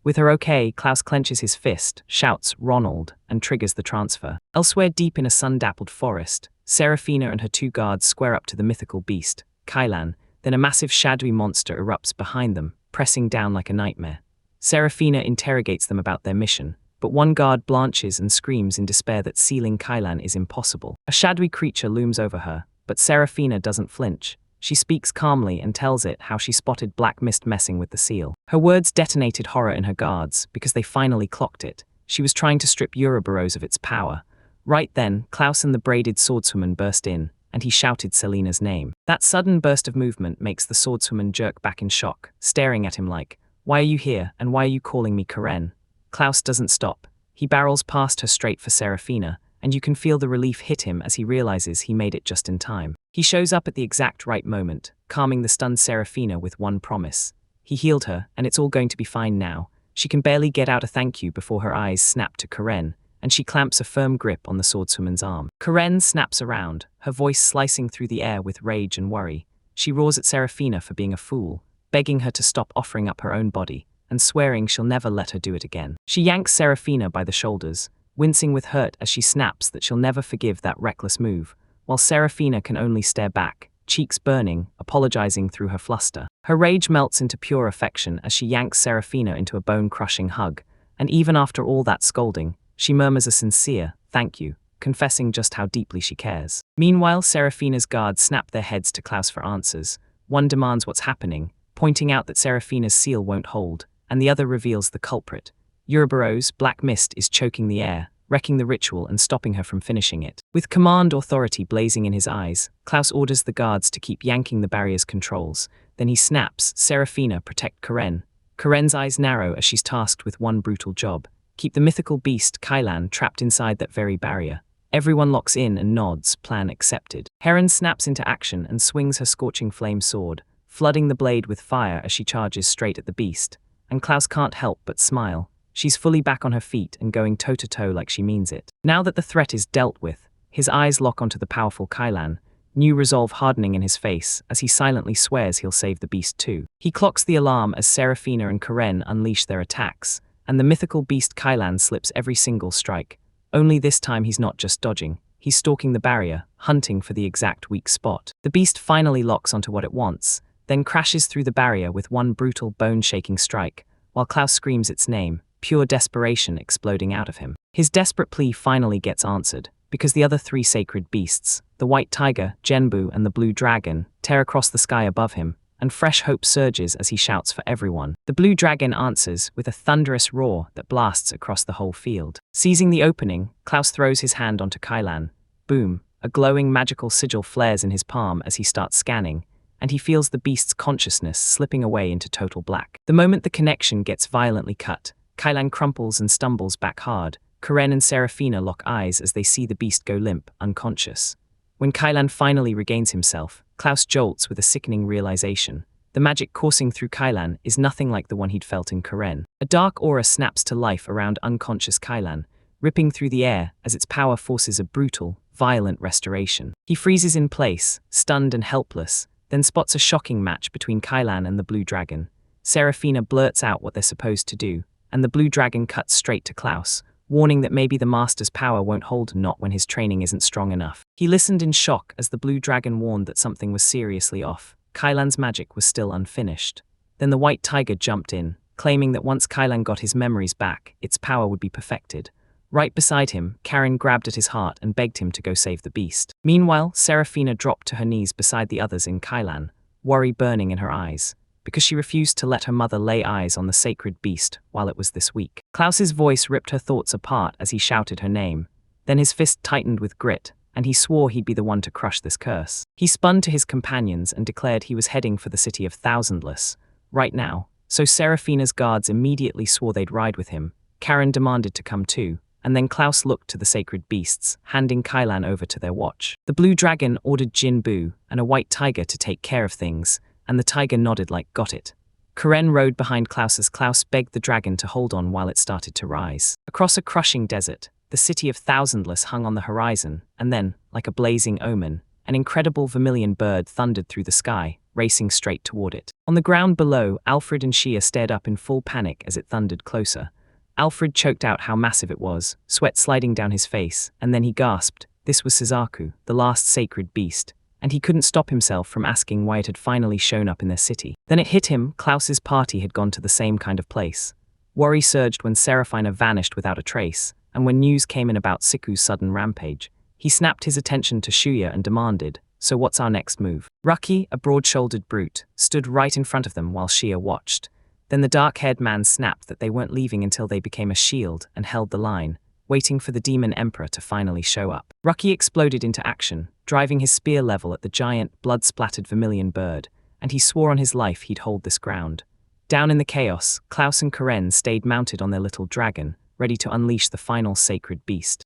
With her okay, Klaus clenches his fist, shouts "Ronald," and triggers the transfer. Elsewhere deep in a sun-dappled forest, Serafina and her two guards square up to the mythical beast, Kailan. Then a massive shadowy monster erupts behind them, pressing down like a nightmare. Serafina interrogates them about their mission, but one guard blanches and screams in despair that sealing Kailan is impossible. A shadowy creature looms over her, but Serafina doesn't flinch. She speaks calmly and tells it how she spotted black mist messing with the seal. Her words detonated horror in her guards, because they finally clocked it. She was trying to strip Ouroboros of its power. Right then, Klaus and the braided swordswoman burst in, and he shouted Selena's name. That sudden burst of movement makes the swordswoman jerk back in shock, staring at him like, "Why are you here, and why are you calling me Karen?" Klaus doesn't stop. He barrels past her straight for Serafina, and you can feel the relief hit him as he realizes he made it just in time. He shows up at the exact right moment, calming the stunned Serafina with one promise. He healed her, and it's all going to be fine now. She can barely get out a thank you before her eyes snap to Karen, and she clamps a firm grip on the swordswoman's arm. Karen snaps around, her voice slicing through the air with rage and worry. She roars at Serafina for being a fool, begging her to stop offering up her own body, and swearing she'll never let her do it again. She yanks Serafina by the shoulders, wincing with hurt as she snaps that she'll never forgive that reckless move, while Serafina can only stare back, cheeks burning, apologizing through her fluster. Her rage melts into pure affection as she yanks Serafina into a bone-crushing hug, and even after all that scolding, she murmurs a sincere, "Thank you," confessing just how deeply she cares. Meanwhile, Serafina's guards snap their heads to Klaus for answers. One demands what's happening, pointing out that Serafina's seal won't hold, and the other reveals the culprit. Ouroboros' black mist is choking the air, wrecking the ritual and stopping her from finishing it. With command authority blazing in his eyes, Klaus orders the guards to keep yanking the barrier's controls. Then he snaps, "Serafina, protect Karen." Karen's eyes narrow as she's tasked with one brutal job. Keep the mythical beast, Kailan, trapped inside that very barrier. Everyone locks in and nods, plan accepted. Heron snaps into action and swings her scorching flame sword, flooding the blade with fire as she charges straight at the beast. And Klaus can't help but smile. She's fully back on her feet and going toe-to-toe like she means it. Now that the threat is dealt with, his eyes lock onto the powerful Kailan, new resolve hardening in his face as he silently swears he'll save the beast too. He clocks the alarm as Serafina and Karen unleash their attacks, and the mythical beast Kailan slips every single strike. Only this time he's not just dodging, he's stalking the barrier, hunting for the exact weak spot. The beast finally locks onto what it wants, then crashes through the barrier with one brutal bone-shaking strike, while Klaus screams its name, pure desperation exploding out of him. His desperate plea finally gets answered, because the other three sacred beasts, the white tiger, Genbu, and the blue dragon, tear across the sky above him, and fresh hope surges as he shouts for everyone. The blue dragon answers with a thunderous roar that blasts across the whole field. Seizing the opening, Klaus throws his hand onto Kailan. Boom, a glowing magical sigil flares in his palm as he starts scanning, and he feels the beast's consciousness slipping away into total black. The moment the connection gets violently cut, Kailan crumples and stumbles back hard. Karen and Serafina lock eyes as they see the beast go limp, unconscious. When Kailan finally regains himself, Klaus jolts with a sickening realization. The magic coursing through Kailan is nothing like the one he'd felt in Karen. A dark aura snaps to life around unconscious Kailan, ripping through the air as its power forces a brutal, violent restoration. He freezes in place, stunned and helpless, then spots a shocking match between Kailan and the blue dragon. Serafina blurts out what they're supposed to do, and the blue dragon cuts straight to Klaus, warning that maybe the master's power won't hold, not when his training isn't strong enough. He listened in shock as the blue dragon warned that something was seriously off. Kailan's magic was still unfinished. Then the white tiger jumped in, claiming that once Kailan got his memories back, its power would be perfected. Right beside him, Karen grabbed at his heart and begged him to go save the beast. Meanwhile, Serafina dropped to her knees beside the others in Kailan, worry burning in her eyes, because she refused to let her mother lay eyes on the sacred beast while it was this weak. Klaus's voice ripped her thoughts apart as he shouted her name. Then his fist tightened with grit, and he swore he'd be the one to crush this curse. He spun to his companions and declared he was heading for the city of Thousandless, right now, so Serafina's guards immediately swore they'd ride with him. Karen demanded to come too, and then Klaus looked to the sacred beasts, handing Kailan over to their watch. The blue dragon ordered Jinbu and a white tiger to take care of things, and the tiger nodded like got it. Karen rode behind Klaus as Klaus begged the dragon to hold on while it started to rise. Across a crushing desert, the city of Thousandless hung on the horizon, and then, like a blazing omen, an incredible vermilion bird thundered through the sky, racing straight toward it. On the ground below, Alfred and Shia stared up in full panic as it thundered closer. Alfred choked out how massive it was, sweat sliding down his face, and then he gasped. This was Suzaku, the last sacred beast, and he couldn't stop himself from asking why it had finally shown up in their city. Then it hit him, Klaus's party had gone to the same kind of place. Worry surged when Serafina vanished without a trace, and when news came in about Siku's sudden rampage, he snapped his attention to Shuya and demanded, "So what's our next move?" Rucky, a broad-shouldered brute, stood right in front of them while Shia watched. Then the dark-haired man snapped that they weren't leaving until they became a shield and held the line, waiting for the demon emperor to finally show up. Rucky exploded into action, driving his spear level at the giant, blood-splattered vermilion bird, and he swore on his life he'd hold this ground. Down in the chaos, Klaus and Karen stayed mounted on their little dragon, ready to unleash the final sacred beast.